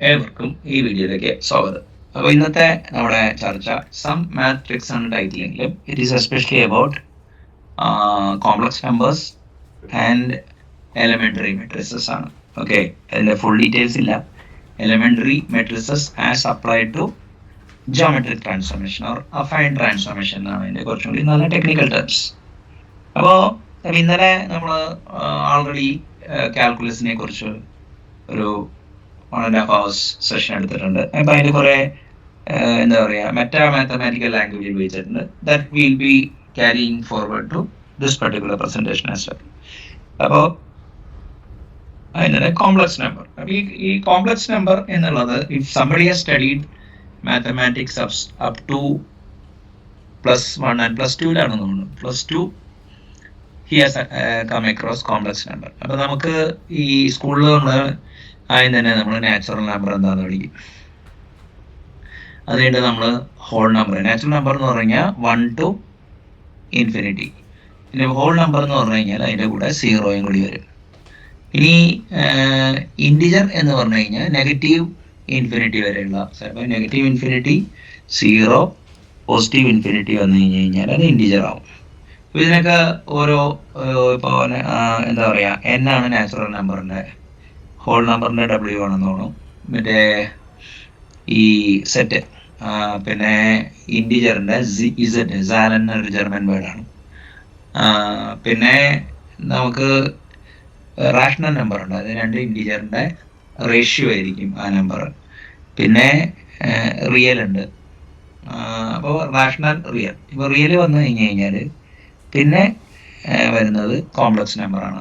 ഏവർക്കും ഈ വീഡിയോയിലേക്ക് സ്വാഗതം. അപ്പോൾ ഇന്നത്തെ നമ്മുടെ ചർച്ച സം മാട്രിക്സ് ആണ് ടൈറ്റിലെങ്കിലും it is especially about complex numbers and elementary matrices ആണ്. ഓക്കെ, അതിൻ്റെ ഫുൾ ഡീറ്റെയിൽസ് ഇല്ല. Elementary matrices as applied to geometric transformation or affine transformation എന്നാണ് അതിൻ്റെ കുറച്ചും കൂടി നല്ല ടെക്നിക്കൽ ടേംസ്. അപ്പോൾ ഇന്നലെ നമ്മൾ ആൾറെഡി കാൽക്കുലസിനെ കുറിച്ച് ഒരു 1.5 hours സെഷൻ എടുത്തിട്ടുണ്ട്. അപ്പം അതിൽ കുറേ എന്താ പറയുക മാത്തമാറ്റിക്കൽ ലാംഗ്വേജ് ഉപയോഗിച്ചിട്ടുണ്ട്. That will be carrying forward to this particular presentation as well. അപ്പോൾ അതിൻ്റെ കോംപ്ലക്സ് നമ്പർ. അപ്പോൾ ഈ കോംപ്ലക്സ് നമ്പർ എന്നുള്ളത് if somebody has studied mathematics up to +1 and +2 തോന്നുന്നു, +2 he has come across complex number. അപ്പോൾ നമുക്ക് ഈ സ്കൂളിൽ നമ്മൾ ആദ്യം തന്നെ നമ്മൾ നാച്ചുറൽ നമ്പർ എന്താണെന്ന് വിളിക്കും. അത് കഴിഞ്ഞിട്ട് നമ്മൾ ഹോൾ നമ്പർ. നാച്ചുറൽ നമ്പർ എന്ന് പറഞ്ഞു കഴിഞ്ഞാൽ 1 to ഇൻഫിനിറ്റി. പിന്നെ ഹോൾ നമ്പർ എന്ന് പറഞ്ഞു കഴിഞ്ഞാൽ അതിൻ്റെ കൂടെ 0 കൂടി വരും. ഇനി ഇൻറ്റിജർ എന്ന് പറഞ്ഞു കഴിഞ്ഞാൽ നെഗറ്റീവ് ഇൻഫിനിറ്റി വരെയുള്ള, അപ്പോൾ നെഗറ്റീവ് ഇൻഫിനിറ്റി, 0, പോസിറ്റീവ് ഇൻഫിനിറ്റി വന്നു കഴിഞ്ഞാൽ അത് ഇൻറ്റിജർ ആവും. അപ്പോൾ ഇതിനൊക്കെ ഓരോ ഇപ്പോൾ എന്താ പറയുക, n ആണ് നാച്ചുറൽ നമ്പറിൻ്റെ, ഹോൾ നമ്പറിൻ്റെ W ആണെന്ന് തോന്നുന്നു, മറ്റേ ഈ സെറ്റ്, പിന്നെ ഇൻറ്റിജറിൻ്റെ Z, സാൻ എന്നൊരു ജർമ്മൻ വേർഡാണ്. പിന്നെ നമുക്ക് റാഷണൽ നമ്പർ ഉണ്ട്, അത് 2 ഇൻറ്റിജറിൻ്റെ റേഷ്യോ ആയിരിക്കും ആ നമ്പർ. പിന്നെ റിയൽ ഉണ്ട്. അപ്പോൾ റാഷണൽ, റിയൽ. ഇപ്പോൾ റിയൽ വന്നു കഴിഞ്ഞ് കഴിഞ്ഞാൽ പിന്നെ വരുന്നത് കോംപ്ലക്സ് നമ്പറാണ്.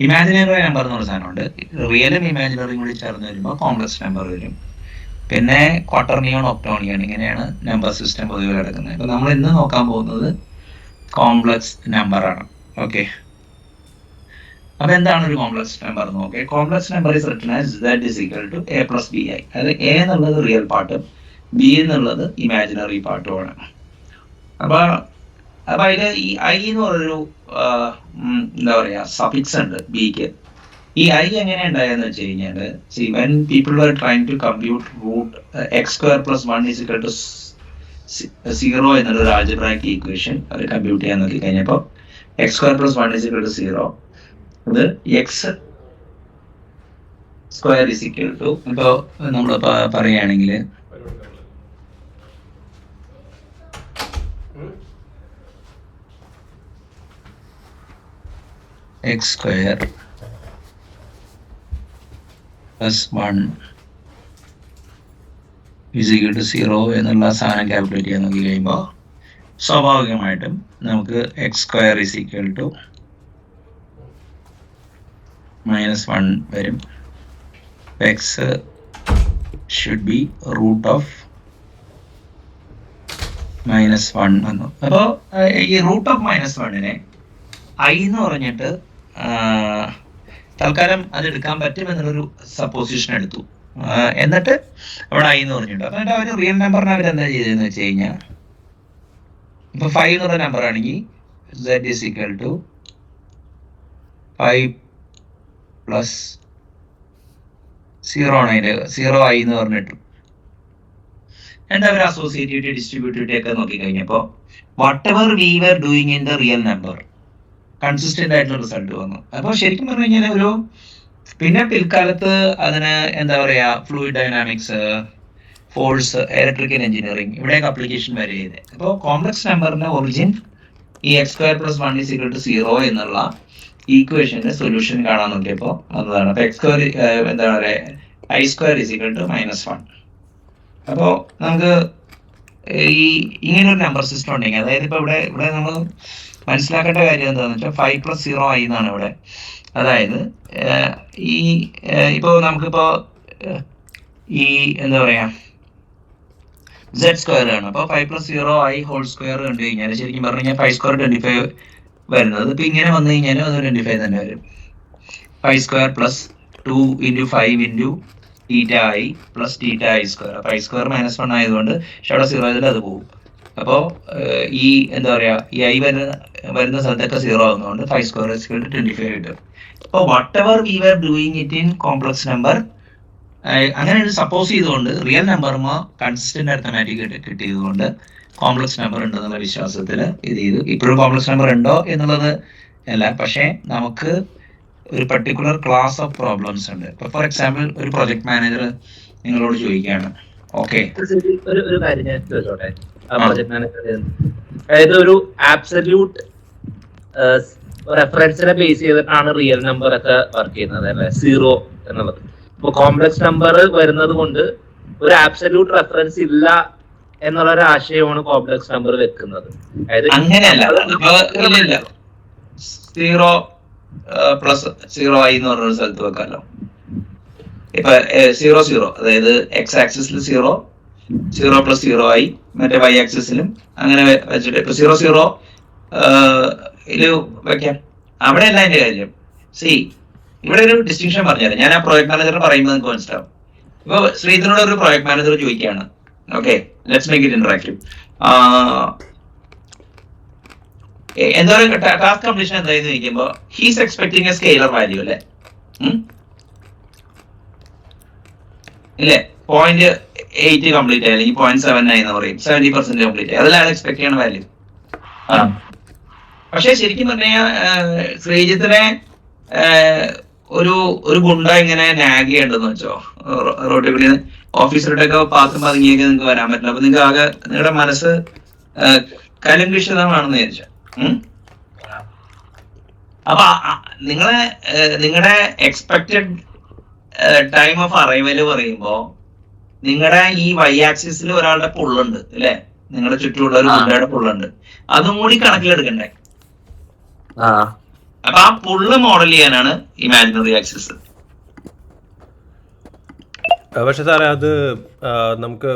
ഇമാജിനറി നമ്പർ എന്നൊരു സാധനമുണ്ട്. റിയലും ഇമാജിനറിയും കൂടി ചേർന്ന് വരുമ്പോൾ കോംപ്ലക്സ് നമ്പർ വരും. പിന്നെ ക്വാട്ടർണിയോൺ, ഒക്ടോണിയോൺ, ഇങ്ങനെയാണ് നമ്പർ സിസ്റ്റം പൊതുവെ കിടക്കുന്നത്. അപ്പോൾ നമ്മൾ ഇന്ന് നോക്കാൻ പോകുന്നത് കോംപ്ലക്സ് നമ്പറാണ്. ഓക്കെ, അപ്പോൾ എന്താണ് ഒരു കോംപ്ലക്സ് നമ്പർ എന്ന് നോക്കാം. Complex number is written as Z is equal to A plus BI. അത് A എന്നുള്ളത് റിയൽ പാർട്ടും B എന്നുള്ളത് ഇമാജിനറി പാർട്ടുമാണ്. അപ്പോൾ അതിൽ ഈ I എന്ന് പറഞ്ഞൊരു എന്താ പറയുക സഫിക്സ് ഉണ്ട് ബിക്ക്. ഈ I എങ്ങനെ ഉണ്ടായെന്ന് വെച്ച് കഴിഞ്ഞാൽ, when people were trying to compute root x² + 1 is equal to 0 എന്നുള്ളൊരു ആൾജിബ്രായിക് ഈക്വേഷൻ അവർ കമ്പ്യൂട്ട് ചെയ്യാൻ നോക്കി കഴിഞ്ഞപ്പോൾ x² + 1 is equal to 0, അത് x² is equal to, ഇപ്പോൾ നമ്മൾ പറയുകയാണെങ്കിൽ x² + 1 is equal to 0 എന്നുള്ള സാധനം കാൽക്കുലേറ്റ് ചെയ്യാൻ നോക്കി കഴിയുമ്പോൾ സ്വാഭാവികമായിട്ടും നമുക്ക് x² is equal to -1 വരും. x should be root of -1 വന്നു. അപ്പോൾ ഈ റൂട്ട് ഓഫ് -1നെ I എന്ന് പറഞ്ഞിട്ട് തൽക്കാലം അത് എടുക്കാൻ പറ്റുമെന്നുള്ളൊരു സപ്പോസിഷൻ എടുത്തു. എന്നിട്ട് അവിടെ I എന്ന് പറഞ്ഞിട്ടുണ്ട്. അപ്പോൾ എന്നിട്ട് അവർ റിയൽ നമ്പറിനെ അവരെന്താ ചെയ്തതെന്ന് വെച്ച് കഴിഞ്ഞാൽ, ഇപ്പോൾ 5 എന്ന് പറഞ്ഞ നമ്പർ ആണെങ്കിൽ Z is equal to 5 + 0 ആണ് അതിൻ്റെ 0I എന്ന് പറഞ്ഞിട്ടു. എന്നിട്ട് അവർ അസോസിയേറ്റീവ് ഡിസ്ട്രിബ്യൂട്ടീവ് ഒക്കെ നോക്കിക്കഴിഞ്ഞപ്പോൾ whatever we were doing in the real number consistent ആയിട്ടുള്ള റിസൾട്ട് വന്നു. അപ്പോൾ ശരിക്കും പറഞ്ഞു കഴിഞ്ഞാൽ ഒരു പിന്നെ പിൽക്കാലത്ത് അതിന് എന്താ പറയുക fluid dynamics, force, electrical engineering, ഇവിടെയൊക്കെ അപ്ലിക്കേഷൻ വരെ ചെയ്ത്. അപ്പോൾ കോംപ്ലക്സ് നമ്പറിന്റെ ഒറിജിൻ ഈ x² + 1 is equal to 0 എന്നുള്ള ഈക്വേഷന്റെ സൊല്യൂഷൻ കാണാൻ നോക്കിയപ്പോൾ അതാണ്. അപ്പോൾ x² എന്താ പറയുക I² is equal to -1. അപ്പോൾ നമുക്ക് ഈ ഇങ്ങനൊരു നമ്പർ സിസ്റ്റം ഉണ്ടെങ്കിൽ, അതായത് ഇപ്പോൾ ഇവിടെ നമ്മൾ മനസ്സിലാക്കേണ്ട കാര്യം എന്താണെന്ന് വെച്ചാൽ 5 + 0I എന്നാണ് ഇവിടെ. അതായത് ഈ ഇപ്പോൾ നമുക്കിപ്പോൾ ഈ എന്താ പറയുക Z² ആണ്. അപ്പോൾ 5 + 0I ഹോൾ² കണ്ടു കഴിഞ്ഞാൽ ശരിക്കും പറഞ്ഞു കഴിഞ്ഞാൽ 5² 25 വരുന്നത്. ഇപ്പോൾ ഇങ്ങനെ വന്നു കഴിഞ്ഞാലും അത് 25 തന്നെ വരും. 5² + 2 × 5 × θI + θI². അപ്പോൾ I² -1 ആയതുകൊണ്ട് പക്ഷെ അവിടെ 0 ആയതുകൊണ്ട് അത് പോകും. അപ്പോൾ ഈ എന്താ പറയുക ഈ I വരുന്ന സ്ഥലത്തൊക്കെ 0 ആകുന്നതുകൊണ്ട് 5² = 25 കിട്ടും. അപ്പോൾ whatever we were doing it in complex number അങ്ങനെ സപ്പോസ് ചെയ്തുകൊണ്ട് റിയൽ നമ്പറുമോ കൺസിസ്റ്റന്റ് അരിത്തമാറ്റിക് കിട്ടിയതുകൊണ്ട് കോംപ്ലക്സ് നമ്പർ ഉണ്ടെന്നുള്ള വിശ്വാസത്തിൽ ഇത് ചെയ്തു. ഇപ്പോഴും കോംപ്ലക്സ് നമ്പർ ഉണ്ടോ എന്നുള്ളത് അല്ല, പക്ഷേ നമുക്ക് ഒരു പർട്ടിക്കുലർ ക്ലാസ് ഓഫ് പ്രോബ്ലംസ് ഉണ്ട്. ഇപ്പൊ ഫോർ എക്സാമ്പിൾ ഒരു പ്രൊജക്ട് മാനേജർ നിങ്ങളോട് ചോദിക്കുകയാണ്, ഓക്കെ ഒരു കാര്യം ഞാൻ ചോദിച്ചോട്ടെ, പ്രൊജക്ട് മാനേജർ അതായത് ഒരു ആബ്സല്യൂട്ട് റെഫറൻസിനെ ബേസ് ചെയ്തിട്ടാണ് റിയൽ നമ്പർ ഒക്കെ വർക്ക് ചെയ്യുന്നത് അല്ലെ, 0 എന്നുള്ളത്. ഇപ്പൊ കോംപ്ലക്സ് നമ്പർ വരുന്നത് കൊണ്ട് ഒരു ആബ്സല്യൂട്ട് റെഫറൻസ് ഇല്ല എന്നുള്ള ഒരു ആശയമാണ് കോംപ്ലക്സ് നമ്പർ വെക്കുന്നത്. അങ്ങനെയല്ല, 0 പ്ലസ് 0 ആയി എന്ന് പറഞ്ഞൊരു സ്ഥലത്ത് വെക്കാമല്ലോ. ഇപ്പൊ 0 അതായത് എക്സ് ആക്സിസിൽ 0 പ്ലസ് 0 ആയി, മറ്റേ വൈ ആക്സിസിലും അങ്ങനെ വെച്ചിട്ട് ഇപ്പൊ 0 ഇത് വെക്കാം. അവിടെ അല്ല എന്റെ കാര്യം. ഇവിടെ ഒരു ഡിസ്റ്റിങ്ഷൻ പറഞ്ഞുതരാം. ഞാൻ ആ പ്രോജക്ട് മാനേജർ പറയുമ്പോൾ നിങ്ങൾക്ക് മനസ്സിലാവും. ഇപ്പൊ ശ്രീധരനോട് ഒരു പ്രോജക്ട് മാനേജർ ചോദിക്കുകയാണ്, okay let's make it interactive, എന്തോ ടാസ്ക് കംപ്ലീഷൻ എന്തായെന്ന് ചോദിക്കുമ്പോ he's expecting A scalar value അല്ലേ, ഇല്ലേ? 0.8 കംപ്ലീറ്റ് ആയി, അല്ലെങ്കിൽ 0.79 എന്ന് പറയും, 70% കംപ്ലീറ്റ് ആയി, അതിലാണ് എക്സ്പെക്ട് ചെയ്യുന്ന വാല്യൂ. പക്ഷെ ശരിക്കും പറഞ്ഞാൽ ശ്രീജിത്തിനെ ഒരു ഗുണ്ട ഇങ്ങനെ നാഗ് ചെയ്യണ്ടെന്ന് വെച്ചോ, റോട്ടിൽ കൂടി ഓഫീസറുടെയൊക്കെ പാത്രം പതുങ്ങിയൊക്കെ നിങ്ങൾക്ക് വരാൻ പറ്റില്ല. അപ്പൊ നിങ്ങൾക്ക് ആകെ നിങ്ങളുടെ മനസ്സ് കലങ്കിഷിതമാണെന്ന് വിചാരിച്ചു. അപ്പൊ നിങ്ങളുടെ എക്സ്പെക്റ്റഡ് ടൈം ഓഫ് അറൈവല് പറയുമ്പോ നിങ്ങളുടെ ഈ വൈ ആക്സിസിൽ ഒരാളുടെ പുള്ളുണ്ട് അല്ലെ, നിങ്ങളുടെ ചുറ്റുമുള്ള ഒരു ഗുണ്ടയുടെ പുള്ളുണ്ട്, അതും കൂടി കണക്കിലെടുക്കണ്ടേ? അപ്പൊ ആ പുള്ള് മോഡൽ ചെയ്യാനാണ് ഇമാജിനറി ആക്സിസ്. പക്ഷെ സാറേ അത് നമുക്ക്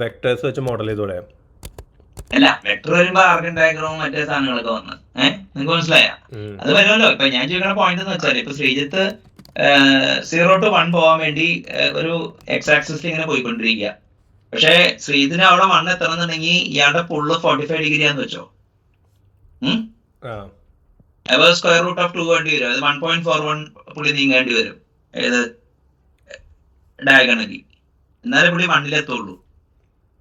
വെക്ടേഴ്സ് വെച്ച് മോഡൽ ചെയ്തൂടെ? അല്ല, വെക്ടർ വരുമ്പോ ആർഗൻ ഡയഗ്രവും മറ്റേ സാധനങ്ങളൊക്കെ വന്ന് നിങ്ങൾക്ക് മനസ്സിലായ അത് വരുമല്ലോ. ഇപ്പൊ ഞാൻ ചോദിക്കുന്ന പോയിന്റ് എന്ന് വെച്ചാൽ ഇപ്പൊ ശ്രീജിത്ത് 0 to 1 പോകാൻ വേണ്ടി ഒരു എക്സ് ആക്സിസിൽ ഇങ്ങനെ പോയിക്കൊണ്ടിരിക്കുക. പക്ഷെ ശ്രീജിത്തിന് അവിടെ 1 എത്തണമെന്നുണ്ടെങ്കിൽ ഇയാളുടെ പുള്ള് 45 ഡിഗ്രി ആന്ന് വെച്ചോ, അപ്പൊ സ്ക്വയർ റൂട്ട് ഓഫ് 2 വേണ്ടി വരും. അത് 1.41 പുള്ളി നീങ്ങേണ്ടി വരും ഏത് ഡയഗണലി, എന്നാലേ പുള്ളി 1-ലെത്തുള്ളൂ.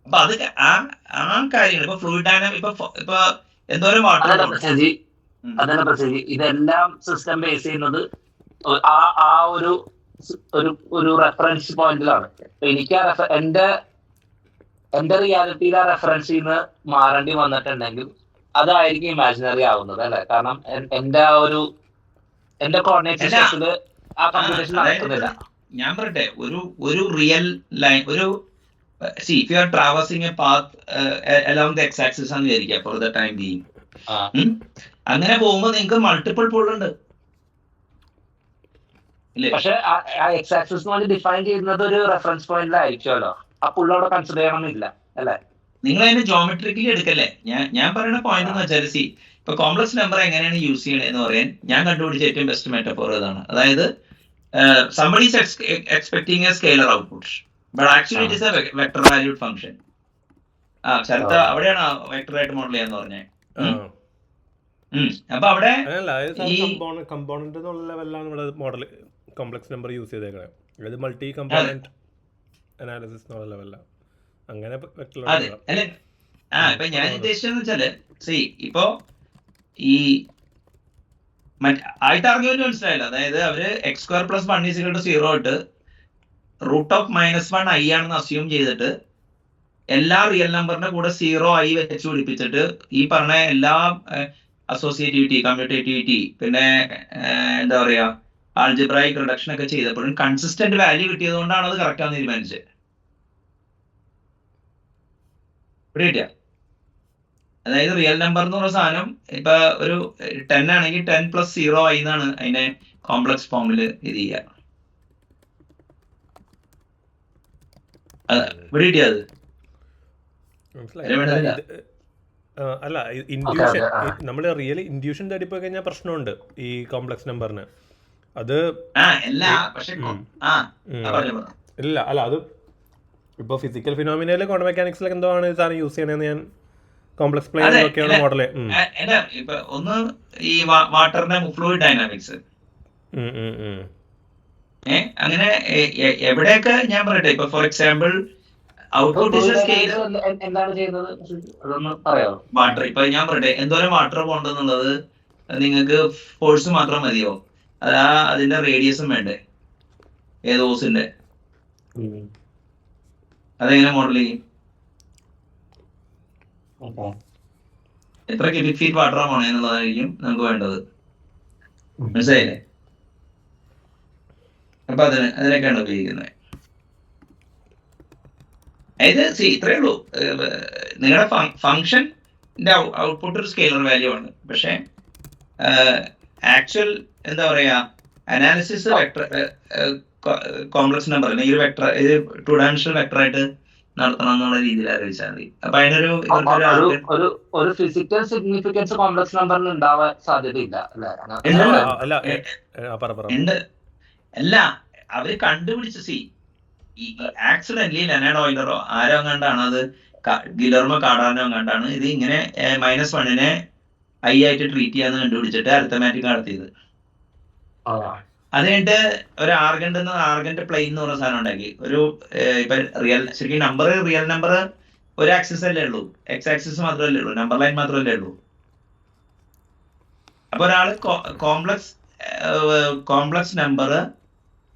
അപ്പൊ അത് ആ കാര്യങ്ങൾ ഇപ്പൊ ഫ്ലൂയിഡ് ഡൈനാമിക് ഇപ്പൊ എന്തോരം വാട്ടർ ഇതെല്ലാം സിസ്റ്റം ബേസ് ചെയ്യുന്നത് ആ ഒരു റെഫറൻസ് പോയിന്റിലാണ്. എനിക്ക് എന്റെ റിയാലിറ്റിയിൽ ആ റെഫറൻസിൽ നിന്ന് മാറേണ്ടി വന്നിട്ടുണ്ടെങ്കിൽ അതായിരിക്കും ഇമാജിനറി ആവുന്നത് അല്ലെ, കാരണം എന്റെ കോർഡിനേറ്റ് സിസ്റ്റത്തില് ആ കമ്പ്യൂട്ടേഷൻ നടക്കുന്നില്ല. ഞാൻ പറയട്ടെ, ഒരു റിയൽ ലൈൻ, ഒരു if you are traversing a path along the x-axis ആണെന്ന് വിചാരിക്കുക for the time being, അങ്ങനെ പോകുമ്പോൾ നിങ്ങൾക്ക് മൾട്ടിപ്പിൾ പുൾ ഉണ്ട്. പക്ഷെ ആ എക്സ് ആക്സിസ് ഡിഫൈൻ ചെയ്യുന്നത് ഒരു റെഫറൻസ് പോയിന്റിലായിരിക്കുമല്ലോ, ആ പുള്ള് അവിടെ കൺസിഡർ ചെയ്യണമെന്നില്ല അല്ലെ? നിങ്ങൾ അതിനെ ജോമെട്രിക്കലി എടുക്കല്ലേ. ഞാൻ പറയുന്ന പോയിന്റ് എന്ന് വെച്ചാൽ ഇപ്പൊ കോംപ്ലക്സ് നമ്പർ എങ്ങനെയാണ് യൂസ് ചെയ്യണതെന്ന് പറയാൻ ഞാൻ കണ്ടുപിടിച്ച ഏറ്റവും ബെസ്റ്റ് മെറ്റഫോർ ഇതാണ്. അതായത് somebody is expecting a scalar output, but actually it is a vector valued function. Sarath അവിടെയാണ് വെക്ടർ ആയിട്ട് മോഡൽ ചെയ്യാന്ന് പറഞ്ഞേ. അപ്പൊ അവിടെ കമ്പോണന്റ് എന്നുള്ള ലെവലിലാണ് ഇവിടെ മോഡൽ കോംപ്ലക്സ് നമ്പർ യൂസ് ചെയ്തേക്കണേ. ഇത് മൾട്ടി കമ്പോണന്റ് അനാലിസിസ് എന്നുള്ള ലെവലിലാണ്. അങ്ങനെ ഇപ്പൊ ഞാൻ ഉദ്ദേശിച്ചെന്ന് വെച്ചാല് ഇപ്പൊ ഈ ആയിട്ട് ആർഗ്യുമെന്റ് മനസ്സിലായില്ല. അതായത് അവര് x² + 1 = 0 ഇട്ട് √(-1) i ആണെന്ന് അസ്യൂം ചെയ്തിട്ട് എല്ലാ റിയൽ നമ്പറിന്റെ കൂടെ 0 i വെച്ച് പിടിപ്പിച്ചിട്ട് ഈ പറഞ്ഞ എല്ലാ അസോസിയേറ്റിവിറ്റി, കമ്മ്യൂട്ടേറ്റിവിറ്റി, പിന്നെ എന്താ പറയാ ആൾജിബ്രായിക് റിഡക്ഷൻ ഒക്കെ ചെയ്തപ്പോഴും കൺസിസ്റ്റന്റ് വാല്യൂ കിട്ടിയത് കൊണ്ടാണ് അത് കറക്റ്റ് ആണെന്ന് തീരുമാനിച്ചത്. അതായത് റിയൽ നമ്പർ എന്ന് പറഞ്ഞ സാധനം ഇപ്പൊ ഒരു 10 ആണെങ്കിൽ 10 + 0 i എന്നാണ് അതിനെ കോംപ്ലക്സ് ഫോമിൽ ഇത് ചെയ്യുക. അല്ല, ഇൻഡ്യൂഷൻ നമ്മൾ റിയൽ ഇൻഡ്യൂഷൻ തേടിപ്പോയി കഴിഞ്ഞാൽ പ്രശ്നമുണ്ട് ഈ കോംപ്ലക്സ് നമ്പറിന്. അത് ഇല്ല അല്ല അത് ഇപ്പോൾ ഫിസിക്കൽ ഫിനോമിനയിൽ ക്വാണ്ടം മെക്കാനിക്സിലൊക്കെ എന്തോ ആണ് സാധനം യൂസ് ചെയ്യണതെന്ന് ഞാൻ കോംപ്ലക്സ് പ്ലെയിനിലൊക്കെയാണ് മോഡല്. ഒന്ന് ഈ വാട്ടറിന്റെ ഫ്ലൂയിഡ് ഡൈനാമിക്സ്, അങ്ങനെ എവിടെയൊക്കെ ഞാൻ പറയട്ടെ, ഇപ്പൊ for example output is A scale. എന്താണ് ചെയ്യുന്നത് അതൊന്ന് പറയാമോ? വാട്ടർ, ഇപ്പൊ ഞാൻ പറയട്ടെ എന്തോരം വാട്ടർ പോകണ്ടെന്നുള്ളത് നിങ്ങൾക്ക് ഫോഴ്സ് മാത്രം മതിയോ? അതിന്റെ റേഡിയസും വേണ്ടേ? ഏത് ഓസിന്റെ? അതെങ്ങനെ മോഡൽ ചെയ്യും? എത്ര ക്യൂബിക് ഫീറ്റ് വാട്ടർ പോണേ എന്നുള്ളതായിരിക്കും നമുക്ക് വേണ്ടത്. മനസ്സിലായില്ലേ? അപ്പൊ അതിനൊക്കെയാണ് ഉപയോഗിക്കുന്നത്. അതായത് ഇത്രയേ ഉള്ളൂ, നിങ്ങളുടെ ഫംഗ്ഷന്റെ ഔട്ട്പുട്ട് ഒരു സ്കെയിലർ വാല്യൂ ആണ്. പക്ഷെ ആക്ച്വൽ എന്താ പറയാ അനാലിസിസ് വെക്ടർ കോംപ്ലക്സ് നമ്പർ അല്ലെങ്കിൽ ഒരു വെക്ടർ, ഇത് 2 ഡയമെൻഷണൽ വെക്ടർ ആയിട്ട് നടത്തണം എന്നുള്ള രീതിയിൽ ആലോചിച്ചാൽ മതി. അപ്പൊ ഒരു ഫിസിക്കൽ സിഗ്നിഫിക്കൻസ് കോംപ്ലക്സ് നമ്പറിന് ഉണ്ടാവാൻ സാധ്യതയില്ല ഉണ്ട്. അല്ല, അവര് കണ്ടുപിടിച്ച ആക്സിഡന്റലി ലെനാർഡ് ഓയിലറോ ആരോ കണ്ടാണ്, അത് ഗിലർമോ കാർഡാനോ കണ്ടാണ് ഇത് ഇങ്ങനെ -1 I ആയിട്ട് ട്രീറ്റ് ചെയ്യാന്ന് കണ്ടുപിടിച്ചിട്ട് അരിത്തമാറ്റിക് നടത്തിയത്. അത് കഴിഞ്ഞിട്ട് ഒരു ആർഗന്റ് പ്ലെയിൻ എന്ന് പറഞ്ഞ സാധനം ഉണ്ടാക്കി. ഒരു ഇപ്പൊ ശരിക്കും റിയൽ നമ്പർ ഒരു ആക്സിസ് അല്ലേ ഉള്ളൂ, എക്സ് ആക്സിസ് മാത്രമല്ലേ ഉള്ളൂ, നമ്പർ ലൈൻ മാത്രമല്ലേ ഉള്ളൂ. അപ്പൊ ഒരാള് കോംപ്ലക്സ് നമ്പർ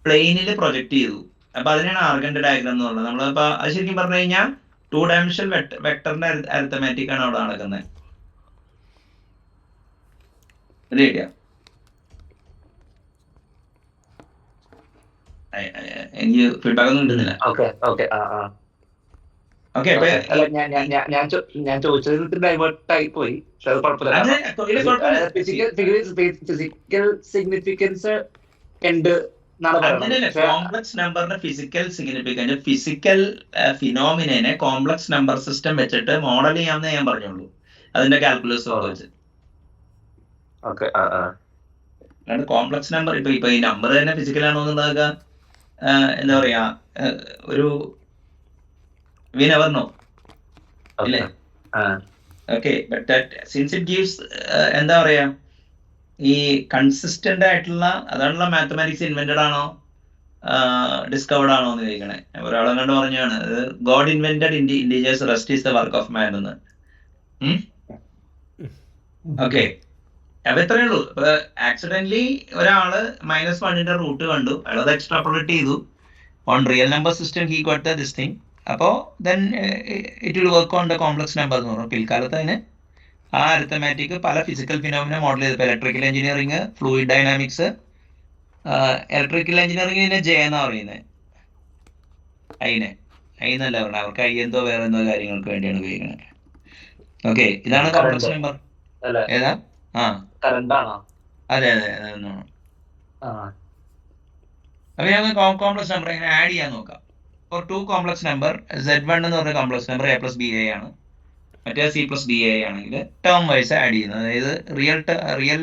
പ്ലെയിനിൽ പ്രൊജക്ട് ചെയ്തു. അപ്പൊ അതിനാണ് ആർഗന്റ് ഡയഗ്രാം എന്ന് പറയുന്നത്. നമ്മളിപ്പോ അത് ശരിക്കും പറഞ്ഞു കഴിഞ്ഞാൽ 2 ഡയമെൻഷണൽ വെക്ടറിന്റെ അരിത്തമാറ്റിക് ആണ് അവിടെ നടക്കുന്നത്. എനിക്ക് ഫീഡ്ബാക്ക് ഒന്നും കിട്ടുന്നില്ല. ഞാൻ ചോദിച്ചത് ഡൈവേർട്ട് ആയി പോയി. ഫിസിക്കൽ സിഗ്നിഫിക്കൻസ് ഉണ്ട്. കോംപ്ലക്സ് നമ്പറിന്റെ physical significance, physical phenomena complex number system വെച്ചിട്ട് മോഡൽ ചെയ്യാമെന്ന് ഞാൻ പറഞ്ഞോളൂ, അതിന്റെ കാൽക്കുലസ് വെച്ച്. അല്ലാണ്ട് കോംപ്ലക്സ് നമ്പർ ഇപ്പൊ ഈ നമ്പർ തന്നെ ഫിസിക്കൽ ആണോ എന്നുള്ളതൊക്കെ എന്താ പറയാ, ഒരു we never know. ഇല്ലേ? Okay, but that since it gives എന്താ പറയാ, ഈ കൺസിസ്റ്റന്റ് ആയിട്ടുള്ള, അതാണുള്ള മാത്തമാറ്റിക്സ് ഇൻവെന്റഡ് ആണോ ഡിസ്കവർഡ് ആണോ എന്ന് ചോദിക്കണേ. ഒരാളെ കണ്ട് പറഞ്ഞാണ് God invented integers, rest is the work of മാൻ എന്ന്. ഓക്കെ, അപ്പൊ ഇത്രയേ ഉള്ളൂ. ഇപ്പൊ ആക്സിഡന്റലി ഒരാള് -1 റൂട്ട് കണ്ടു, അയാളത് എക്സ്ട്രാപോളേറ്റ് ചെയ്തു. On real number system he got this thing. അപ്പോ then it will work on the complex number എന്ന് പറഞ്ഞു. പിൽക്കാലത്ത് അതിന് ആ അരിത്തമാറ്റിക് പല ഫിസിക്കൽ ഫിനോമിന മോഡൽ ചെയ്തപ്പോൾ electrical engineering, fluid dynamics, electrical എഞ്ചിനീയറിംഗിനെ ജെ എന്നാ പറയുന്നത്, ഐന്നല്ല പറഞ്ഞത്, അവർക്ക് എന്തോ വേറെ എന്തോ കാര്യങ്ങൾക്ക് വേണ്ടിയാണ് ഉപയോഗിക്കുന്നത്. ഓക്കെ, ഇതാണ് കോംപ്ലക്സ് നമ്പർ. ഏതാ? അതെ അതെന്നാണ്. അപ്പൊ ഞങ്ങൾ കോംപ്ലക്സ് നമ്പർ എങ്ങനെ ആഡ് ചെയ്യാൻ നോക്കാം. ഫോർ 2 കോംപ്ലക്സ് നമ്പർ, Z1 എന്ന് പറഞ്ഞ കോംപ്ലക്സ് നമ്പർ A+BA ആണ്, മറ്റേ C+DA ആണെങ്കിൽ ടേം വൈസ് ആഡ് ചെയ്യുന്നത്. അതായത് റിയൽ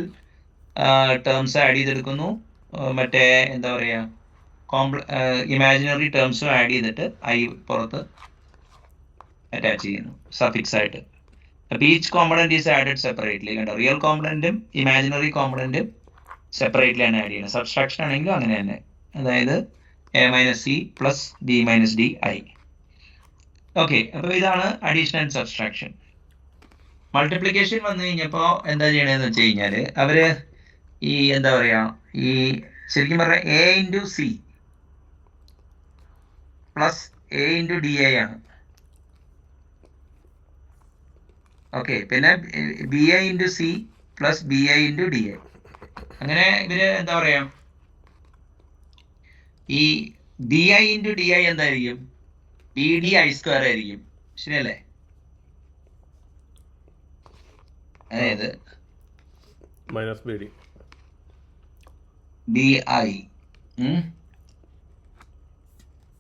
ടേംസ് ആഡ് ചെയ്തെടുക്കുന്നു, മറ്റേ എന്താ പറയാ ഇമാജിനറി ടേംസും ആഡ് ചെയ്തിട്ട് പുറത്ത് അറ്റാച്ച് ചെയ്യുന്നു സഫിക്സ് ആയിട്ട്. അപ്പൊ each component is added separately. കണ്ടോ, റിയൽ കോമ്പണന്റും ഇമാജിനറി കോമ്പണന്റും സെപ്പറേറ്റ്ലി ആണ് ആഡ് ചെയ്യുന്നത്. സബ്സ്ട്രാക്ഷൻ ആണെങ്കിലും അങ്ങനെ തന്നെ, അതായത് A-C + B-DI. ഓക്കെ, അപ്പൊ ഇതാണ് അഡീഷൻ ആൻഡ് സബ്സ്ട്രാക്ഷൻ. മൾട്ടിപ്ലിക്കേഷൻ വന്നു കഴിഞ്ഞപ്പോ എന്താ ചെയ്യണതെന്ന് വെച്ച് കഴിഞ്ഞാല് അവര് ഈ എന്താ പറയാ, ഈ ശരിക്കും പറഞ്ഞ A×C + A×DI ആണ്. ഓക്കെ, പിന്നെ BI×C + BI×DI. അങ്ങനെ ഇവര് എന്താ പറയാ, ഈ BI×DI എന്തായിരിക്കും? BDI² ആയിരിക്കും. ശരിയല്ലേ? അതായത് BI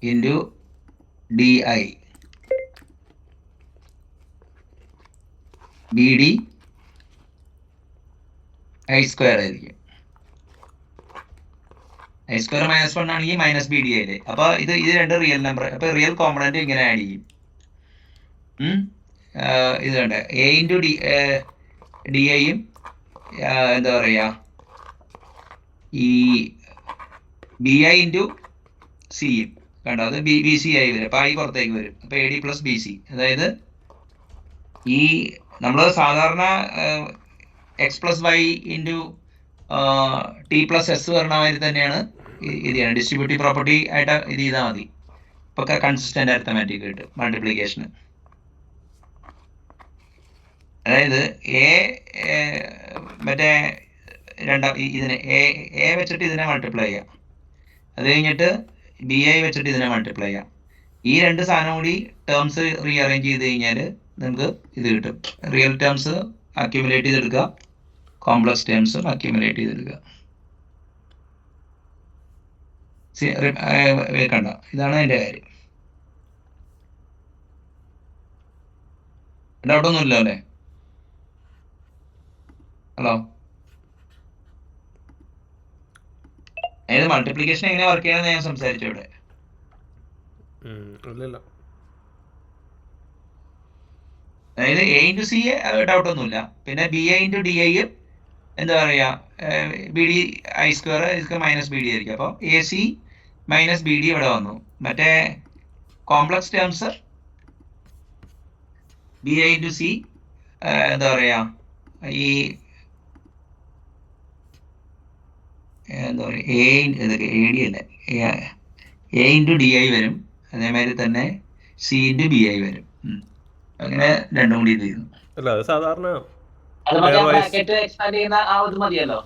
× DI BDI² ആയിരിക്കും. I² -1 ആണെങ്കിൽ -BDI. അപ്പൊ ഇത് രണ്ട് റിയൽ നമ്പർ. അപ്പൊ റിയൽ കോമ്പണന്റ് ഇങ്ങനെ ആഡ് ചെയ്യും. ഇത് കണ്ട A×DIയും എന്താ പറയാ, ഈ BI ഇൻറ്റു സി കണ്ടോ, അത് BC ആയി വരും. അപ്പോൾ I പുറത്തേക്ക് വരും. അപ്പോൾ AD പ്ലസ് BC. അതായത് ഈ നമ്മൾ സാധാരണ X+Y ഇൻറ്റു T+S പറഞ്ഞ മാതിരി തന്നെയാണ് ഇത് ചെയ്യണം. ഡിസ്ട്രിബ്യൂട്ടീവ് പ്രോപ്പർട്ടി ആയിട്ട് ഇത് ചെയ്താൽ മതി. ഇപ്പോൾ കൺസിസ്റ്റന്റ് അരിത്തമാറ്റിക് ആയിട്ട് മൾട്ടിപ്ലിക്കേഷന്. അതായത് മറ്റേ ഇതിനെ എ വെച്ചിട്ട് ഇതിനെ മൾട്ടിപ്ലൈ ചെയ്യാം. അത് കഴിഞ്ഞിട്ട് BI വെച്ചിട്ട് ഇതിനെ മൾട്ടിപ്ലൈ ചെയ്യാം. ഈ രണ്ട് സാധനം കൂടി ടേംസ് റീഅറേഞ്ച് ചെയ്ത് കഴിഞ്ഞാൽ നിങ്ങൾക്ക് ഇത് കിട്ടും. റിയൽ ടേംസ് അക്യുമുലേറ്റ് ചെയ്തെടുക്കുക, കോംപ്ലക്സ് ടേംസും അക്യുമുലേറ്റ് ചെയ്തെടുക്കുക. കണ്ട, ഇതാണ് അതിൻ്റെ കാര്യം. ഡൗട്ടൊന്നുമില്ല അല്ലേ? ഹലോ, അതായത് മൾട്ടിപ്ലിക്കേഷൻ എങ്ങനെ വർക്ക് ചെയ്യണമെന്ന് ഞാൻ സംസാരിച്ചു ഇവിടെ. അതായത് A ഇൻറ്റു സി ഡൗട്ടൊന്നുമില്ല. പിന്നെ BI ഇൻറ്റു DI എന്താ പറയുക, BD I² മൈനസ് BD ആയിരിക്കും. അപ്പോൾ AC മൈനസ് BD ഇവിടെ വന്നു. മറ്റേ complex terms BI into C എന്താ പറയുക, ഈ എന്താ പറയുക, ഇതൊക്കെ AD അല്ലേ, A ഇൻറ്റു DI വരും. അതേമാതിരി തന്നെ C ഇൻറ്റു BI വരും. അങ്ങനെ രണ്ടും കൂടി ഇത് ചെയ്യുന്നു. അല്ല, അത് സാധാരണ മതിയല്ലോ.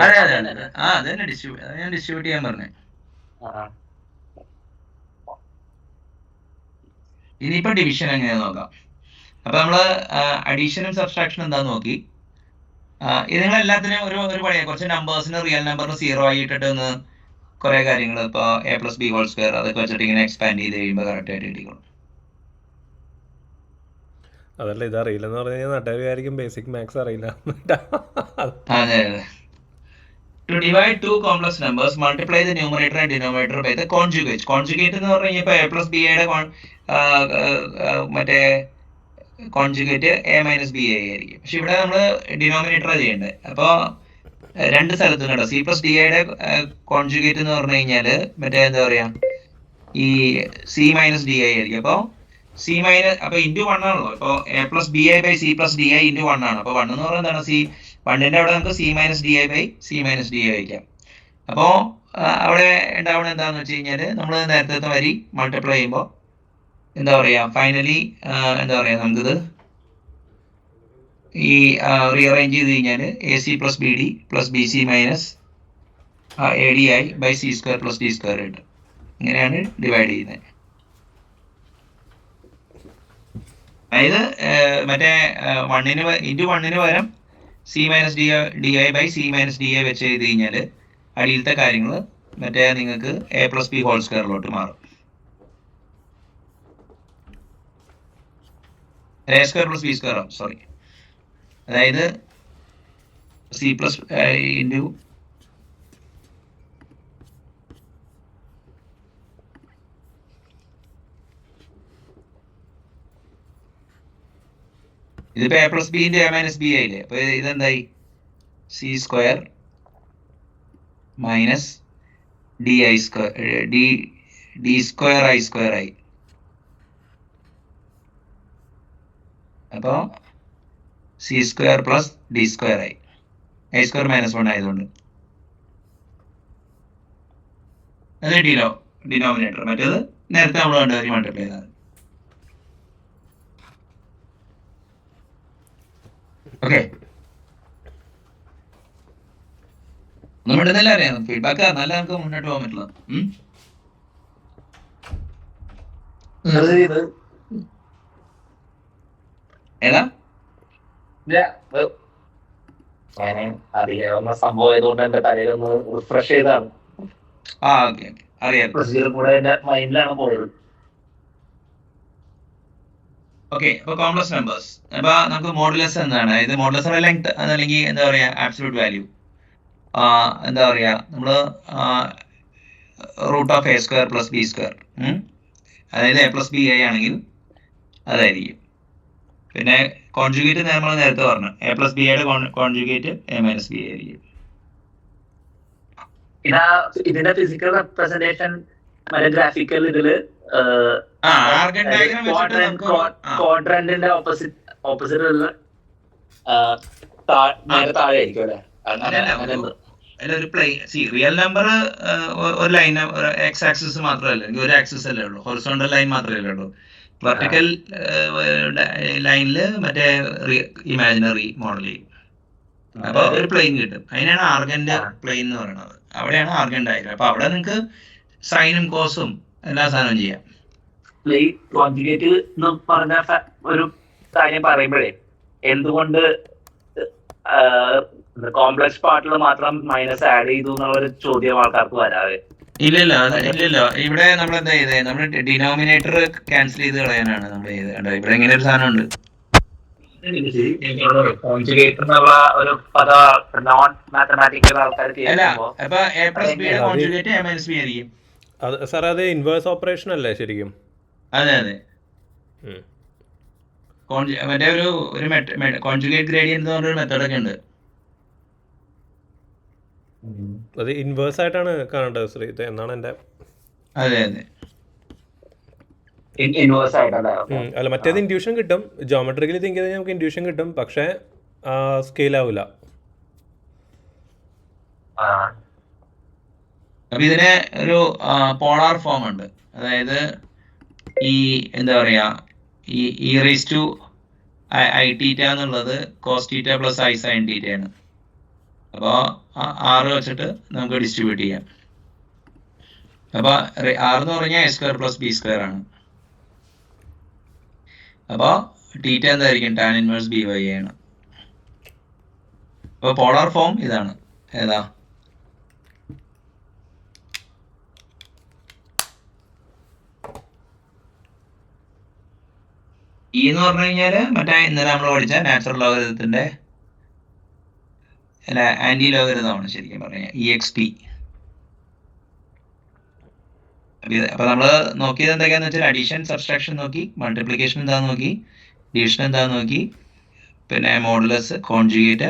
അതെ അതെ അതെ, അത് തന്നെ ഞാൻ ഡിസ്ട്രിബ്യൂട്ട് ചെയ്യാൻ പറഞ്ഞേ. ഇനിയിപ്പോ ഡിവിഷൻ എങ്ങനെയാ നോക്കാം. അപ്പൊ നമ്മള് അഡീഷനും സബ്സ്ട്രാക്ഷനും എന്താന്ന് നോക്കി. ഇത് നിങ്ങൾ എല്ലാത്തിനും ഒരു പഴയ കുറച്ച് നമ്പേഴ്സിന് റിയൽ നമ്പറിന് 0 ആയി ഇട്ടിട്ട് ഒന്ന് കുറെ കാര്യങ്ങൾ ഇപ്പൊ A+B² അതൊക്കെ വെച്ചിട്ട് ഇങ്ങനെ എക്സ്പാൻഡ് ചെയ്ത് കഴിയുമ്പോൾ കറക്റ്റ് ആയിട്ട് കിട്ടിക്കണം. അതല്ല, ഇത് അറിയില്ലെന്ന് പറഞ്ഞു കഴിഞ്ഞാൽ നാട്ടുകാർ വിചാരിക്കും ബേസിക് മാത്സ് അറിയില്ല. അതെ അതെ. To divide two complex numbers, multiply the numerator and denominator by the conjugate. Conjugate എന്ന് പറഞ്ഞു കഴിഞ്ഞാൽ A+B മറ്റേ കോൺജുഗേറ്റ് A-BI ആയിരിക്കും. പക്ഷെ ഇവിടെ നമ്മൾ ഡിനോമിനേറ്റർ ചെയ്യേണ്ടത്. അപ്പോൾ രണ്ട് സ്ഥലത്തും കേട്ടോ, C+DIയുടെ കോൺജുഗേറ്റ് എന്ന് പറഞ്ഞു കഴിഞ്ഞാൽ മറ്റേ എന്താ പറയാ, ഈ C-DI ആയിരിക്കും. അപ്പോൾ അപ്പൊ ഇൻറ്റു 1 ആണല്ലോ. ഇപ്പോൾ A+BI by C+DI ഇൻറ്റു 1 ആണ്. അപ്പോൾ 1 എന്ന് പറയുന്നത് എന്താണ്, വണ്ണിന്റെ അവിടെ നമുക്ക് C-DI by C-DI വയ്ക്കാം. അപ്പോൾ അവിടെ ഉണ്ടാവുന്നത് എന്താണെന്ന് വെച്ച് കഴിഞ്ഞാൽ നമ്മൾ നേരത്തെ വരി മൾട്ടിപ്ലൈ ചെയ്യുമ്പോൾ എന്താ പറയുക, ഫൈനലി എന്താ പറയുക, നമുക്കിത് ഈ റീഅറേഞ്ച് ചെയ്ത് കഴിഞ്ഞാൽ AC + BD + BC - ADI by C² + D² കിട്ടും. ഇങ്ങനെയാണ് ഡിവൈഡ് ചെയ്യുന്നത്. അതായത് മറ്റേ 1 പകരം C-DI by C-DI വെച്ച് ചെയ്ത് കഴിഞ്ഞാൽ അടിയിലത്തെ കാര്യങ്ങൾ മറ്റേ നിങ്ങൾക്ക് A+B² മാറും. A² + B² sorry. അതായത് C+ ഇൻറ്റു ഇതിപ്പോ A+B ഇൻറ്റു A-B ആയില്ലേ. അപ്പൊ ഇതെന്തായി, C² മൈനസ് D² ആയി. അപ്പോ C² + D² ആയി. I² -1 ആയതുകൊണ്ട് അത് ഡിനോമിനേറ്റർ. മറ്റേത് നേരത്തെ നമ്മൾ കണ്ടു മൾട്ടിപ്ലൈ ചെയ്താൽ. ഓക്കെ, ഒന്നും ഇടുന്നില്ല, അറിയാം ഫീഡ്ബാക്ക് നല്ല നമുക്ക് മുന്നോട്ട് പോകാൻ പറ്റില്ല. ഏതാ അറിയാവുന്ന സംഭവം ആയതുകൊണ്ട് എന്റെ തലയിലൊന്ന് റിഫ്രഷ് ചെയ്താണ്. ഓക്കെ അറിയാം. പ്രൊസീജിയർ കൂടെ എന്റെ മൈൻഡിലാണ് പോയത്. ഓക്കെ, അപ്പൊ കോംപ്ലക്സ് നമ്പേഴ്സ്. അപ്പൊ നമുക്ക് മോഡുലസ് എന്താണ്, അതായത് മോഡുലസ് ലെങ്ത് അല്ലെങ്കിൽ എന്താ പറയാ ആബ്സല്യൂട്ട് വാല്യൂ എന്താ പറയാ, നമ്മള് √A² + B², അതായത് A+BI ആണെങ്കിൽ അതായിരിക്കും. പിന്നെ കോൺജുഗേറ്റ് നമ്മൾ നേരത്തെ പറഞ്ഞു A+BIയുടെ കോൺജുഗേറ്റ് A-BI ആയിരിക്കും. ഇതിന്റെ ഫിസിക്കൽ റെപ്രസെന്റേഷൻ മറ്റേ ഗ്രാഫിക്കൽ ഇതില് ആർഗൻ ഡയഗ്രാം വെച്ചിട്ട് നമുക്ക് ക്വാഡ്രന്റിന്റെ ഓപ്പോസിറ്റ് ഉള്ള നേരെ താഴെ ആയിരിക്കും അല്ലെ? അല്ല ഒരു റിയൽ നമ്പർ ഒരു ലൈൻ എക്സ് ആക്സിസ് മാത്രമല്ല, ഒരു ആക്സിസ് അല്ലേ ഉള്ളൂ, ഹൊറിസോണ്ടൽ ലൈൻ മാത്രമല്ലേ ഉള്ളൂ. വെർട്ടിക്കൽ ലൈനിൽ മറ്റേ ഇമാജിനറി മോഡൽ ചെയ്യും, അപ്പൊ ഒരു പ്ലെയിൻ കിട്ടും. അതിനാണ് ആർഗന്റെ പ്ലെയിൻ എന്ന് പറയുന്നത്. അവിടെയാണ് ആർഗൻ ഡയഗ്രാം. അപ്പൊ അവിടെ നിങ്ങൾക്ക് സൈനും കോസും എല്ലാ സാധനവും ചെയ്യാം. കോൺജുഗേറ്റ് എന്ന് പറഞ്ഞ ഒരു കാര്യം പറയുമ്പോഴേ എന്തുകൊണ്ട് കോംപ്ലക്സ് പാർട്ടിൽ മാത്രം മൈനസ് ആഡ് ചെയ്തു എന്നുള്ളൊരു ചോദ്യം ആൾക്കാർക്ക് വരാതെ. ഇല്ലല്ലോ ഇവിടെ നമ്മൾ എന്താ ചെയ്തേ, നമ്മൾ ഡിനോമിനേറ്റർ ക്യാൻസൽ ചെയ്ത് കളയാനാണ് നമ്മൾ ചെയ്തത്. ഇവിടെ ഇങ്ങനെ ഒരു സാധനം ഉണ്ട്. ഒരു പദ നോൺ മാത്തമാറ്റിക്കൽ ആൾക്കാർ അപ്പൊ എ പ്ലസ് ബിയുടെ കോൺജുഗേറ്റ് എ മൈനസ് ബി ആയിരിക്കും. സാർ അത് ഇൻവേഴ്സ് ഓപ്പറേഷൻ അല്ലേ ശരിക്കും? അതെ മറ്റേ ഒരു കോൺജുഗേറ്റ് ഗ്രേഡിയന്റ് എന്ന് പറഞ്ഞൊരു മെത്തേഡൊക്കെ ഉണ്ട്. അത് ഇൻവേഴ്സ് ആയിട്ടാണ് കാണേണ്ടത് ശ്രീ എന്നാണ് എൻ്റെ. അതെ അല്ല മറ്റേത് ഇൻഡ്യൂഷൻ കിട്ടും, ജോമെട്രിക്കലി തിങ്ക് ചെയ്താൽ നമുക്ക് ഇൻഡ്യൂഷൻ കിട്ടും, പക്ഷേ സ്കെയിൽ ആവില്ല. അപ്പൊ ഇതിന് ഒരു പോളാർ ഫോം ഉണ്ട്. അതായത് ഈ എന്താ പറയാ, ഈ റേസ് ടു ഐ തീറ്റ എന്നുള്ളത് cos theta plus i sine theta ആണ്. അപ്പോൾ 6 വെച്ചിട്ട് നമുക്ക് ഡിസ്ട്രിബ്യൂട്ട് ചെയ്യാം. അപ്പോൾ 6 എന്ന് പറഞ്ഞാൽ A square plus B square ആണ്. അപ്പോൾ തീറ്റ എന്തായിരിക്കും? ടാൻ ഇൻവേഴ്സ് ബി വൈ ആണ്. അപ്പോൾ പോളാർ ഫോം ഇതാണ്. ഏതാ? ഇ എന്ന് പറഞ്ഞു കഴിഞ്ഞാല് മറ്റേ ഇന്നലെ നമ്മൾ പഠിച്ച നാച്ചുറൽ ലോഗരിതത്തിന്റെ അല്ല ആന്റി ലോഗരിതമാണ് ശരിക്കും പറഞ്ഞാൽ, EXP. അപ്പൊ നമ്മള് നോക്കിയത് എന്തൊക്കെയാന്ന് വെച്ചാൽ അഡീഷൻ സബ്സ്ട്രാക്ഷൻ നോക്കി, മൾട്ടിപ്ലിക്കേഷൻ എന്താന്ന് നോക്കി, ഡിവിഷൻ എന്താന്ന് നോക്കി, പിന്നെ മോഡുലസ്, കോൺജുഗേറ്റ്,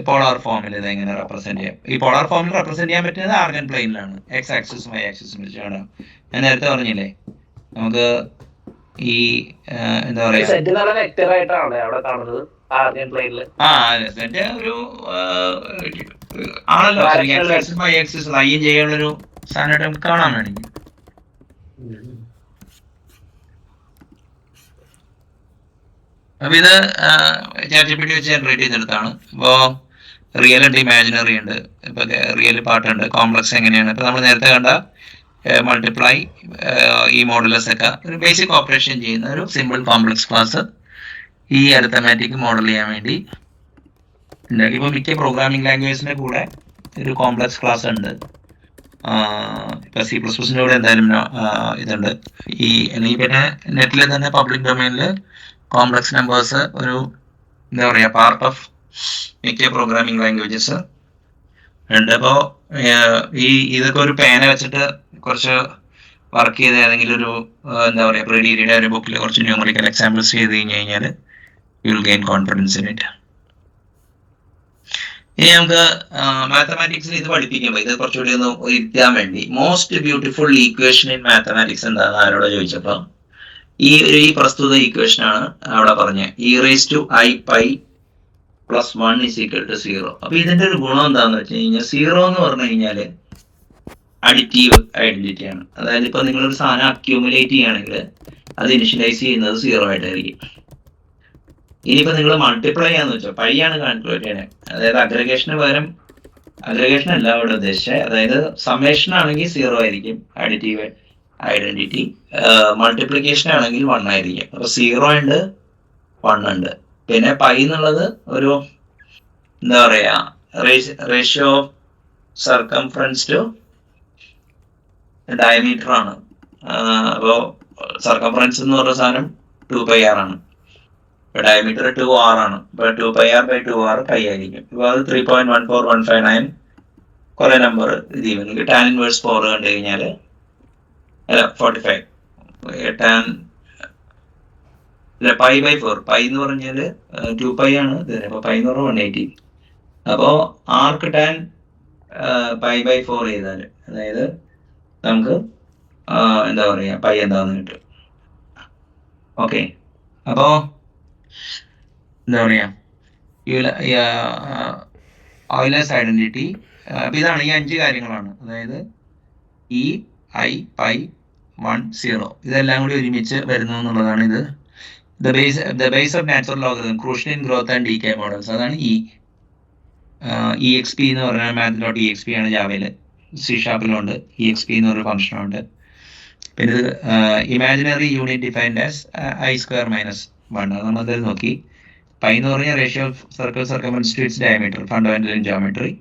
പോളാർ ഫോമിൽ ഇത് എങ്ങനെ റെപ്രസെന്റ് ചെയ്യാം. ഈ പോളാർ ഫോമിൽ റെപ്രസെന്റ് ചെയ്യാൻ പറ്റുന്നത് ആർഗൻ പ്ലെയിനിലാണ്, എക്സ് ആക്സിസും വൈ ആക്സിസും വെച്ചാണ്. ഞാൻ നേരത്തെ പറഞ്ഞില്ലേ നമുക്ക് ഈ എന്താ പറയാ ഒരു ആണല്ലോ വൈ ആക്സിസ് ലൈൻ ചെയ്യാനുള്ളൊരു സാധനമായിട്ട് നമുക്ക് കാണാൻ വേണമെങ്കിൽ. അപ്പൊ ഇത് ChatGPT വെച്ച് ജനറേറ്റ് ചെയ്തെടുത്താണ്. ഇപ്പോ റിയൽ ഉണ്ട്, ഇമാജിനറി ഉണ്ട്, ഇപ്പൊ റിയൽ പാർട്ടുണ്ട്, കോംപ്ലക്സ് എങ്ങനെയാണ്. ഇപ്പൊ നമ്മൾ നേരത്തെ കണ്ട മൾട്ടിപ്ലൈ, ഈ മോഡുലസ് ഒക്കെ ഒരു ബേസിക് ഓപ്പറേഷൻ ചെയ്യുന്ന ഒരു സിമ്പിൾ കോംപ്ലക്സ് ക്ലാസ് ഈ അരിത്തമാറ്റിക് മോഡൽ ചെയ്യാൻ വേണ്ടി ഉണ്ടാക്കി. ഇപ്പൊ മിക്ക പ്രോഗ്രാമിംഗ് ലാംഗ്വേജിന്റെ കൂടെ ഒരു കോംപ്ലക്സ് ക്ലാസ് ഉണ്ട്. ഇപ്പൊ C++ന്റെ കൂടെ എന്തായാലും ഇതുണ്ട്. അല്ലെങ്കിൽ പിന്നെ നെറ്റിൽ തന്നെ പബ്ലിക് ഡൊമൈനിൽ കോംപ്ലക്സ് നമ്പേഴ്സ് ഒരു എന്താ പറയാ പാർട്ട് ഓഫ് മിക്ക പ്രോഗ്രാമിംഗ് ലാംഗ്വേജസ് ഉണ്ട്. അപ്പോൾ ഇതൊക്കെ ഒരു പേന വെച്ചിട്ട് കുറച്ച് വർക്ക് ചെയ്ത് ഏതെങ്കിലും ഒരു എന്താ പറയാ പ്രീഡിയുടെ ഒരു ബുക്കിൽ കുറച്ച് ന്യൂമറിക്കൽ എക്സാമ്പിൾസ് ചെയ്ത് കഴിഞ്ഞാൽ you will gain confidence in it. ഇനി നമുക്ക് മാത്തമാറ്റിക്സിൽ ഇത് പഠിപ്പിക്കുമ്പോൾ ഇത് കുറച്ചുകൂടി ഒന്ന് ഇരുത്താൻ വേണ്ടി most beautiful equation in mathematics എന്താണെന്ന് ആരോട് ചോദിച്ചപ്പോൾ ഈ പ്രസ്തുത ഈക്വേഷൻ ആണ് അവിടെ പറഞ്ഞത്, e⁻⁴ + 1 = 0. അപ്പൊ ഇതിന്റെ ഒരു ഗുണം എന്താന്ന് വെച്ച് കഴിഞ്ഞാൽ 0 എന്ന് പറഞ്ഞു കഴിഞ്ഞാല് അഡിറ്റീവ് ഐഡന്റിറ്റി ആണ്. അതായത് ഇപ്പൊ നിങ്ങളൊരു സാധനം അക്യൂമുലേറ്റ് ചെയ്യുകയാണെങ്കിൽ അത് ഇനിഷ്യലൈസ് ചെയ്യുന്നത് 0 ആയിട്ടായിരിക്കും. ഇനിയിപ്പോ നിങ്ങൾ മൾട്ടിപ്ലൈ ചെയ്യാന്ന് വെച്ചാൽ പൈയാണ് കാൽക്കുലേറ്റ് ചെയ്യണേ. അതായത് അഗ്രഗേഷന് പകരം, അഗ്രഗേഷൻ അല്ല അവിടെ ഉദ്ദേശിച്ചത്, അതായത് സമ്മേഷൻ ആണെങ്കിൽ 0 ആയിരിക്കും അഡിറ്റീവ് ഐഡന്റിറ്റി, മൾട്ടിപ്ലിക്കേഷൻ ആണെങ്കിൽ 1 ആയിരിക്കും. അപ്പൊ 0 ഉണ്ട്, 1 ഉണ്ട്. പിന്നെ പൈ എന്നുള്ളത് ഒരു എന്താ പറയാ ratio of circumference to diameter ആണ്. അപ്പോ സർക്കംഫറൻസ് എന്ന് പറഞ്ഞ സാധനം 2πr ആണ്, ഡയമീറ്റർ 2r ആണ്. ഇപ്പൊ 2πr/2r പൈ ആയിരിക്കും. ഇപ്പൊ അത് 3.14159 കുറെ നമ്പർ ഇത് ചെയ്യുന്നു. ടാൻ ഇൻവേഴ്സ് 4 കണ്ടു കഴിഞ്ഞാല് അല്ല 45 ടാൻ π/4 പൈ എന്ന് പറഞ്ഞാല് 2π ആണ്. അപ്പൊ പൈ എന്ന് പറഞ്ഞാൽ 180. അപ്പോ ആർക്ക് ടാൻ π/4 ചെയ്താൽ, അതായത് നമുക്ക് എന്താ പറയുക പൈ എന്താന്ന് കിട്ടും. ഓക്കെ, അപ്പോൾ എന്താ പറയുക ഓയിലേഴ്സ് ഐഡന്റിറ്റി. അപ്പോൾ ഇതാണ് ഈ 5 കാര്യങ്ങളാണ്, അതായത് ഇ, ഐ, പൈ, 1, 0 ഇതെല്ലാം കൂടി ഒരുമിച്ച് വരുന്നു എന്നുള്ളതാണ് ഇത്. The base of natural logarithm crucial in growth and decay models, അതാണ് EXP എന്ന് പറഞ്ഞാൽ math.exp ആണ് ജാവയിൽ. C#ലുണ്ട് EXP എന്ന് പറഞ്ഞ ഫംഗ്ഷനുണ്ട്. പിന്നെ ഇത് imaginary unit defined as I²-1 അത് നമ്മൾ നോക്കി. പൈ എന്ന് പറഞ്ഞാൽ ratio of circle circumference to its diameter, fundamental in geometry.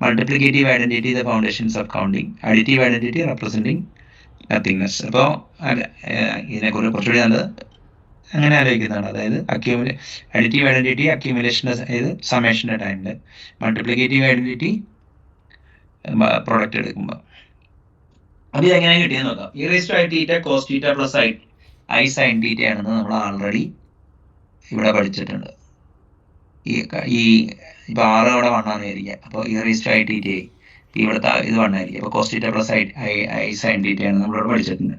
Multiplicative identity the foundations of counting. Additive identity representing nothingness. അപ്പോൾ ഇതിനെക്കുറിച്ച് കുറച്ചുകൂടി നല്ലത് അങ്ങനെ ആലോചിക്കുന്നതാണ്, അതായത് അഡിറ്റീവ് ഐഡന്റിറ്റി അക്യൂമുലേഷൻ, അതായത് സമേഷൻ്റെ ടൈമിൽ. മൾട്ടിപ്ലിക്കേറ്റീവ് ഐഡന്റിറ്റി പ്രൊഡക്റ്റ് എടുക്കുമ്പോൾ. അത് എങ്ങനെ കിട്ടിയെന്ന് നോക്കാം. e⁻θ cos θ plus I sin θ ആണെന്ന് നമ്മൾ ആൾറെഡി ഇവിടെ പഠിച്ചിട്ടുണ്ട്. ഈ ഇപ്പോൾ 6 അവിടെ 1 ആണെന്ന് വിചാരിക്കുക. അപ്പോൾ e⁻θ ഇവിടുത്തെ ഇത് 1 ആയിരിക്കും. അപ്പോൾ cos θ പ്ലസ് I sin θ ആണ് നമ്മളിവിടെ പഠിച്ചിട്ടുണ്ട്.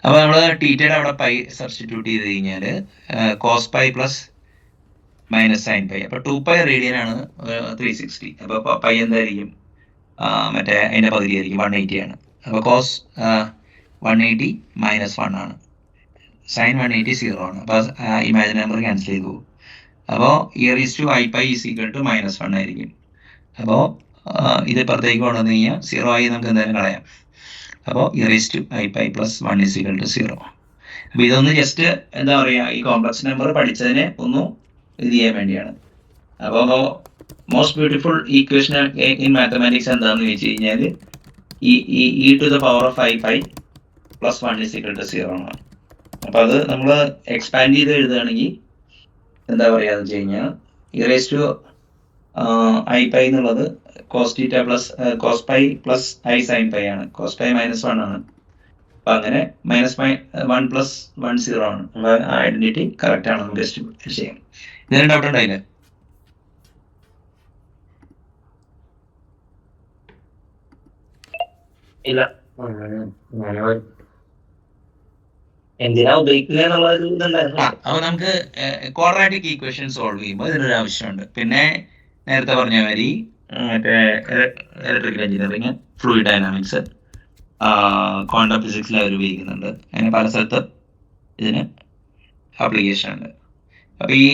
അപ്പോൾ നമ്മൾ θയുടെ അവിടെ പൈ സബ്സ്റ്റിറ്റ്യൂട്ട് ചെയ്ത് കഴിഞ്ഞാൽ cos π പ്ലസ് മൈനസ് sin π. അപ്പോൾ 2π റേഡിയൻ ആണ് 360. അപ്പോൾ പൈ എന്തായിരിക്കും, മറ്റേ അതിൻ്റെ പകുതി ആയിരിക്കും, 180 ആണ്. അപ്പോൾ cos 180 മൈനസ് 1 ആണ്, sin 180 0 ആണ്. അപ്പോൾ ഇമാജിനറി നമ്പർ ക്യാൻസൽ ചെയ്തു പോകും. അപ്പോൾ e⁻I π -1 ആയിരിക്കും. അപ്പോൾ ഇത് പുറത്തേക്ക് കൊണ്ടുവന്ന് കഴിഞ്ഞാൽ 0 ആയി നമുക്ക് എന്തായാലും കളയാം. അപ്പോൾ e⁻I π + 1 = 0. അപ്പോൾ ഇതൊന്ന് ജസ്റ്റ് എന്താ പറയുക, ഈ കോംപ്ലക്സ് നമ്പർ പഠിച്ചതിനെ ഒന്ന് ഇത് ചെയ്യാൻ വേണ്ടിയാണ്. അപ്പോൾ most beautiful equation in mathematics എന്താണെന്ന് ചോദിച്ചു കഴിഞ്ഞാൽ e⁻⁵ + 1 = 0 ആണ്. അപ്പോൾ അത് നമ്മൾ എക്സ്പാൻഡ് ചെയ്ത് എഴുതുകയാണെങ്കിൽ എന്താ പറയുക എന്ന് വെച്ച് കഴിഞ്ഞാൽ e⁻I π എന്നുള്ളത് cos π + I sin π ആണ്. cos π -1 ആണ്. അപ്പം അങ്ങനെ -1 + 1 0 ആണ്. ഐഡന്റിറ്റി കറക്റ്റ് ആണ്, നമുക്ക് ടെസ്റ്റ് ചെയ്യാം. ഇതിന് ഡൗട്ട് ഉണ്ടായില്ലേ? ഇല്ല, എന്തിനാ ഉപയോഗിക്കുക എന്നുള്ള ഒരു ഇതുണ്ടായിരുന്നു. അപ്പോൾ നമുക്ക് ക്വാഡ്രാറ്റിക് ഈക്വേഷൻ സോൾവ് ചെയ്യുമ്പോൾ ഇതിനൊരു ആവശ്യമുണ്ട്. പിന്നെ നേരത്തെ പറഞ്ഞ മാതിരി മറ്റേ electrical engineering, fluid dynamics, quantum ഫിസിക്സിൽ അവർ ഉപയോഗിക്കുന്നുണ്ട്. അങ്ങനെ പല സ്ഥലത്ത് ഇതിന് ആപ്ലിക്കേഷൻ ഉണ്ട്. അപ്പോൾ ഈ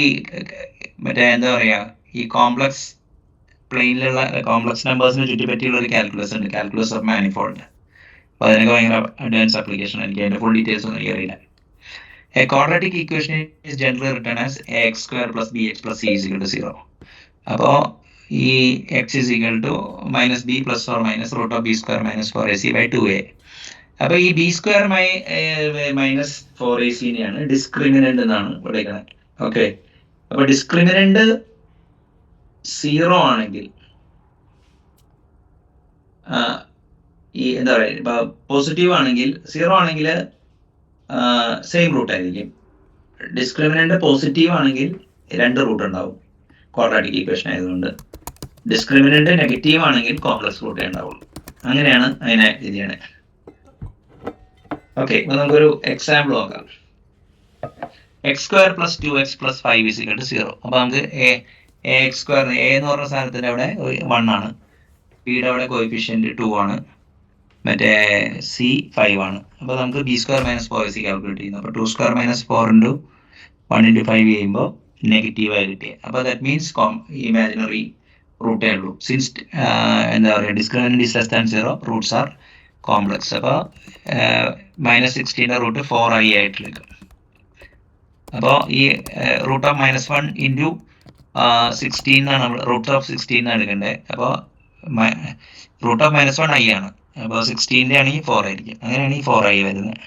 മറ്റേ എന്താ പറയുക, ഈ കോംപ്ലക്സ് പ്ലെയിനിലുള്ള കോംപ്ലക്സ് നമ്പേഴ്സിനെ ചുറ്റിപ്പറ്റിയുള്ള ഒരു കാൽക്കുലസ് ഉണ്ട്, കാൽക്കുലസ് ഓഫ് മാനിഫോൾഡ്. അപ്പോൾ അതിനൊക്കെ ഭയങ്കര അഡ്വാൻസ് ആപ്ലിക്കേഷൻ. എനിക്ക് അതിൻ്റെ ഫുൾ ഡീറ്റെയിൽസ് ഒന്നും അറിയില്ല. A quadratic equation is generally written as ax² + bx + c = 0. അപ്പോൾ ഈ x = -b ± √b² - 4ac/2a. അപ്പോൾ ഈ b² - 4ac-നെയാണ് ഡിസ്ക്രിമിനന്റ് എന്നാണ് വിളിക്കുന്നത്. ഓക്കെ, അപ്പോൾ ഡിസ്ക്രിമിനന്റ് 0 ആണെങ്കിൽ ഈ എന്താ പറയുക, ഇപ്പോൾ പോസിറ്റീവ് ആണെങ്കിൽ 0 ആണെങ്കിൽ സെയിം റൂട്ട് ആയിരിക്കും. ഡിസ്ക്രിമിനന്റ് പോസിറ്റീവ് ആണെങ്കിൽ 2 റൂട്ട് ഉണ്ടാവും, ക്വാഡ്രാറ്റിക് ഈക്വേഷൻ ആയതുകൊണ്ട്. ഡിസ്ക്രിമിനന്റ് നെഗറ്റീവ് ആണെങ്കിൽ കോംപ്ലക്സ് റൂട്ടേ ഉണ്ടാവുള്ളൂ. അങ്ങനെയാണ് അതിനെ ഇത് ചെയ്യണേ. ഓക്കെ, അപ്പോൾ നമുക്കൊരു എക്സാമ്പിൾ നോക്കാം. x² + 2x + 5 = 0. അപ്പോൾ നമുക്ക് ax², a എന്ന് പറഞ്ഞ സാധനത്തിൻ്റെ അവിടെ 1 ആണ്, ബിയുടെ അവിടെ കോയിഫിഷ്യൻറ്റ് 2 ആണ്, മറ്റേ c 5 ആണ്. അപ്പോൾ നമുക്ക് b² - 4ac കാൽക്കുലേറ്റ് ചെയ്യുന്നു. അപ്പോൾ 2² - 4 × 1 × 5 ചെയ്യുമ്പോൾ നെഗറ്റീവായി കിട്ടിയത്. അപ്പോൾ ദാറ്റ് മീൻസ് ഇമാജിനറി റൂട്ടേ ഉള്ളൂ. സിൻസ് എന്താ പറയുക, discriminant is less than 0, roots are complex. അപ്പോൾ -16ന്റെ റൂട്ട് 4i ആയിട്ട് എടുക്കും. അപ്പോൾ ഈ √1 × 16 എന്നാണ് നമ്മൾ √16 എന്നാണ് എടുക്കേണ്ടത്. അപ്പോൾ √1 i ആണ്. അപ്പോൾ 16ന്റെ ആണെങ്കിൽ 4 ആയിരിക്കും. അങ്ങനെയാണെങ്കിൽ 4i വരുന്നത്.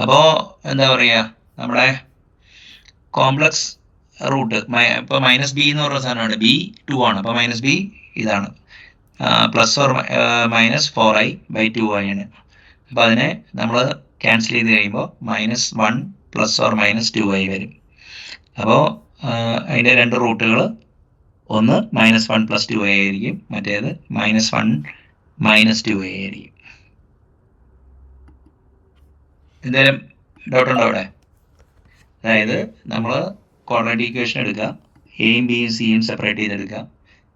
അപ്പോൾ എന്താ പറയുക, നമ്മുടെ കോംപ്ലക്സ് റൂട്ട് ഇപ്പോൾ -b എന്ന് പറഞ്ഞ സാധനമാണ്, b 2 ആണ്. അപ്പോൾ -b ഇതാണ്, ± 4i/2i ആണ്. അപ്പോൾ അതിനെ നമ്മൾ ക്യാൻസൽ ചെയ്ത് കഴിയുമ്പോൾ -1 ± 2i വരും. അപ്പോൾ അതിൻ്റെ 2 റൂട്ടുകൾ ഒന്ന് -1 + 2a ആയിരിക്കും, മറ്റേത് -1 - 2a ആയിരിക്കും. എന്തായാലും ഡൗട്ട് ഉണ്ടോ അവിടെ? അതായത് നമ്മൾ ക്വാഡ്രാറ്റിക് ഇക്വേഷൻ എടുക്കുക, എയും ബിയും സിയും സെപ്പറേറ്റ് ചെയ്തെടുക്കുക,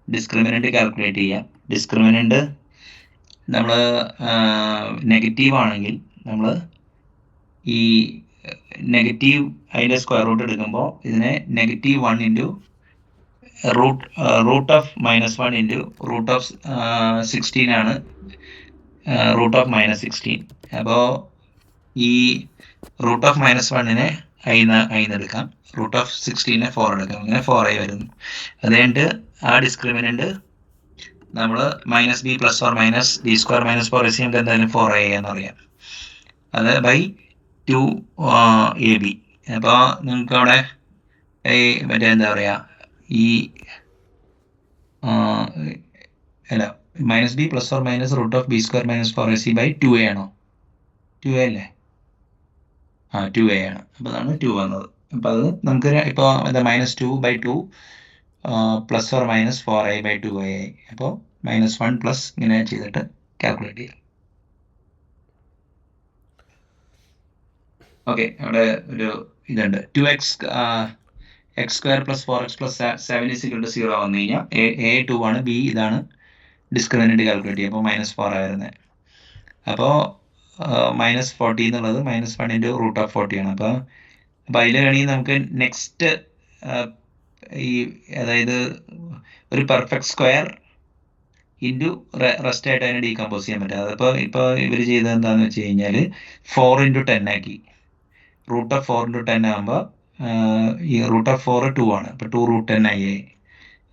ഡിസ്ക്രിമിനന്റ് കാൽക്കുലേറ്റ് ചെയ്യുക. ഡിസ്ക്രിമിനന്റ് നമ്മൾ നെഗറ്റീവ് ആണെങ്കിൽ നമ്മൾ ഈ നെഗറ്റീവ് അതിൻ്റെ സ്ക്വയർ റൂട്ട് എടുക്കുമ്പോൾ ഇതിനെ -1 into root of -1 into root of 16 ആണ് റൂട്ട് ഓഫ് -16. അപ്പോൾ ഈ റൂട്ട് ഓഫ് -1നെ അയിന്ന് എടുക്കാം, റൂട്ട് ഓഫ് 16നെ 4 എടുക്കാം, അങ്ങനെ 4 വരുന്നു. അത് കഴിഞ്ഞിട്ട് ആ ഡിസ്ക്രിമിനന്റ് നമ്മൾ -b + or - b² - 4ac നമുക്ക് എന്തായാലും 4a എന്നറിയാം, അത് ബൈ 2ab. അപ്പോൾ നിങ്ങൾക്ക് അവിടെ മറ്റേ എന്താ പറയുക, ഈ അല്ല -b + or - √b² - 4ac by 2a ആണോ? 2a അല്ലേ? 2a ആണ്. അപ്പോൾ അതാണ് 2 വന്നത്. അപ്പോൾ അത് നമുക്ക് ഇപ്പോൾ എന്താ -2/2 + or - 4a/2a. അപ്പോൾ -1 പ്ലസ് ഇങ്ങനെ ചെയ്തിട്ട് കാൽക്കുലേറ്റ് ചെയ്യാം. ഓക്കെ, അവിടെ ഒരു ഇതുണ്ട്, 2x x² + 4x + 7 = 0 വന്നു കഴിഞ്ഞാൽ a 2 ആണ്, b ഇതാണ്, ഡിസ്ക്രിമിനന്റ് കാൽക്കുലേറ്റ് ചെയ്യുമ്പോൾ -4 വരുന്നത്. അപ്പോൾ -40 എന്നുള്ളത് -1 ഇൻറ്റു റൂട്ട് ഓഫ് 40 ആണ്. അപ്പോൾ അതിൽ വേണമെങ്കിൽ നമുക്ക് നെക്സ്റ്റ് ഈ അതായത് ഒരു പെർഫെക്റ്റ് സ്ക്വയർ ഇൻറ്റു റെസ്റ്റ് ആയിട്ട് അതിനെ ഡീകമ്പോസ് ചെയ്യാൻ പറ്റും. അതിപ്പോൾ ഇവർ ചെയ്തത് എന്താണെന്ന് വെച്ച് കഴിഞ്ഞാൽ 4 × 10 ആക്കി. റൂട്ട് ഓഫ് 4 × 10 ആകുമ്പോൾ ഈ റൂട്ട് ഓഫ് 4 2 ആണ്, അപ്പോൾ 2√10 ആയി.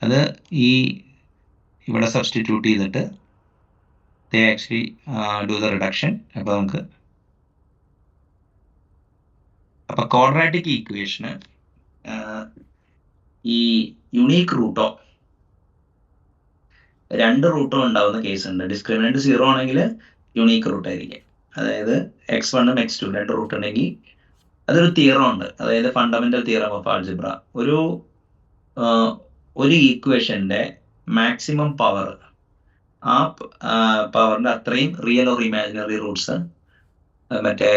അത് ഈ ഇവിടെ സബ്സ്റ്റിറ്റ്യൂട്ട് ചെയ്തിട്ട് they actually do the reduction. അപ്പോൾ നമുക്ക് അപ്പോൾ ക്വാഡ്രാറ്റിക് ഈക്വേഷന് ഈ യുണീക്ക് റൂട്ടോ 2 റൂട്ടോ ഉണ്ടാവുന്ന കേസ് ഉണ്ട്. ഡിസ്ക്രിമിനന്റ് 0 ആണെങ്കിൽ യുണീക്ക് റൂട്ട് ആയിരിക്കും, അതായത് x1 x2 2 റൂട്ട് ഉണ്ടെങ്കിൽ അതൊരു തിയറം ഉണ്ട്, അതായത് ഫണ്ടമെന്റൽ തിയറം ഓഫ് ആൾജിബ്ര. ഒരു ഈക്വേഷന്റെ മാക്സിമം പവർ, ആ പവറിന്റെ അത്രയും റിയൽ ഓർ ഇമാജിനറി റൂട്ട്സ് മറ്റേ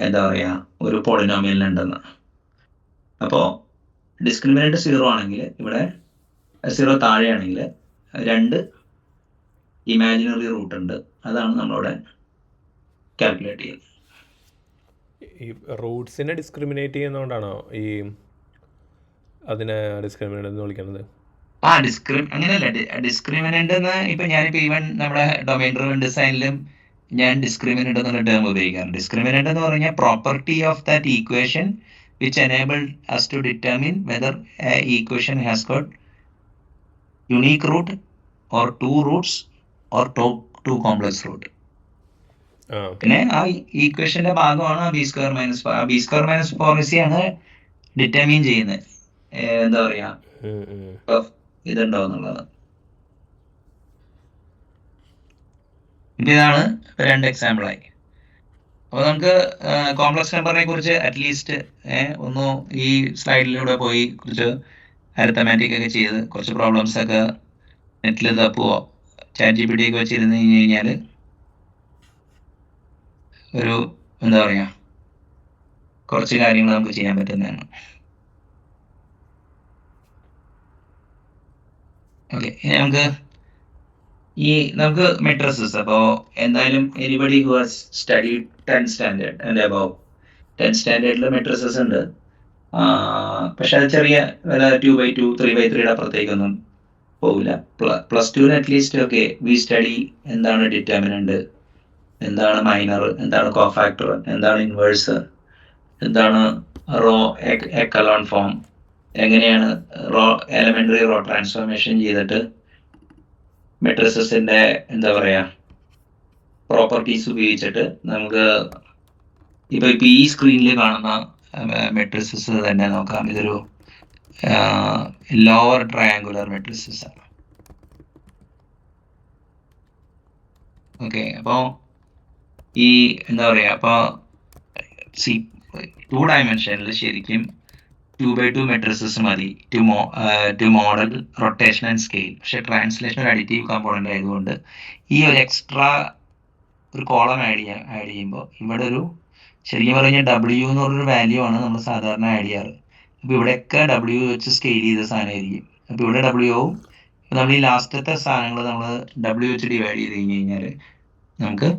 എന്താ പറയുക ഒരു പോളിനോമിയലിനുണ്ടെന്ന്. അപ്പോൾ ഡിസ്ക്രിമിനന്റ് 0 ആണെങ്കിൽ, ഇവിടെ 0 താഴെയാണെങ്കിൽ 2 ഇമാജിനറി റൂട്ട് ഉണ്ട്, അതാണ് നമ്മളിവിടെ കാൽക്കുലേറ്റ് ചെയ്യുന്നത്. ഈ റൂട്ട്സിനെ ഡിസ്ക്രിമിനേറ്റ് ചെയ്യുന്നതുകൊണ്ടാണോ ഈ അതിനെ ഡിസ്ക്രിമിനന്റ് എന്ന് വിളിക്കുന്നത്? അങ്ങനെയല്ല, ഡിസ്ക്രിമിനന്റ് എന്ന് ഞാനിപ്പോൾ ഈവൻ നമ്മുടെ ഡൊമൈൻ ഡ്രിവൻ ഡിസൈനിലും ഞാൻ ഡിസ്ക്രിമിനന്റ് എന്നുള്ള ടേം ഉപയോഗിക്കാറുണ്ട്. ഡിസ്ക്രിമിനന്റ് എന്ന് പറഞ്ഞാൽ property of that equation which enable us to determine whether a equation has got unique root or 2 roots or 2 complex root. പിന്നെ ആ ഈക്വേഷന്റെ ഭാഗമാണ് b² - 4ac ആണ് ഡിറ്റർമിൻ ചെയ്യുന്നത് എന്താ പറയാ ഇതുണ്ടാവുന്നുള്ളത്. ഇതാണ് 2 എക്സാമ്പിളായി. അപ്പോൾ നമുക്ക് കോംപ്ലക്സ് നമ്പറിനെ കുറിച്ച് അറ്റ്ലീസ്റ്റ് ഒന്ന് ഈ സ്ലൈഡിലൂടെ പോയി കുറച്ച് അരിത്തമാറ്റിക് ഒക്കെ ചെയ്ത് കുറച്ച് പ്രോബ്ലംസ് ഒക്കെ നെറ്റിൽ തപ്പുവോ ChatGPT ഒക്കെ വെച്ചിരുന്ന് കഴിഞ്ഞാൽ ഒരു എന്താ പറയുക കുറച്ച് കാര്യങ്ങൾ നമുക്ക് ചെയ്യാൻ പറ്റുന്നതാണ്. ഓക്കെ, നമുക്ക് മെട്രിസസ്, അപ്പോൾ എന്തായാലും anybody who has studied 10th standard and above 10th സ്റ്റാൻഡേർഡിൽ മെട്രിസസ് ഉണ്ട്. പക്ഷെ അത് ചെറിയ 2/2 3/3 അപ്പുറത്തേക്കൊന്നും പോവില്ല. +2 അറ്റ്ലീസ്റ്റ് ഓക്കെ വി സ്റ്റഡി എന്താണ് ഡിറ്റർമിനന്റ്, എന്താണ് മൈനർ, എന്താണ് കോഫാക്ടർ, എന്താണ് ഇൻവേഴ്സ്, എന്താണ് റോ എക്കലോൺ ഫോം, എങ്ങനെയാണ് എലമെന്ററി റോ ട്രാൻസ്ഫോർമേഷൻ ചെയ്തിട്ട് മെട്രിസസിന്റെ എന്താ പറയാ പ്രോപ്പർട്ടീസ് ഉപയോഗിച്ചിട്ട് നമുക്ക് ഇപ്പൊ ഈ സ്ക്രീനിൽ കാണുന്ന മെട്രിസസ് തന്നെ നോക്കാം. ഇതൊരു ലോവർ ട്രയാങ്കുലർ മെട്രിസസ് ആണ്. ഓക്കെ, അപ്പോൾ ഈ എന്താ പറയാ, അപ്പോൾ 2 ഡയമെൻഷനിൽ ശരിക്കും 2x2 മെട്രിസസ് മതി two model rotation and scale. പക്ഷെ ട്രാൻസ്ലേഷൻ ഒരു അഡിറ്റീവ് കമ്പോണന്റ് ആയതുകൊണ്ട് ഈ ഒരു എക്സ്ട്രാ ഒരു കോളം ആഡ് ചെയ്യുമ്പോൾ ഇവിടെ ഒരു ശരിക്കും പറഞ്ഞാൽ W എന്ന് പറഞ്ഞൊരു വാല്യൂ ആണ് നമ്മൾ സാധാരണ ആഡ് ചെയ്യാറ്. അപ്പോൾ ഇവിടെയൊക്കെ W വെച്ച് സ്കെയിൽ ചെയ്ത സാധനമായിരിക്കും. അപ്പോൾ ഇവിടെ W ആവും. നമ്മൾ ഈ ലാസ്റ്റത്തെ സാധനങ്ങൾ നമ്മൾ W വെച്ച് ഡിവൈഡ് ചെയ്ത് കഴിഞ്ഞാൽ നമുക്ക്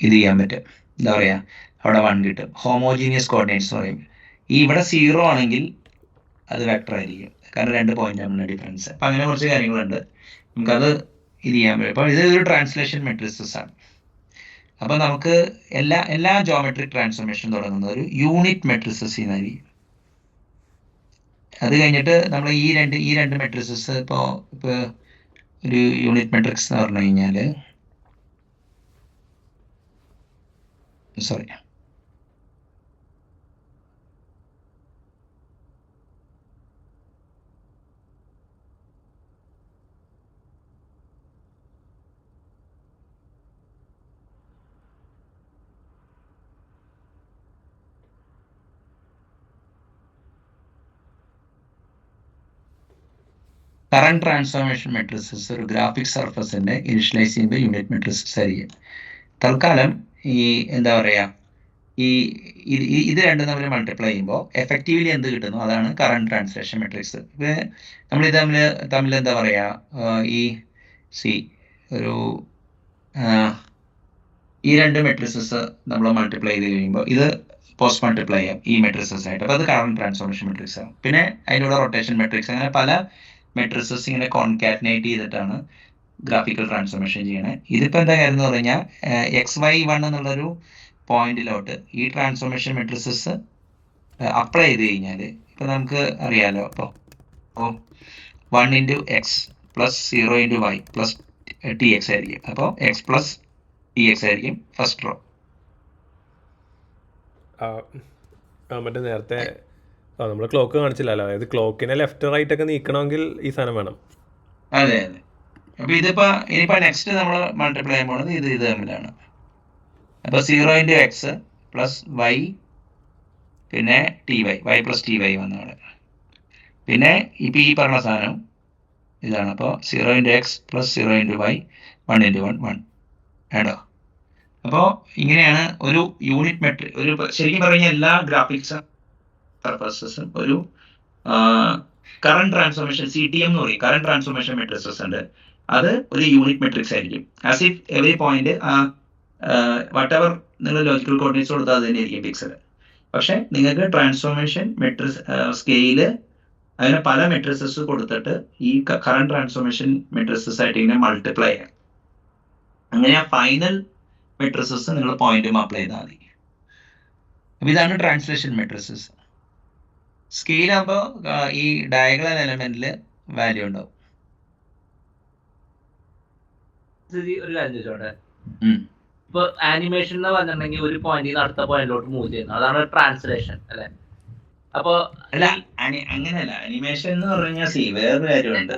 ഇത് ചെയ്യാൻ പറ്റും. എന്താ പറയുക, അവിടെ 1 കിട്ടും. ഹോമോജീനിയസ് കോർഡിനേറ്റ്സ് പറയും. ഈ ഇവിടെ 0 ആണെങ്കിൽ അത് വെക്ടർ ആയിരിക്കും, കാരണം 2 പോയിന്റ് ആണ് ഡിഫറൻസ്. അപ്പം അങ്ങനെ കുറച്ച് കാര്യങ്ങളുണ്ട്, നമുക്കത് ഇത് ചെയ്യാൻ പറ്റും. അപ്പോൾ ഇത് ഒരു ട്രാൻസ്ലേഷൻ മെട്രിസസ് ആണ്. അപ്പോൾ നമുക്ക് എല്ലാ ജോമെട്രിക് ട്രാൻസ്ഫോർമേഷൻ തുടങ്ങുന്നത് ഒരു യൂണിറ്റ് മെട്രിസസ് ചെയ്യുന്നതായിരിക്കും. അത് കഴിഞ്ഞിട്ട് നമ്മൾ ഈ രണ്ട് മെട്രിസസ് ഇപ്പോൾ ഒരു യൂണിറ്റ് മെട്രിക്സ് എന്ന് പറഞ്ഞു കഴിഞ്ഞാൽ സോറി കറണ്ട് ട്രാൻസ്ഫോർമേഷൻ മെട്രിസസ് ഒരു ഗ്രാഫിക് സർഫസിന്റെ ഇനിഷ്യലൈസ് ചെയ്യുമ്പോൾ യൂണിറ്റ് മെട്രിസസ് ആയിരിക്കും. തൽക്കാലം ഈ എന്താ പറയുക, ഇത് രണ്ടും തമ്മിൽ മൾട്ടിപ്ലൈ ചെയ്യുമ്പോൾ എഫക്റ്റീവ്ലി എന്ത് കിട്ടുന്നു അതാണ് കറണ്ട് ട്രാൻസ്ലേഷൻ മെട്രിക്സ്. ഇപ്പം നമ്മൾ ഇത് തമ്മിൽ എന്താ പറയുക, ഈ രണ്ട് മെട്രിസസ് നമ്മൾ മൾട്ടിപ്ലൈ ചെയ്ത് കഴിയുമ്പോൾ ഇത് പോസ്റ്റ് മൾട്ടിപ്ലൈ ചെയ്യാം ഈ മെട്രിസസ് ആയിട്ട്. അപ്പോൾ അത് കറണ്ട് ട്രാൻസ്ഫോർമേഷൻ മെട്രിക്സ് ആവും. പിന്നെ അതിനുള്ള റൊട്ടേഷൻ മെട്രിക്സ്, അങ്ങനെ പല മെട്രിസസ് ഇങ്ങനെ കോൺകാറ്റിനേറ്റ് ചെയ്തിട്ടാണ് ഗ്രാഫിക്കൽ ട്രാൻസ്ഫോർമേഷൻ ചെയ്യണേ. ഇതിപ്പോൾ എന്താ കാര്യം എന്ന് പറഞ്ഞു കഴിഞ്ഞാൽ XY1 എന്നുള്ളൊരു പോയിന്റിലോട്ട് ഈ ട്രാൻസ്ഫോർമേഷൻ മെട്രിസസ് അപ്ലൈ ചെയ്ത് കഴിഞ്ഞാൽ ഇപ്പം നമുക്ക് അറിയാലോ, അപ്പോൾ 1 × x + 0 × y + tx ആയിരിക്കും. അപ്പോൾ x + tx ആയിരിക്കും ഫസ്റ്റ് റോ. മറ്റേ നേരത്തെ നമ്മൾ ക്ലോക്ക് കാണിച്ചില്ലല്ലോ, അതായത് ക്ലോക്കിനെ ലെഫ്റ്റ് റൈറ്റ് ഒക്കെ നീക്കണമെങ്കിൽ ഈ സാധനം വേണം. അതെ. അപ്പോൾ ഇനിയിപ്പോൾ നെക്സ്റ്റ് നമ്മൾ മൾട്ടിപ്ലൈ ചെയ്യാൻ പോകുന്നത് ഇത് തമ്മിലാണ്. അപ്പോൾ 0 × x + y പിന്നെ ty, y + ty വന്നാണ്. പിന്നെ ഇപ്പോൾ ഈ പറഞ്ഞ സാധനം ഇതാണ്. അപ്പോൾ 0 × x + 0 × y 1 × 1 1 ആണോ. അപ്പോൾ ഇങ്ങനെയാണ് ഒരു യൂണിറ്റ് മെട്രിക്. ഒരു ശരിക്കും പറഞ്ഞാൽ എല്ലാ ഗ്രാഫിക്സ് സർഫസസും ഒരു കറണ്ട് ട്രാൻസ്ഫോർമേഷൻ CTM എന്ന് പറയും, കറണ്ട് ട്രാൻസ്ഫോർമേഷൻ മെട്രിസസ് ഉണ്ട്. അത് ഒരു യൂണിറ്റ് മെട്രിക്സ് ആയിരിക്കും. As if every point what ever നിങ്ങൾ ലോജിക്കൽ കോർഡിനേറ്റ്സ് കൊടുത്താൽ അത് തന്നെ ആയിരിക്കും പിക്സൽ. പക്ഷെ നിങ്ങൾക്ക് ട്രാൻസ്ഫോർമേഷൻ മെട്രിക്സ് സ്കെയില് അങ്ങനെ പല മെട്രിസസ് കൊടുത്തിട്ട് ഈ കറണ്ട് ട്രാൻസ്ഫോർമേഷൻ മെട്രിസസ് ആയിട്ട് ഇങ്ങനെ മൾട്ടിപ്ലൈ ചെയ്യാം. അങ്ങനെ ആ ഫൈനൽ മെട്രിസസ് നിങ്ങൾ പോയിന്റും അപ്ലൈ ചെയ്താൽ മതി. അപ്പോൾ ഇതാണ് ട്രാൻസ്ലേഷൻ മെട്രിസസ്. സ്കെയിൽ ആകുമ്പോൾ ഈ ഡയഗണൽ എലമെന്റിൽ വാല്യൂ ഉണ്ടാവും. ഒരു കാര്യം ചോദിച്ചോട്ടെ, ഇപ്പൊ ആനിമേഷൻ എന്ന് പറഞ്ഞിട്ടുണ്ടെങ്കിൽ ഒരു പോയിന്റിൽ നിന്ന് അടുത്ത പോയിന്റിലോട്ട് മൂവ് ചെയ്യുന്നത്, അതാണ് ട്രാൻസ്ലേഷൻ അല്ലെ? അപ്പൊ അല്ല, അങ്ങനെയല്ല. അനിമേഷൻ എന്ന് പറഞ്ഞാൽ വേറൊരു കാര്യമുണ്ട്.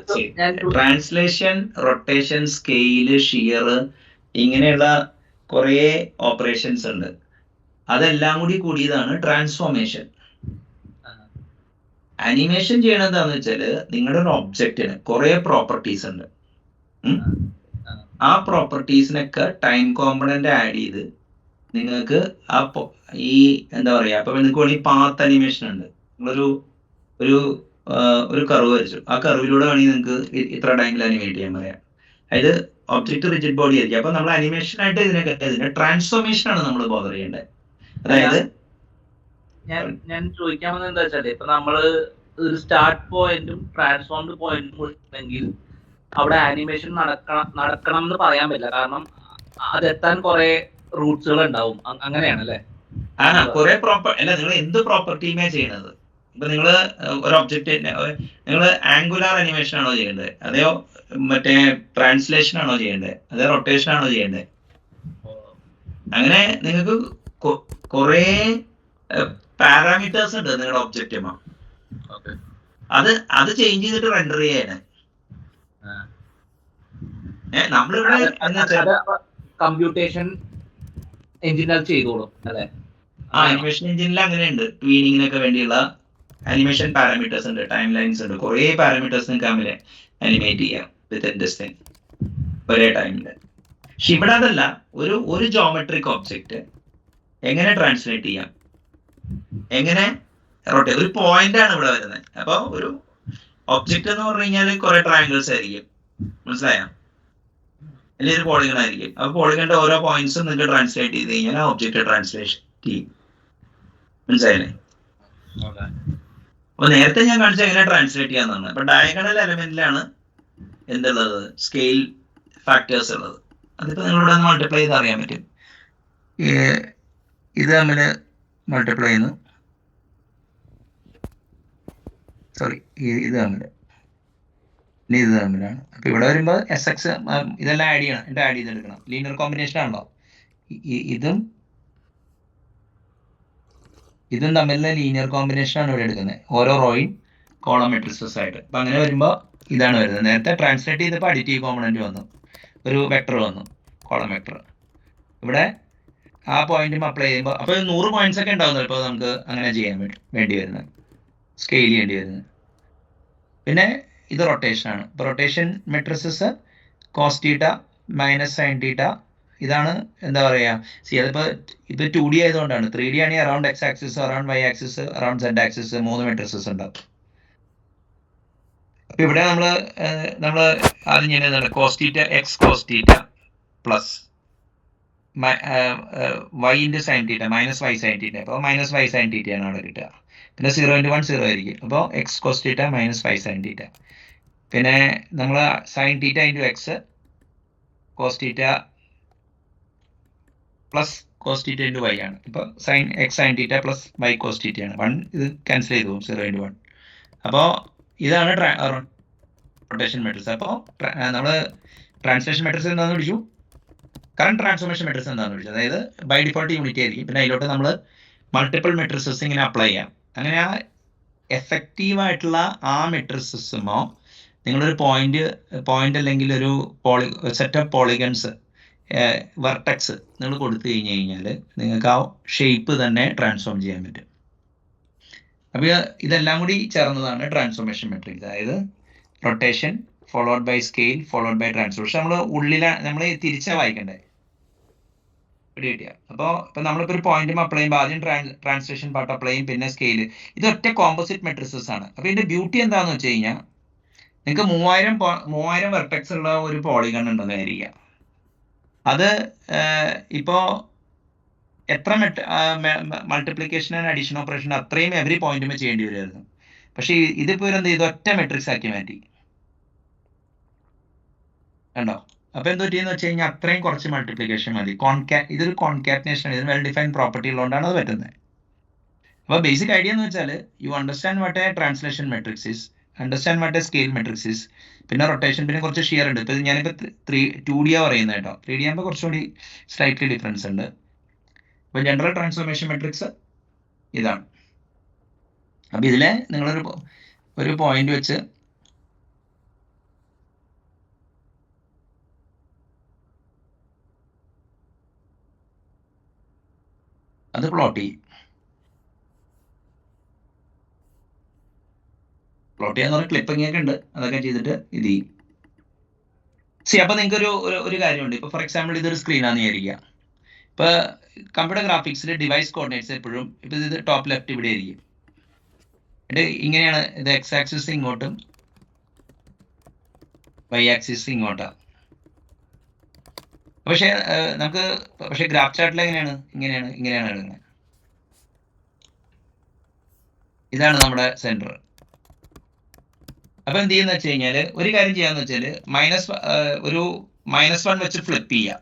ട്രാൻസ്ലേഷൻ, റൊട്ടേഷൻ, സ്കെയില്, ഷിയർ, ഇങ്ങനെയുള്ള കുറേ ഓപ്പറേഷൻസ് ഉണ്ട്. അതെല്ലാം കൂടിയതാണ് ട്രാൻസ്ഫോർമേഷൻ. അനിമേഷൻ ചെയ്യണത് എന്താന്ന് വെച്ചാല് നിങ്ങളുടെ ഒരു ഒബ്ജക്റ്റിന് കുറെ പ്രോപ്പർട്ടീസ് ഉണ്ട്. ആ പ്രോപ്പർട്ടീസിനൊക്കെ ടൈം കോമ്പണന്റ് ആഡ് ചെയ്ത് നിങ്ങൾക്ക് ഈ എന്താ പറയാ, അപ്പൊ നിങ്ങൾക്ക് വേണമെങ്കിൽ പാത്ത് അനിമേഷൻ ഉണ്ട്. നിങ്ങളൊരു ഒരു കർവ് വരച്ചു, ആ കർവിലൂടെ വേണമെങ്കിൽ നിങ്ങൾക്ക് ഇത്ര ടൈമിൽ അനിമേറ്റ് ചെയ്യാൻ പറയാം. അതായത് ഒബ്ജക്റ്റ് റിജിഡ് ബോഡി ആയിരിക്കും. അപ്പൊ നമ്മൾ അനിമേഷൻ ആയിട്ട് ഇതിന്റെ ട്രാൻസ്ഫോർമേഷൻ ആണ് നമ്മൾ ബോധർ ചെയ്യേണ്ടത്. അതായത് ഞാൻ ചോദിക്കാൻ വന്നത് എന്താ വെച്ചാല്, ഇപ്പൊ നമ്മള് ഒരു സ്റ്റാർട്ട് പോയിന്റും ട്രാൻസ്ഫോംഡ് പോയിന്റും ഉണ്ടെങ്കിൽ അവിടെ ആനിമേഷൻ നടക്കണം എന്ന് പറയാൻ പറ്റില്ല, കാരണം അതെത്താൻ കുറെ റൂട്ട്സുകൾ ഉണ്ടാവും. അങ്ങനെയാണല്ലേ? കുറെ അല്ല, നിങ്ങൾ എന്ത് പ്രോപ്പർട്ടിയുമേ ചെയ്യണത്. ഇപ്പൊ നിങ്ങള് ഒരു ഒബ്ജക്റ്റ് നിങ്ങൾ ആംഗുലാർ അനിമേഷൻ ആണോ ചെയ്യേണ്ടത്, അതെയോ മറ്റേ ട്രാൻസ്ലേഷൻ ആണോ ചെയ്യേണ്ടത്, അതേ റൊട്ടേഷൻ ആണോ ചെയ്യേണ്ടത്? അങ്ങനെ നിങ്ങൾക്ക് കുറെ പാരാമീറ്റേഴ്സ് ഉണ്ട് നിങ്ങളുടെ ഒബ്ജക്റ്റ്. അത് ചേഞ്ച് ചെയ്തിട്ട് റെൻഡർ ചെയ്യാണ്. നമ്മളിവിടെ കമ്പ്യൂട്ടേഷൻ എഞ്ചിൻ അത് ചെയ്തോളും അല്ലെ? അനിമേഷൻ എഞ്ചിനിൽ അങ്ങനെയുണ്ട്, ട്വീനിങ്ങിനൊക്കെ വേണ്ടിയുള്ള അനിമേഷൻ പാരാമീറ്റേഴ്സ് ഉണ്ട്, ടൈം ലൈൻസ് ഉണ്ട്, കുറേ പാരാമീറ്റേഴ്സ് നിങ്ങൾക്ക് തമ്മിൽ അനിമേറ്റ് ചെയ്യാം വിത്തിൻ ദിസ് തിങ് ഒരേ ടൈമിൽ. പക്ഷെ ഇവിടെ അതല്ല, ഒരു ജോമെട്രിക് ഒബ്ജക്റ്റ് എങ്ങനെ ട്രാൻസ്ലേറ്റ് ചെയ്യാം, എങ്ങനെ റൊട്ടേറ്റ്, ഒരു പോയിന്റ് ആണ് ഇവിടെ വരുന്നത്. അപ്പൊ ഒരു ഒബ്ജക്റ്റ് എന്ന് പറഞ്ഞു കഴിഞ്ഞാൽ കുറെ ട്രയാങ്കിൾസ് ആയിരിക്കും, മനസ്സിലായോ? അല്ലെങ്കിൽ ഒരു പോളിഗൺ ആയിരിക്കും. അപ്പൊ പോളിഗണിന്റെ ഓരോ പോയിന്റ്സും നിങ്ങൾക്ക് ട്രാൻസ്ലേറ്റ് ചെയ്ത് കഴിഞ്ഞാൽ ആ ഒബ്ജക്റ്റ് ട്രാൻസ്ലേഷൻ ചെയ്യും, മനസ്സിലായില്ലേ? അപ്പൊ നേരത്തെ ഞാൻ കാണിച്ച എങ്ങനെ ട്രാൻസ്ലേറ്റ് ചെയ്യാന്നാണ്. അപ്പൊ ഡയഗണൽ എലമെന്റിലാണ് എന്തുള്ളത്, സ്കെയിൽ ഫാക്ടേഴ്സ് ഉള്ളത്. അതിപ്പോ നിങ്ങളിവിടെ മൾട്ടിപ്ലൈ ചെയ്ത് അറിയാൻ പറ്റും. ഇത് തമ്മിൽ മൾട്ടിപ്ലൈ ചെയ്യുന്നു, സോറി ഇത് തമ്മിൽ, ഇനി ഇത് തമ്മിലാണ്. അപ്പൊ ഇവിടെ വരുമ്പോൾ SX ഇതെല്ലാം ആഡ് ചെയ്യണം, എന്നിട്ട് ആഡ് ചെയ്തെടുക്കണം. ലീനിയർ കോമ്പിനേഷൻ ആണല്ലോ. ഇതും തമ്മിലുള്ള ലീനിയർ കോമ്പിനേഷൻ ആണ് ഇവിടെ എടുക്കുന്നത്, ഓരോ റോയും കോളം മെട്രിസസ് ആയിട്ട്. അപ്പൊ അങ്ങനെ വരുമ്പോൾ ഇതാണ് വരുന്നത്. നേരത്തെ ട്രാൻസ്ലേറ്റ് ചെയ്തപ്പോൾ അഡിറ്റീവ് കോമ്പണന്റ് വന്നു, ഒരു വെക്ടർ വന്നു, കോളം വെക്ടർ. ഇവിടെ ആ പോയിന്റും അപ്ലൈ ചെയ്യുമ്പോൾ അപ്പോൾ 100 പോയിന്റ്സ് ഒക്കെ ഉണ്ടാവുന്നത്. ഇപ്പോൾ നമുക്ക് അങ്ങനെ ചെയ്യാൻ വേണ്ടി വരുന്നത്, സ്കെയിൽ ചെയ്യേണ്ടി വരുന്നത്. പിന്നെ ഇത് റൊട്ടേഷൻ ആണ്. ഇപ്പോൾ rotation matrices cos theta minus sine theta, ഇതാണ് എന്താ പറയുക. അതിപ്പോൾ 2D ആയതുകൊണ്ടാണ്. 3D ആണെങ്കിൽ around X axis, around Y axis, around Z axis, 3 matrices ഉണ്ടാവും. അപ്പൊ ഇവിടെ നമ്മൾ ആദ്യം ചെയ്യുന്നത് cos theta x cos theta plus y into sine theta minus y sine theta. അപ്പോൾ മൈനസ് വൈ സൈൻ തീറ്റയാണ് അവിടെ കിട്ടുക. പിന്നെ 0 × 1 0 ആയിരിക്കും. അപ്പോൾ x cos theta minus y sine theta. പിന്നെ നമ്മൾ sine theta into x cos theta plus cos theta into y ആണ്. ഇപ്പോൾ sine x sine theta plus y cos തീറ്റയാണ്. 1 ഇത് ക്യാൻസൽ ചെയ്തു പോകും, 0 × 1. അപ്പോൾ ഇതാണ് റൊട്ടേഷൻ മെട്രിക്സ്. അപ്പോൾ നമ്മൾ ട്രാൻസ്ലേഷൻ മെട്രിക്സ് എന്താണെന്ന് വിളിച്ചു, കറണ്ട് ട്രാൻസ്ഫോർമേഷൻ മെട്രിക്സ് എന്താണെന്ന് വിളിച്ചു. അതായത് ബൈ ഡിഫോൾട്ട് യൂണിറ്റി ആയിരിക്കും. പിന്നെ അതിലോട്ട് നമ്മൾ മൾട്ടിപ്പിൾ മെട്രിസസ് ഇങ്ങനെ അപ്ലൈ ചെയ്യാം. അങ്ങനെ ആ എഫക്റ്റീവായിട്ടുള്ള ആ മെട്രിസസുമോ നിങ്ങളൊരു പോയിന്റ് അല്ലെങ്കിൽ ഒരു സെറ്റ് ഓഫ് പോളിഗൺസ് വെർട്ടെക്സ് നിങ്ങൾ കൊടുത്തു കഴിഞ്ഞാൽ നിങ്ങൾക്ക് ആ ഷേപ്പ് തന്നെ ട്രാൻസ്ഫോം ചെയ്യാൻ പറ്റും. അപ്പോൾ ഇതെല്ലാം കൂടി ചേർന്നതാണ് ട്രാൻസ്ഫോർമേഷൻ മെട്രിക്സ്. അതായത് rotation followed by scale followed by transformation. നമ്മൾ തിരിച്ചാണ് വായിക്കണ്ടേ കിട്ടിയ. അപ്പോൾ നമ്മളിപ്പോൾ ഒരു പോയിന്റും അപ്ലൈ ചെയ്യുമ്പോൾ ആദ്യം ട്രാൻസ്ലേഷൻ പാർട്ട് അപ്ലൈ ചെയ്യും, പിന്നെ സ്കെയിൽ. ഇതൊറ്റ കോമ്പോസിറ്റ് മെട്രിസസ് ആണ്. അപ്പോൾ ഇതിന്റെ ബ്യൂട്ടി എന്താണെന്ന് വെച്ച് കഴിഞ്ഞാൽ നിങ്ങൾക്ക് 3000 വെർട്ടെക്സ് ഉള്ള ഒരു പോളിഗൺ ഉണ്ടെന്ന് വിചാരിക്കുക. അത് ഇപ്പോൾ എത്ര മൾട്ടിപ്ലിക്കേഷൻ ആൻഡ് അഡീഷൻ ഓപ്പറേഷൻ അത്രയും എവറി പോയിന്റും ചെയ്യേണ്ടി വരുമായിരുന്നു. പക്ഷേ ഇതിപ്പോൾ എന്ത് ചെയ്തു, ഒറ്റ മെട്രിക്സ് ആക്കി മാറ്റി, കണ്ടോ? അപ്പോൾ എന്ത് പറ്റിയെന്ന് വെച്ച് കഴിഞ്ഞാൽ അത്രയും കുറച്ച് മൾട്ടിപ്ലിക്കേഷൻ മതി. ഇതൊരു കോൺകാറ്റിനേഷൻ ആണ്, ഇതിന് വെൽ ഡിഫൈൻ പ്രോപ്പർട്ടി ഉള്ളതുകൊണ്ടാണ് അത് പറ്റുന്നത്. അപ്പോൾ ബേസിക് ഐഡിയ എന്ന് വെച്ചാൽ you understand what A translation matrix is, understand what A scale matrix is, പിന്നെ റൊട്ടേഷൻ, പിന്നെ കുറച്ച് ഷിയർ ഉണ്ട്. ഇപ്പോൾ ഞാനിപ്പോൾ 2D പറയുന്നത് കേട്ടോ. 3D ആകുമ്പോൾ കുറച്ചുകൂടി സ്ലൈറ്റ്ലി ഡിഫറൻസ് ഉണ്ട്. അപ്പോൾ ജനറൽ ട്രാൻസ്ഫോർമേഷൻ മെട്രിക്സ് ഇതാണ്. അപ്പോൾ ഇതിലെ നിങ്ങളൊരു പോയിന്റ് വെച്ച് അത് പ്ലോട്ട് ചെയ്യാന്ന് പറഞ്ഞാൽ ക്ലിപ്പിംഗ് ഒക്കെ ഉണ്ട്, അതൊക്കെ ചെയ്തിട്ട് ഇത് ചെയ്യും. അപ്പോൾ നിങ്ങൾക്ക് ഒരു കാര്യമുണ്ട്. ഇപ്പോൾ ഫോർ എക്സാമ്പിൾ ഇതൊരു സ്ക്രീനാന്ന് വിചാരിക്കുക. ഇപ്പോൾ കമ്പ്യൂട്ടർ ഗ്രാഫിക്സിൽ ഡിവൈസ് കോർഡിനേറ്റ്സ് എപ്പോഴും ഇപ്പോൾ ഇത് ടോപ്പ് ലെഫ്റ്റ് ഇവിടെ ആയിരിക്കും. ഇങ്ങനെയാണ് ഇത് എക്സ് ആക്സിസ് ഇങ്ങോട്ടും വൈ ആക്സിസ് ഇങ്ങോട്ടാണ്. പക്ഷേ ഗ്രാഫ് ചാർട്ടിൽ ഇങ്ങനെയാണ് എടുക്കുന്നത്. ഇതാണ് നമ്മുടെ സെന്റർ. അപ്പൊ എന്ത് ചെയ്യുന്ന വെച്ച് കഴിഞ്ഞാൽ ഒരു കാര്യം ചെയ്യാന്ന് വെച്ചാൽ -1 വെച്ച് ഫ്ലിപ്പ് ചെയ്യുക.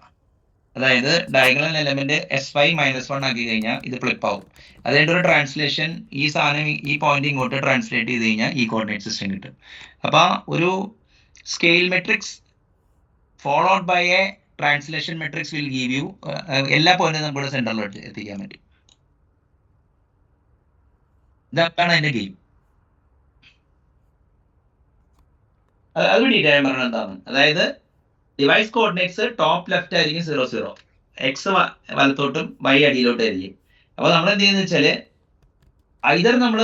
അതായത് ഡയഗണൽ എലമെന്റ് SY -1 ആക്കി കഴിഞ്ഞാൽ ഇത് ഫ്ലിപ്പ് ആവും. അതായത് ഒരു ട്രാൻസ്ലേഷൻ ഈ സാധനം ഈ പോയിന്റ് ഇങ്ങോട്ട് ട്രാൻസ്ലേറ്റ് ചെയ്ത് കഴിഞ്ഞാൽ ഈ കോർഡിനേറ്റ് സിസ്റ്റം കിട്ടും. അപ്പൊ ഒരു scale matrix followed by a translation matrix will give you എല്ലാ പോയിന്റും നമ്മുടെ സെന്ററിലോട്ട് എത്തിക്കാൻ പറ്റും. ഇതാണ് അതിന്റെ ഗെയിം. അത് ഡീറ്റെയിൽ പറഞ്ഞത് എന്താണ്, അതായത് ഡിവൈസ് കോർഡിനേറ്റ്സ് ടോപ്പ് ലെഫ്റ്റ് ആയിരിക്കും 0 0, എക്സ് വലത്തോട്ടും വൈ അടിയിലോട്ടും ആയിരിക്കും. അപ്പോൾ നമ്മൾ എന്ത് ചെയ്യുന്നത് വെച്ചാൽ ഐദർ നമ്മൾ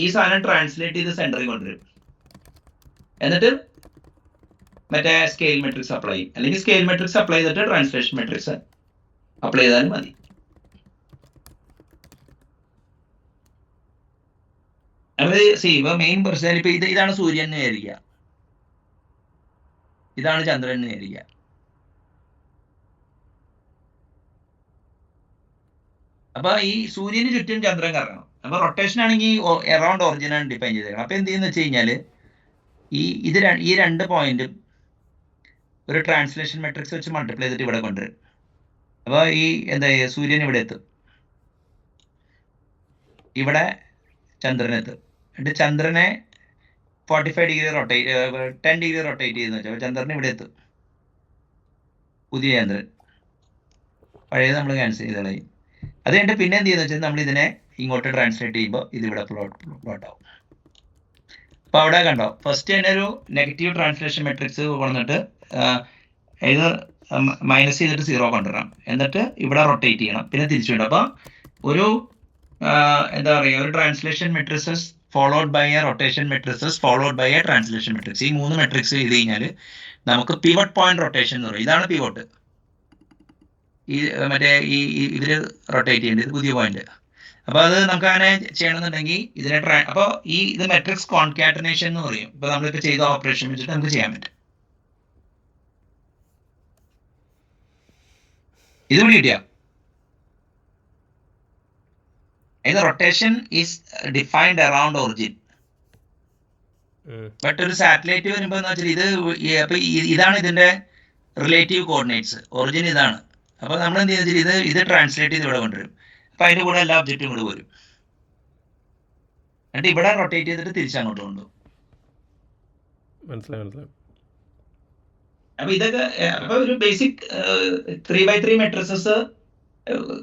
ഈ സാധനം ട്രാൻസ്ലേറ്റ് ചെയ്ത് സെന്ററിൽ കൊണ്ടുവരും. എന്നിട്ട് മറ്റേ സ്കെയിൽ മെട്രിക്സ് അപ്ലൈ ചെയ്യും. അല്ലെങ്കിൽ സ്കെയിൽ മെട്രിക്സ് അപ്ലൈ ചെയ്തിട്ട് ട്രാൻസ്ലേഷൻ മെട്രിക്സ് അപ്ലൈ ചെയ്താലും മതി. അത് ഇപ്പൊ മെയിൻ പ്രശ്നം ഇപ്പൊ ഇതാണ് സൂര്യൻ എന്ന് വിചാരിക്കുക, ഇതാണ് ചന്ദ്രൻ എന്ന് വിചാരിക്കുക. അപ്പൊ ഈ സൂര്യന് ചുറ്റും ചന്ദ്രൻ കറങ്ങണം. അപ്പൊ റൊട്ടേഷൻ ആണെങ്കിൽ എറൗണ്ട് ഒറിജിൻ ആണ് ഡിഫൈൻ ചെയ്തേക്കണം. അപ്പൊ എന്ത് ചെയ്യുന്ന വെച്ച് കഴിഞ്ഞാല് ഈ രണ്ട് പോയിന്റും ഒരു ട്രാൻസ്ലേഷൻ മെട്രിക്സ് വെച്ച് മൾട്ടിപ്ലൈ ചെയ്തിട്ട് ഇവിടെ കൊണ്ടുവരും. അപ്പൊ ഈ എന്താ സൂര്യൻ ഇവിടെ എത്തും, ഇവിടെ ചന്ദ്രനെത്തും. എന്നിട്ട് ചന്ദ്രനെ 45 ഡിഗ്രി റൊട്ടേറ്റ് 10 ഡിഗ്രി റൊട്ടേറ്റ് ചെയ്യുന്ന വെച്ചാൽ ചന്ദ്രൻ ഇവിടെ എത്തും, പുതിയ ചന്ദ്രൻ. പഴയത് നമ്മൾ ക്യാൻസൽ ചെയ്ത് കളയും. അത് കഴിഞ്ഞിട്ട് പിന്നെ എന്ത് ചെയ്യുന്ന വെച്ചാൽ നമ്മൾ ഇതിനെ ഇങ്ങോട്ട് ട്രാൻസ്ലേറ്റ് ചെയ്യുമ്പോൾ ഇതിവിടെ പ്ലോട്ട് ആവും. അപ്പൊ അവിടെ കണ്ടോ, ഫസ്റ്റ് തന്നെ ഒരു നെഗറ്റീവ് ട്രാൻസ്ലേഷൻ മെട്രിക്സ് വന്നിട്ട് ഇത് മൈനസ് ചെയ്തിട്ട് 0 കൊണ്ടുവരണം. എന്നിട്ട് ഇവിടെ റൊട്ടേറ്റ് ചെയ്യണം, പിന്നെ തിരിച്ചു വിടും. അപ്പൊ ഒരു എന്താ പറയുക, ഒരു translation matrices followed by a rotation matrices followed by a translation matrix. ഈ 3 മെട്രിക്സ് ചെയ്ത് കഴിഞ്ഞാൽ നമുക്ക് പിവട്ട് പോയിന്റ് റൊട്ടേഷൻ എന്ന് പറയും. ഇതാണ് പിവട്ട്. ഈ മറ്റേ ഇവര് റൊട്ടേറ്റ് ചെയ്യേണ്ടത്, ഇത് പുതിയ പോയിന്റ്. അപ്പൊ അത് നമുക്ക് അങ്ങനെ ചെയ്യണമെന്നുണ്ടെങ്കിൽ ഇതിനെ അപ്പൊ ഇത് മെട്രിക്സ് കോൺകാറ്റനേഷൻ എന്ന് പറയും. ഇപ്പൊ നമ്മളിപ്പോ ചെയ്ത ഓപ്പറേഷൻ വെച്ചിട്ട് നമുക്ക് ചെയ്യാൻ പറ്റും. ഇത് കൂടി കിട്ടിയ ഇത് rotation is defined around origin. But ഒരു സാറ്റലൈറ്റ് വരുമ്പോ എന്ന് വെച്ചാൽ അപ്പൊ ഇതാണ് ഇതിന്റെ റിലേറ്റീവ് കോർഡിനേറ്റ്സ്. ഒറിജിൻ ഇതാണ്. അപ്പൊ നമ്മൾ എന്ത് ചെയ്യുന്ന ഇത് ട്രാൻസ്ലേറ്റ് ചെയ്ത് ഇവിടെ കൊണ്ടുവരും. അപ്പൊ അതിന്റെ കൂടെ എല്ലാ ഒബ്ജക്റ്റും കൂടെ വരും. എന്നിട്ട് ഇവിടെ റൊട്ടേറ്റ് ചെയ്തിട്ട് തിരിച്ചങ്ങോട്ട് കൊണ്ടുപോകും. മനസ്സിലായി. അപ്പൊ ഇതൊക്കെ അപ്പൊ ഒരു ബേസിക് 3x3 മെട്രിസസ്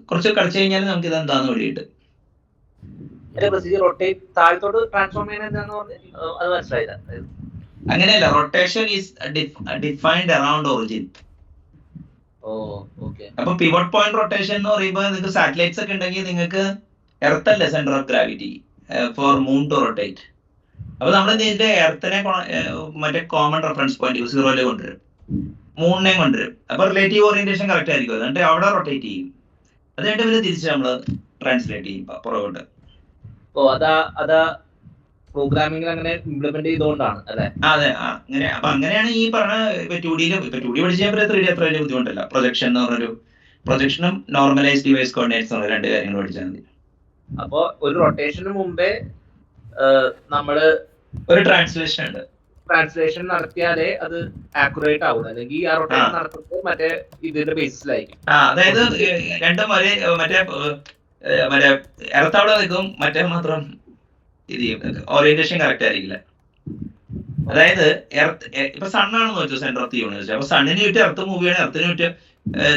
കുറച്ച് കളിച്ചു കഴിഞ്ഞാൽ നമുക്ക് ഇത് എന്താന്ന് വേണ്ടിയിട്ട് അങ്ങനെയല്ല. Rotation is defined around origin. അപ്പൊ പിവട്ട് പോയിന്റ് റൊട്ടേഷൻ എന്ന് പറയുമ്പോൾ നിങ്ങൾക്ക് സാറ്റലൈറ്റ്സ് ഒക്കെ ഉണ്ടെങ്കിൽ നിങ്ങൾക്ക് എർത്ത് അല്ലേ centre of gravity for moon to rotate. അപ്പൊ നമ്മൾ ഇതിന്റെ എർത്തിനെ മറ്റേ കോമൺ റെഫറൻസ് പോയിന്റ് 0 കൊണ്ടുവരും, മൂണിനെ കൊണ്ടുവരും. അപ്പൊ റിലേറ്റീവ് ഓറിയന്റേഷൻ കറക്റ്റ് ആയിരിക്കും. എന്നിട്ട് അവിടെ റൊട്ടേറ്റ് ചെയ്യും. അത് കഴിഞ്ഞിട്ട് പിന്നെ തിരിച്ച് നമ്മൾ ട്രാൻസ്ലേറ്റ് ചെയ്യും പുറകോട്ട്. പ്രോഗ്രാമിംഗ് അങ്ങനെ ഇംപ്ലിമെന്റ് ചെയ്തുകൊണ്ടാണ് അല്ലെ? അതെ, അങ്ങനെ. അപ്പൊ അങ്ങനെയാണ് ഈ പറഞ്ഞ ഇപ്പൊ 2D പഠിച്ചാൽ 3D അത്ര വലിയ ബുദ്ധിമുട്ടല്ല. പ്രൊജക്ഷൻ എന്ന് പറഞ്ഞൊരു പ്രൊജക്ഷനും നോർമലൈസ് ഡിവൈസ് കോർഡിനേറ്റ്സ് എന്ന് പറഞ്ഞ 2 കാര്യങ്ങൾ പഠിച്ചാൽ മതി. അപ്പൊ ഒരു റൊട്ടേഷന് മുമ്പേ നമ്മള് ഒരു ട്രാൻസ്ലേഷൻ ഉണ്ട്. ട്രാൻസ്ലേഷൻ നടത്തിയാലേ അത് ആക്യുറേറ്റ് ആവും. അല്ലെങ്കിൽ ആ റൊട്ടേഷൻ നടത്തുന്നത് മറ്റേ ഇതിന്റെ ബേസിലായിരിക്കും. അതായത് രണ്ടും ഒരേ മറ്റേ എർത്തവിടെ നിൽക്കും, മറ്റേ മാത്രം ഇത് ചെയ്യും. ഓറിയന്റേഷൻ കറക്റ്റ് ആയിരിക്കില്ല. അതായത് ഇപ്പൊ സണ്ണാണെന്ന് വെച്ചു സെന്റർ ഓഫ് ദി യൂണിവേഴ്സ്. അപ്പൊ സണ്ണിന് ചുറ്റും എർത്ത് മൂവ് ചെയ്യണം, എർത്തിന്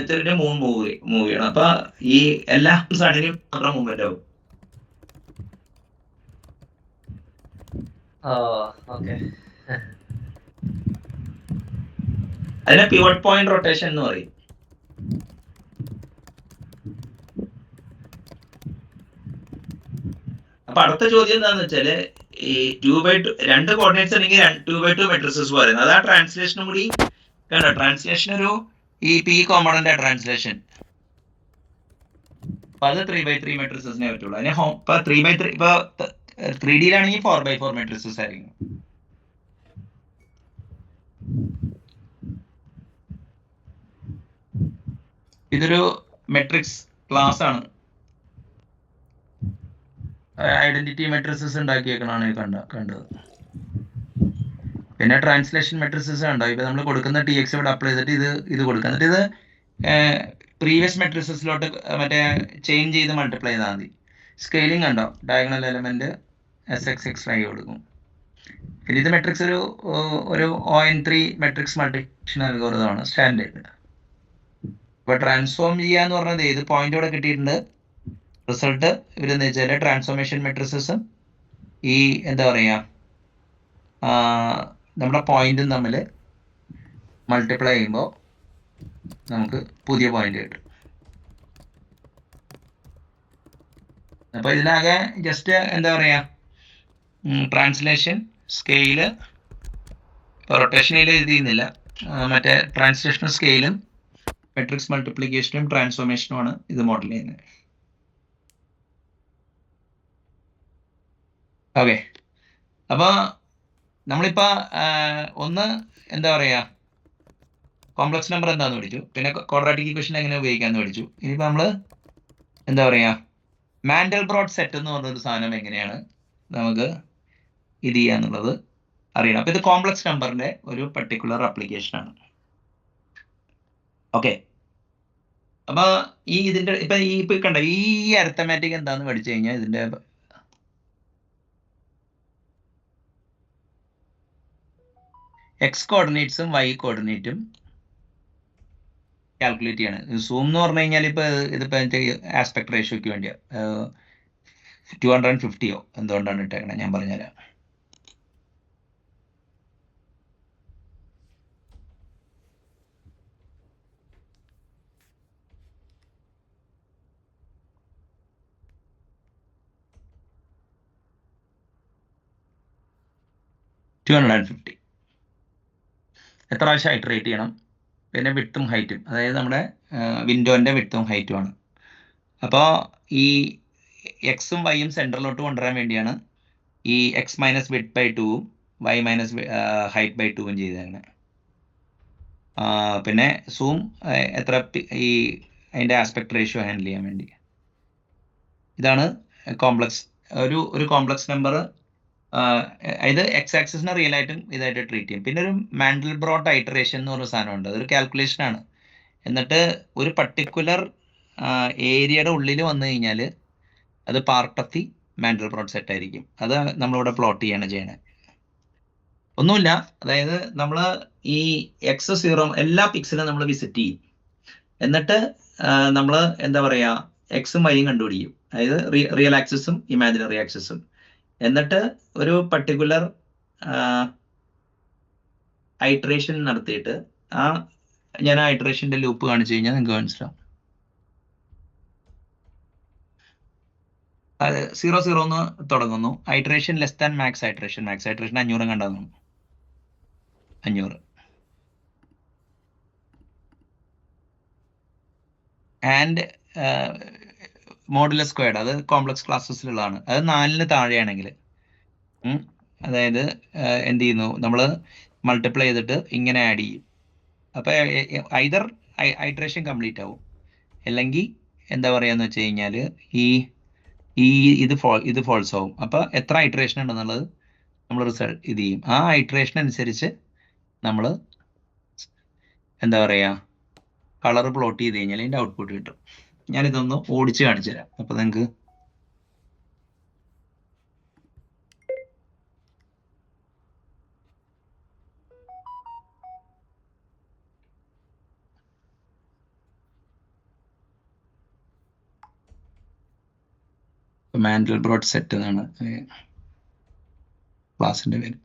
ചുറ്റും മൂൺ മൂവ് ചെയ്യണം. അപ്പൊ ഈ എല്ലാം സണ്ണിന് മാത്രം മൂവ്മെന്റ് ആവും. അതിനെ പിവട്ട് പോയിന്റ് റൊട്ടേഷൻ എന്ന് പറയും. അപ്പൊ അടുത്ത ചോദ്യം എന്താന്ന് വെച്ചാല് ഈ 2x2 2 കോർഡിനേറ്റ്സ് അല്ലെങ്കിൽ 2x2 മെട്രിസസ് പറയുന്നത്. അത് ആ ട്രാൻസ്ലേഷനും കൂടി കണ്ടോ. ട്രാൻസ്ലേഷൻ ഒരു ഈ പി കോമ്പണന്റ് ട്രാൻസ്ലേഷൻ. അപ്പൊ അത് 3x3 മെട്രിസസിനെ പറ്റുള്ളൂ. അതിന് ഇപ്പൊ 3x3 ഇപ്പൊ 3D-യിലാണെങ്കിൽ 4x4 മെട്രിസസ് ആയിരിക്കും. ഇതൊരു മെട്രിക്സ് ക്ലാസ് ആണ്. ഐഡന്റിറ്റി മെട്രിസസ് ഉണ്ടാക്കിയേക്കണാണ് കണ്ടത്. പിന്നെ ട്രാൻസ്ലേഷൻ മെട്രിസസ് ഉണ്ടോ. ഇപ്പൊ നമ്മൾ കൊടുക്കുന്ന TX ഇവിടെ അപ്ലൈ ചെയ്തിട്ട് ഇത് കൊടുക്കുക. എന്നിട്ട് ഇത് പ്രീവിയസ് മെട്രിസസിലോട്ട് മറ്റേ ചേഞ്ച് ചെയ്ത് മൾട്ടിപ്ലൈ ചെയ്താൽ മതി. സ്കെയിലിംഗ് ഉണ്ടോ. ഡയഗണൽ എലമെന്റ് SXXY കൊടുക്കും. പിന്നെ ഇത് മെട്രിക്സ് ഒരു ON3 മെട്രിക്സ് മൾട്ടിപ്ലിക്കേഷൻ അൽഗോരിതമാണ് സ്റ്റാൻഡേർഡ്. ഇപ്പൊ ട്രാൻസ്ഫോം ചെയ്യാന്ന് പറഞ്ഞത് ഏത് പോയിന്റ് ഇവിടെ കിട്ടിയിട്ടുണ്ട്. റിസൾട്ട് ഇവരെന്ന് വെച്ചാൽ ട്രാൻസ്ഫോർമേഷൻ മെട്രിസസും ഈ എന്താ പറയുക നമ്മുടെ പോയിന്റും തമ്മിൽ മൾട്ടിപ്ലൈ ചെയ്യുമ്പോൾ നമുക്ക് പുതിയ പോയിന്റ് കിട്ടും. അപ്പൊ ഇതിലാകെ ജസ്റ്റ് എന്താ പറയാ ട്രാൻസ്ലേഷൻ സ്കെയില് റൊട്ടേഷനിൽ എഴുതിയിരുന്നില്ല, മറ്റേ ട്രാൻസ്ലേഷൻ സ്കെയിലും മെട്രിക്സ് മൾട്ടിപ്ലിക്കേഷനും ട്രാൻസ്ഫോർമേഷനുമാണ് ഇത് മോഡൽ ചെയ്യുന്നത്. ഓക്കെ, അപ്പോൾ നമ്മളിപ്പോൾ ഒന്ന് എന്താ പറയുക, കോംപ്ലക്സ് നമ്പർ എന്താണെന്ന് പഠിച്ചു, പിന്നെ ക്വാഡ്രാറ്റിക് ഇക്വേഷൻ എങ്ങനെ ഉപയോഗിക്കാമെന്ന് പഠിച്ചു. ഇനിയിപ്പോൾ നമ്മൾ എന്താ പറയുക, മാൻഡൽബ്രോട്ട് സെറ്റ് എന്ന് പറഞ്ഞൊരു സാധനം എങ്ങനെയാണ് നമുക്ക് ഇത് ചെയ്യാന്നുള്ളത് അറിയണം. അപ്പോൾ ഇത് കോംപ്ലക്സ് നമ്പറിന്റെ ഒരു പർട്ടിക്കുലർ ആപ്ലിക്കേഷൻ ആണ്. ഓക്കെ, അപ്പൊ ഈ ഇതിന്റെ ഇപ്പൊ കണ്ട ഈ അരിത്തമാറ്റിക് എന്താന്ന് പഠിച്ചു കഴിഞ്ഞാൽ ഇതിന്റെ എക്സ് കോർഡിനേറ്റ്സും വൈ കോർഡിനേറ്റും കാൽക്കുലേറ്റ് ചെയ്യാണ്. സൂം എന്ന് പറഞ്ഞു കഴിഞ്ഞാൽ ഇപ്പൊ ഇതിപ്പോ ആസ്പെക്ട് റേഷ്യോക്ക് വേണ്ടിയാ 250 എന്തുകൊണ്ടാണ് ഇട്ടേക്കണേ ഞാൻ പറഞ്ഞുതരാം. എത്ര പ്രാവശ്യം ഇറ്ററേറ്റ് ചെയ്യണം, പിന്നെ വിഡ്ത്തും ഹൈറ്റും, അതായത് നമ്മുടെ വിൻഡോന്റെ വിഡ്ത്തും ഹൈറ്റും ആണ്. അപ്പോൾ ഈ എക്സും വൈയും സെൻറ്ററിലോട്ട് കൊണ്ടുവരാൻ വേണ്ടിയാണ് ഈ എക്സ് മൈനസ് വിഡ്ത്ത് ബൈ 2ഉം വൈ മൈനസ് ഹൈറ്റ് ബൈ 2ഉം ചെയ്തേക്കുന്നത്. പിന്നെ സൂം എത്ര ഈ അതിൻ്റെ ആസ്പെക്ട് റേഷ്യോ ഹാൻഡിൽ ചെയ്യാൻ വേണ്ടി. ഇതാണ് കോംപ്ലക്സ് ഒരു കോംപ്ലക്സ് നമ്പർ. ഇത് എക്സ് ആക്സിസിനെ റിയൽ ആയിട്ടും ഇതായിട്ട് ട്രീറ്റ് ചെയ്യും. പിന്നെ ഒരു മാൻഡൽബ്രോട്ട് ഐറ്ററേഷൻ എന്ന് പറഞ്ഞ സാധനമുണ്ട്, അതൊരു കാൽക്കുലേഷൻ ആണ്. എന്നിട്ട് ഒരു പർട്ടിക്കുലർ ഏരിയയുടെ ഉള്ളിൽ വന്നു കഴിഞ്ഞാൽ അത് പാർട്ട് ഓഫ് ദി മാൻഡൽബ്രോട്ട് സെറ്റ് ആയിരിക്കും. അത് നമ്മളിവിടെ പ്ലോട്ട് ചെയ്യാണ് ചെയ്യണത്. ഒന്നുമില്ല, അതായത് നമ്മൾ ഈ എക്സ് 0 എല്ലാ പിക്സലും നമ്മൾ വിസിറ്റ് ചെയ്യും. എന്നിട്ട് നമ്മൾ എന്താ പറയുക, എക്സും വൈയും കണ്ടുപിടിക്കും, അതായത് റിയൽ ആക്സിസും ഇമാജിനറി ആക്സിസും. എന്നിട്ട് ഒരു പർട്ടിക്കുലർ ഐറ്ററേഷൻ നടത്തിയിട്ട് ഞാൻ ആ ഐറ്ററേഷൻ്റെ ലൂപ്പ് കാണിച്ചു കഴിഞ്ഞാൽ നിങ്ങൾക്ക് മനസ്സിലാവും. അത് 0 എന്ന് തുടങ്ങുന്നു, iteration less than max iteration 500 കണ്ടാന്നു 500. ആൻഡ് മോഡുലസ് സ്ക്വയർഡ്, അത് കോംപ്ലക്സ് ക്ലാസ്സസിലുള്ളതാണ്. അത് 4ന് താഴെയാണെങ്കിൽ അതായത് എന്ത് ചെയ്യുന്നു, നമ്മൾ മൾട്ടിപ്ലൈ ചെയ്തിട്ട് ഇങ്ങനെ ആഡ് ചെയ്യും. അപ്പോൾ ഐദർ ഐറ്ററേഷൻ കംപ്ലീറ്റ് ആവും, അല്ലെങ്കിൽ എന്താ പറയുകയെന്ന് വെച്ച് കഴിഞ്ഞാൽ ഇത് ഫോൾസ് ആവും. അപ്പോൾ എത്ര ഐറ്ററേഷൻ ഉണ്ടെന്നുള്ളത് നമ്മൾ റിസൾട്ട് ഇത് ചെയ്യും. ആ ഐറ്ററേഷൻ അനുസരിച്ച് നമ്മൾ എന്താ പറയുക, കളർ പ്ലോട്ട് ചെയ്ത് കഴിഞ്ഞാൽ ഇതിൻ്റെ ഔട്ട്പുട്ട് കിട്ടും. ഞാനിതൊന്ന് ഓടിച്ച് കാണിച്ചു തരാം. അപ്പോൾ നിങ്ങൾക്ക് മാൻഡൽബ്രോട്ട് സെറ്റ് എന്നാണ് ക്ലാസിൻ്റെ പേര്.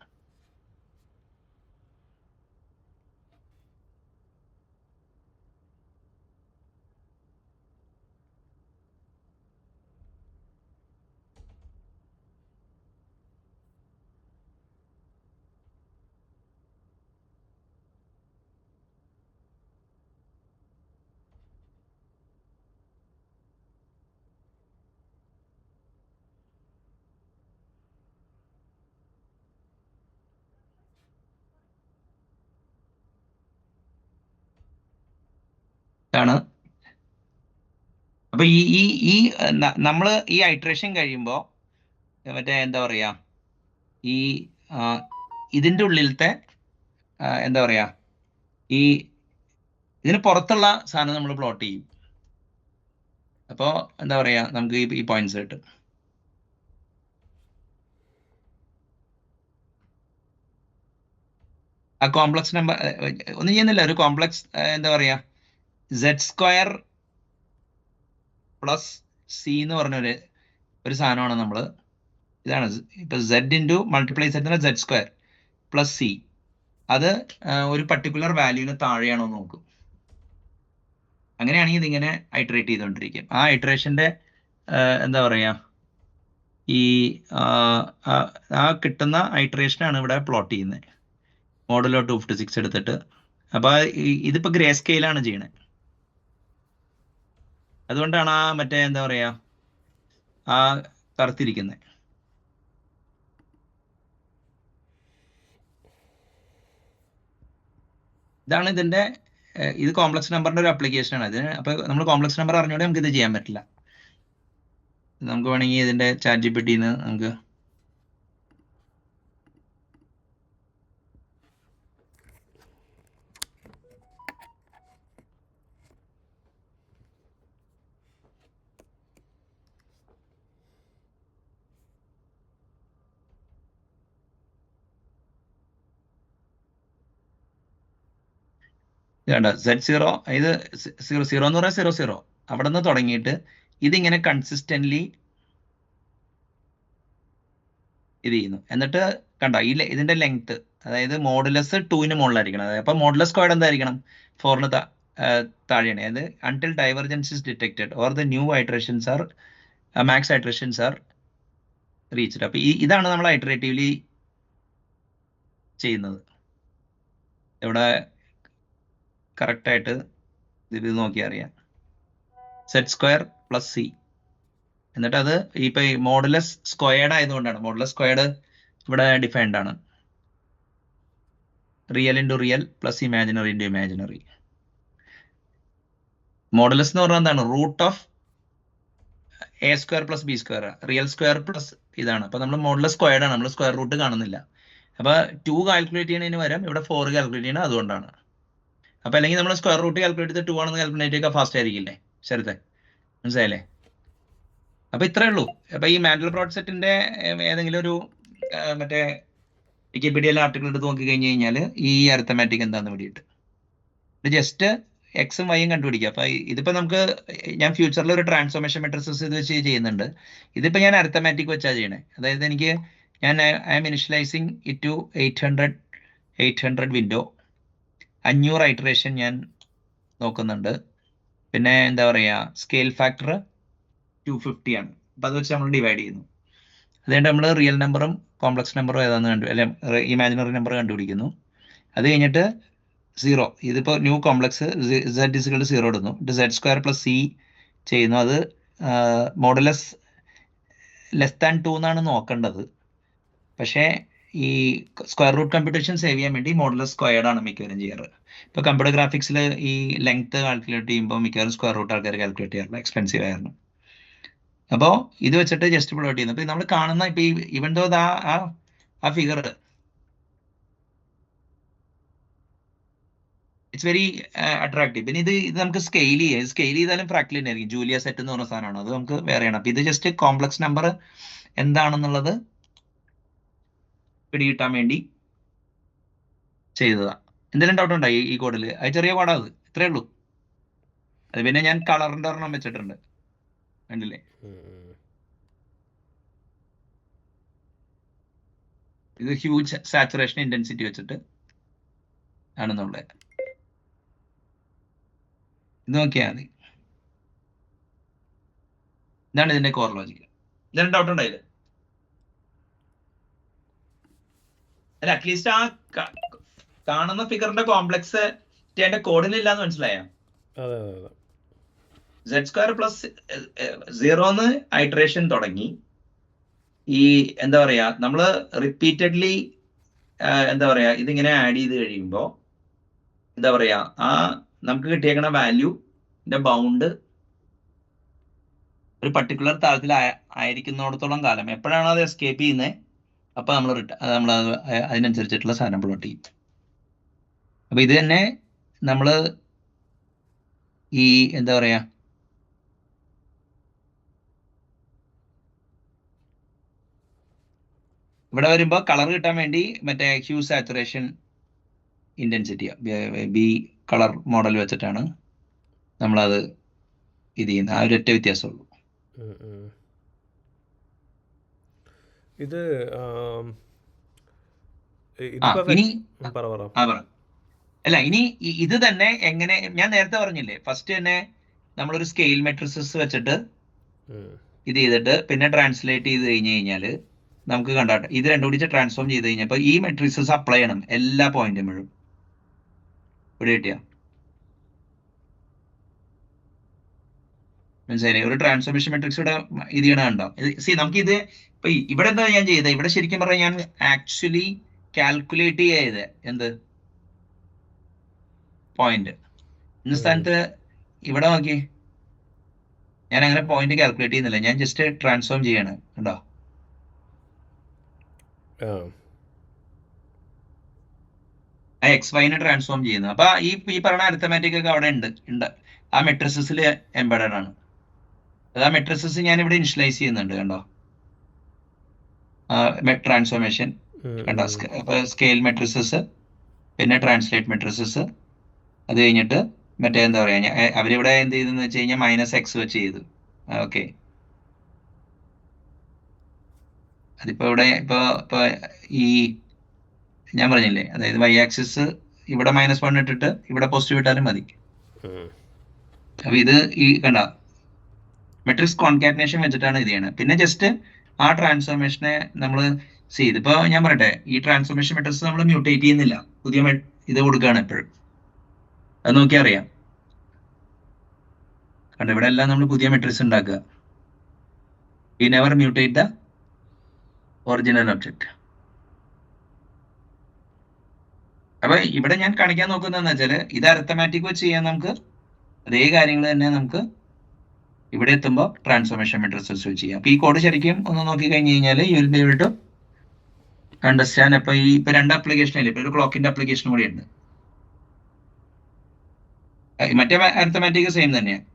ാണ്. അപ്പൊ ഈ നമ്മൾ ഈ ഐറ്ററേഷൻ കഴിയുമ്പോൾ മറ്റേ എന്താ പറയാ, ഈ ഇതിൻ്റെ ഉള്ളിലത്തെ എന്താ പറയാ, ഈ ഇതിന് പുറത്തുള്ള സാധനം നമ്മൾ പ്ലോട്ട് ചെയ്യും. അപ്പോൾ എന്താ പറയാ, നമുക്ക് ഈ പോയിന്റ്സ് കിട്ടും. ആ കോംപ്ലക്സ് നമ്പർ ഒന്നും ചെയ്യുന്നില്ല, ഒരു കോംപ്ലക്സ് എന്താ പറയാ Z² പ്ലസ് സി എന്ന് പറഞ്ഞൊരു സാധനമാണ് നമ്മൾ. ഇതാണ് ഇപ്പൊ Z into multiply Z² plus C. അത് ഒരു പർട്ടിക്കുലർ വാല്യൂവിന് താഴെയാണോ എന്ന് നോക്കും. അങ്ങനെയാണെങ്കിൽ ഇതിങ്ങനെ ഐറ്ററേറ്റ് ചെയ്തുകൊണ്ടിരിക്കും. ആ ഐറ്ററേഷൻ്റെ എന്താ പറയുക, ഈ ആ കിട്ടുന്ന ഐട്രേഷനാണ് ഇവിടെ പ്ലോട്ട് ചെയ്യുന്നത്. മോഡലോ 256 എടുത്തിട്ട്. അപ്പോൾ ഇതിപ്പോൾ ഗ്രേ സ്കെയിലാണ് ചെയ്യണേ. അതുകൊണ്ടാണ് ആ മറ്റേ എന്താ പറയുക ആ കറുത്തിരിക്കുന്നത്. ഇതാണ് ഇതിന്റെ ഇത് കോംപ്ലക്സ് നമ്പറിന്റെ ഒരു ആപ്ലിക്കേഷൻ ആണ് ഇതിന്. അപ്പൊ നമ്മൾ കോംപ്ലക്സ് നമ്പർ അറിഞ്ഞോടെ നമുക്ക് ഇത് ചെയ്യാൻ പറ്റില്ല. നമുക്ക് വേണമെങ്കിൽ ഇതിന്റെ ChatGPT നമുക്ക് ഇതാണ്ട Z0 ഇത് 00 എന്ന് പറയാൻ 00 അവിടെ നിന്ന് തുടങ്ങിയിട്ട് ഇതിങ്ങനെ കൺസിസ്റ്റന്റ്ലി ഇത് ചെയ്യുന്നു. എന്നിട്ട് കണ്ട ഇതിന്റെ ലെങ്ത്, അതായത് മോഡുലസ് 2ന് മുകളിലായിരിക്കണം. അതായത് അപ്പൊ മോഡുലസ് സ്ക്വയർഡ് എന്തായിരിക്കണം? 4ന് താഴെയാണ്. അതായത് until divergence is detected or the new iterations are max iterations are reached. അപ്പൊ ഇതാണ് നമ്മൾ ഐട്രേറ്റീവ്ലി ചെയ്യുന്നത്. ഇവിടെ കറക്റ്റായിട്ട് ഇത് നോക്കിയാൽ അറിയാം. Z² + C. എന്നിട്ട് അത് ഇപ്പൊ ഈ മോഡുലസ് സ്ക്വയർഡ് ആയതുകൊണ്ടാണ്. മോഡുലസ് സ്ക്വയർഡ് ഇവിടെ ഡിഫൈൻഡ് ആണ്. Real into real plus imaginary into imaginary. Modulus എന്ന് പറഞ്ഞാൽ എന്താണ്? Root of A² + B². Real square plus ഇതാണ്. അപ്പൊ നമ്മൾ മോഡുലസ് സ്ക്വയർഡ് ആണ്, നമ്മൾ സ്ക്വയർ റൂട്ട് കാണുന്നില്ല. അപ്പൊ 2 കാൽക്കുലേറ്റ് ചെയ്യുന്നതിന് പകരം ഇവിടെ 4 കാൽക്കുലേറ്റ് ചെയ്യണം. അതുകൊണ്ടാണ്. അപ്പൊ അല്ലെങ്കിൽ നമ്മൾ സ്ക്വയർ റൂട്ട് കാൽക്കുലേറ്റ് ചെയ്ത് 2 ആണെന്ന് കാൽക്കുലേറ്റ് ചെയ്യുക ഫാസ്റ്റ് ആയിരിക്കില്ലേ? ശരത്തെ മനസ്സിലായില്ലേ? അപ്പൊ ഇത്രേ ഉള്ളൂ. അപ്പൊ ഈ മാൻഡൽബ്രോട്ട് സെറ്റിന്റെ ഏതെങ്കിലും ഒരു മറ്റേ വിക്കിപീഡിയയിലെ ആർട്ടിക്കിൾ എടുത്ത് നോക്കി കഴിഞ്ഞ് കഴിഞ്ഞാൽ ഈ അരിത്തമാറ്റിക് എന്താണെന്ന് വേണ്ടിയിട്ട് ജസ്റ്റ് എക്സും വൈയും കണ്ടുപിടിക്കുക. അപ്പൊ ഇതിപ്പോ നമുക്ക് ഞാൻ ഫ്യൂച്ചറിൽ ഒരു ട്രാൻസ്ഫോർമേഷൻ മെട്രിക്സ് ഇത് വെച്ച് ചെയ്യുന്നുണ്ട്. ഇതിപ്പോ ഞാൻ അരിത്തമാറ്റിക് വെച്ചാ ചെയ്യണേ. അതായത് എനിക്ക് I'm initialising it to 800 window. 500 iteration ഞാൻ നോക്കുന്നുണ്ട്. പിന്നെ എന്താ പറയുക, സ്കെയിൽ ഫാക്ടർ 250 ആണ്. അപ്പം അത് വെച്ച് നമ്മൾ ഡിവൈഡ് ചെയ്യുന്നു. അതുകൊണ്ട് നമ്മൾ റിയൽ നമ്പറും കോംപ്ലക്സ് നമ്പറും ഏതാണെന്ന് അല്ലെ ഇമാജിനറി നമ്പർ കണ്ടുപിടിക്കുന്നു. അത് കഴിഞ്ഞിട്ട് 0, ഇതിപ്പോൾ ന്യൂ കോംപ്ലക്സ് Z0 ഇടുന്നു. Z² + C ചെയ്യുന്നു. അത് മോഡുലസ് <2 എന്നാണ് നോക്കേണ്ടത്. പക്ഷേ ഈ സ്ക്വയർ റൂട്ട് കമ്പ്യൂട്ടേഷൻ സേവ് ചെയ്യാൻ വേണ്ടി മോഡുലസ് സ്ക്വയർഡ് ആണ് മിക്കവരും ചെയ്യാറ്. ഇപ്പോൾ കമ്പ്യൂട്ടർ ഗ്രാഫിക്സിൽ ഈ ലെങ്ത് കാൽക്കുലേറ്റ് ചെയ്യുമ്പോൾ മിക്കവാറും സ്ക്വയർ റൂട്ട് ആൾക്കാർ കാൽക്കുലേറ്റ് ചെയ്യാറില്ല, എക്സ്പെൻസീവ് ആയിരുന്നു. അപ്പോൾ ഇത് വെച്ചിട്ട് ജസ്റ്റ് പ്ലോട്ട് ചെയ്യുന്നു. അപ്പോൾ നമ്മൾ കാണുന്ന ഇപ്പോൾ ഈ ഇവൻ ദോ ആ ഫിഗർ ഇറ്റ്സ് വെരി അട്രാക്റ്റീവ്. പിന്നെ ഇത് നമുക്ക് സ്കെയിൽ ചെയ്താലും ഫ്രാക്റ്റൽ തന്നെ ആയിരിക്കും. ജൂലിയ സെറ്റ് എന്ന് പറഞ്ഞ സാധനമാണ്, അത് നമുക്ക് വേറെയാണ്. അപ്പോൾ ഇത് ജസ്റ്റ് കോംപ്ലക്സ് നമ്പർ എന്താണെന്നുള്ളത് പിടികിട്ടാൻ വേണ്ടി ചെയ്തതാണ്. എന്തെങ്കിലും ഡൗട്ട് ഉണ്ടോ ഈ കോഡിൽ? അത് ചെറിയ കോഡാണ്, അത് ഇത്രയേ ഉള്ളൂ. അത് പിന്നെ ഞാൻ കളറിൻ്റെ ഒരെണ്ണം വെച്ചിട്ടുണ്ട്, കണ്ടില്ലേ? ഇത് ഹ്യൂജ് സാച്ചുറേഷൻ ഇന്റൻസിറ്റി വെച്ചിട്ട് ആണെന്നുള്ളത്. ഇത് നോക്കിയാൽ മതി. ഇതാണ് ഇതിന്റെ കോർ ലോജിക്ക്. എന്തെങ്കിലും ഡൗട്ട് ഉണ്ടായില്ലേ? അല്ല, അറ്റ്ലീസ്റ്റ് ആ കാണുന്ന ഫിഗറിന്റെ കോംപ്ലക്സ് അതിന്റെ കോഡിലില്ല എന്ന് മനസ്സിലായോ? Z² + 0 ഐട്രേഷൻ തുടങ്ങി. ഈ എന്താ പറയാ, നമ്മള് റിപ്പീറ്റഡ്ലി എന്താ പറയാ ഇതിങ്ങനെ ആഡ് ചെയ്ത് കഴിയുമ്പോ എന്താ പറയാ ആ നമുക്ക് കിട്ടിയേക്കണ വാല്യൂന്റെ ബൗണ്ട് ഒരു പർട്ടിക്കുലർ താളത്തിൽ ആയിരിക്കുന്നിടത്തോളം കാലം എപ്പോഴാണോ അത് എസ്കേപ്പ് ചെയ്യുന്നത് അപ്പൊ നമ്മൾ അതിനനുസരിച്ചിട്ടുള്ള സാധനം പ്ലോട്ട് ചെയ്യും. അപ്പൊ ഇത് തന്നെ നമ്മള് ഈ എന്താ പറയാ ഇവിടെ വരുമ്പോൾ കളർ കിട്ടാൻ വേണ്ടി മറ്റേ Hugh saturation intensity B colour model വെച്ചിട്ടാണ് നമ്മളത് ഇത് ചെയ്യുന്നത്. ആ ഒരൊറ്റ വ്യത്യാസമുള്ളൂ. ഇത് അല്ല, ഇനി ഇത് തന്നെ എങ്ങനെ ഞാൻ നേരത്തെ പറഞ്ഞില്ലേ, ഫസ്റ്റ് തന്നെ നമ്മളൊരു സ്കെയിൽ മെട്രിസസ് വെച്ചിട്ട് ഇത് ചെയ്തിട്ട് പിന്നെ ട്രാൻസ്ലേറ്റ് ചെയ്ത് കഴിഞ്ഞ് കഴിഞ്ഞാൽ നമുക്ക് കണ്ടാട്ടെ ഇത് രണ്ടും കൂടി ട്രാൻസ്ഫോം ചെയ്ത് കഴിഞ്ഞപ്പോൾ ഈ മെട്രിക്സസ് അപ്ലൈ ചെയ്യണം എല്ലാ പോയിന്റും മുഴുവൻ. ഇവിടെ കിട്ടിയ മനസ്സിലായി? ഒരു ട്രാൻസ്ഫോർമേഷൻ മെട്രിക്സ് ഇവിടെ ഇത് ചെയ്യണുണ്ടോ? നമുക്ക് ഇത് ഇപ്പൊ ഇവിടെ എന്താ ഞാൻ ചെയ്തത്? ഇവിടെ ശരിക്കും പറഞ്ഞാൽ ഞാൻ ആക്ച്വലി കാൽക്കുലേറ്റ് ചെയ്ത് എന്ത് പോയിന്റ് ഇന്ന സ്ഥാനത്ത് ഇവിടെ നോക്കി ഞാൻ അങ്ങനെ പോയിന്റ് കാൽക്കുലേറ്റ് ചെയ്യുന്നില്ല, ഞാൻ ജസ്റ്റ് ട്രാൻസ്ഫോം ചെയ്യാണ്. കണ്ടോ? ആ എക്സ് വൈനെ ട്രാൻസ്ഫോം ചെയ്യുന്നത്. അപ്പൊ ഈ പറഞ്ഞ അരിത്തമാറ്റിക് ഒക്കെ അവിടെ ഉണ്ട്, ആ മെട്രിസസിൽ എംബഡഡ് ആണ്. ആ മെട്രിസസ് ഞാൻ ഇവിടെ ഇനിഷ്യലൈസ് ചെയ്യുന്നുണ്ട്. കണ്ടോ? ട്രാൻസ്ഫോർമേഷൻ കണ്ടോ? സ്കെയിൽ മെട്രിസസ്, പിന്നെ ട്രാൻസ്ലേറ്റ് മെട്രിസസ്, അത് കഴിഞ്ഞിട്ട് മറ്റേ എന്താ പറയാ അവരിവിടെ എന്ത് ചെയ്തെന്ന് വെച്ച് കഴിഞ്ഞാൽ -x വെച്ച് ചെയ്തു. ഓക്കെ, അതിപ്പോ ഇവിടെ ഇപ്പൊ ഈ ഞാൻ പറഞ്ഞില്ലേ, അതായത് y ആക്സിസ് ഇവിടെ -1 ഇട്ടിട്ട് ഇവിടെ പോസിറ്റീവ് ഇട്ടാലും മതി. അപ്പൊ ഇത് ഈ കണ്ട മെട്രിക്സ് കോൺകാറ്റനേഷൻ വെച്ചിട്ടാണ് ഇത് ചെയ്യണത്. പിന്നെ ജസ്റ്റ് ആ ട്രാൻസ്ഫോർമേഷനെ നമ്മൾ ഇതിപ്പോ ഞാൻ പറയട്ടെ, ഈ ട്രാൻസ്ഫോർമേഷൻ മെട്രിക്സ് നമ്മൾ മ്യൂട്ടേറ്റ് ചെയ്യുന്നില്ല, പുതിയ ഇത് കൊടുക്കുകയാണ് എപ്പോഴും. അത് നോക്കിയാൽ അറിയാം. കണ്ട ഇവിടെ എല്ലാം നമ്മൾ പുതിയ മെട്രിക്സ് ഉണ്ടാക്കുക. We never mutate the original object. അപ്പൊ ഇവിടെ ഞാൻ കാണിക്കാൻ നോക്കുന്നതെന്ന് വെച്ചാല് ഇത് അരിത്തമാറ്റിക് വെച്ച് ചെയ്യാൻ നമുക്ക് അതേ കാര്യങ്ങൾ തന്നെ നമുക്ക് ഇവിടെ എത്തുമ്പോൾ ട്രാൻസ്ഫോർമേഷൻ മെട്രിക്സ് വെച്ച് ചെയ്യാം. അപ്പൊ ഈ കോഡ് ശരിക്കും ഒന്ന് നോക്കി കഴിഞ്ഞ് കഴിഞ്ഞാൽ you will be able to understand. ഇപ്പൊ ഇപ്പൊ 2 ആപ്ലിക്കേഷൻ ഇല്ല, ഇപ്പൊ ഒരു ക്ലോക്കിന്റെ ആപ്ലിക്കേഷൻ കൂടി ഉണ്ട്. മറ്റേ അരിത്തമാറ്റിക് സെയിം തന്നെയാണ്.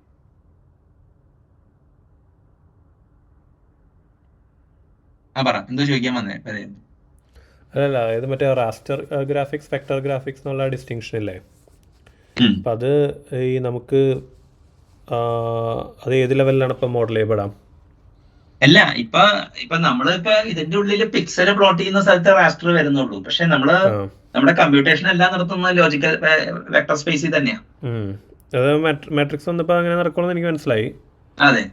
പറ, എന്തോ ചോദിക്കാൻ വന്നേ? അല്ലല്ല, ഇത് മറ്റേ റാസ്റ്റർ ഗ്രാഫിക്സ്, വെക്ടർ ഗ്രാഫിക്സ് എന്നുള്ള ഡിസ്റ്റിങ്ഷൻ ഇല്ലേ? അപ്പം അത് ഈ നമുക്ക് അത് ഏത് ലെവലിലാണ് ഇപ്പം മോഡൽ ചെയ്യപ്പെടാം? അല്ല, ഇപ്പൊ നമ്മളിപ്പോ ഇതിന്റെ ഉള്ളിൽ പിക്സൽ പ്ലോട്ട് ചെയ്യുന്ന സ്ഥലത്ത് റാസ്റ്റർ വരുന്നുള്ളൂ. പക്ഷെ നമ്മുടെ കമ്പ്യൂട്ടേഷൻ എല്ലാം നടത്തുന്ന ലോജിക്കൽ വെക്ടർ സ്പേസിൽ തന്നെയാ. അത് മാട്രിക്സ് വന്നപ്പോൾ അങ്ങനെ നടക്കണമെന്ന് എനിക്ക് മനസ്സിലായി. അതെ,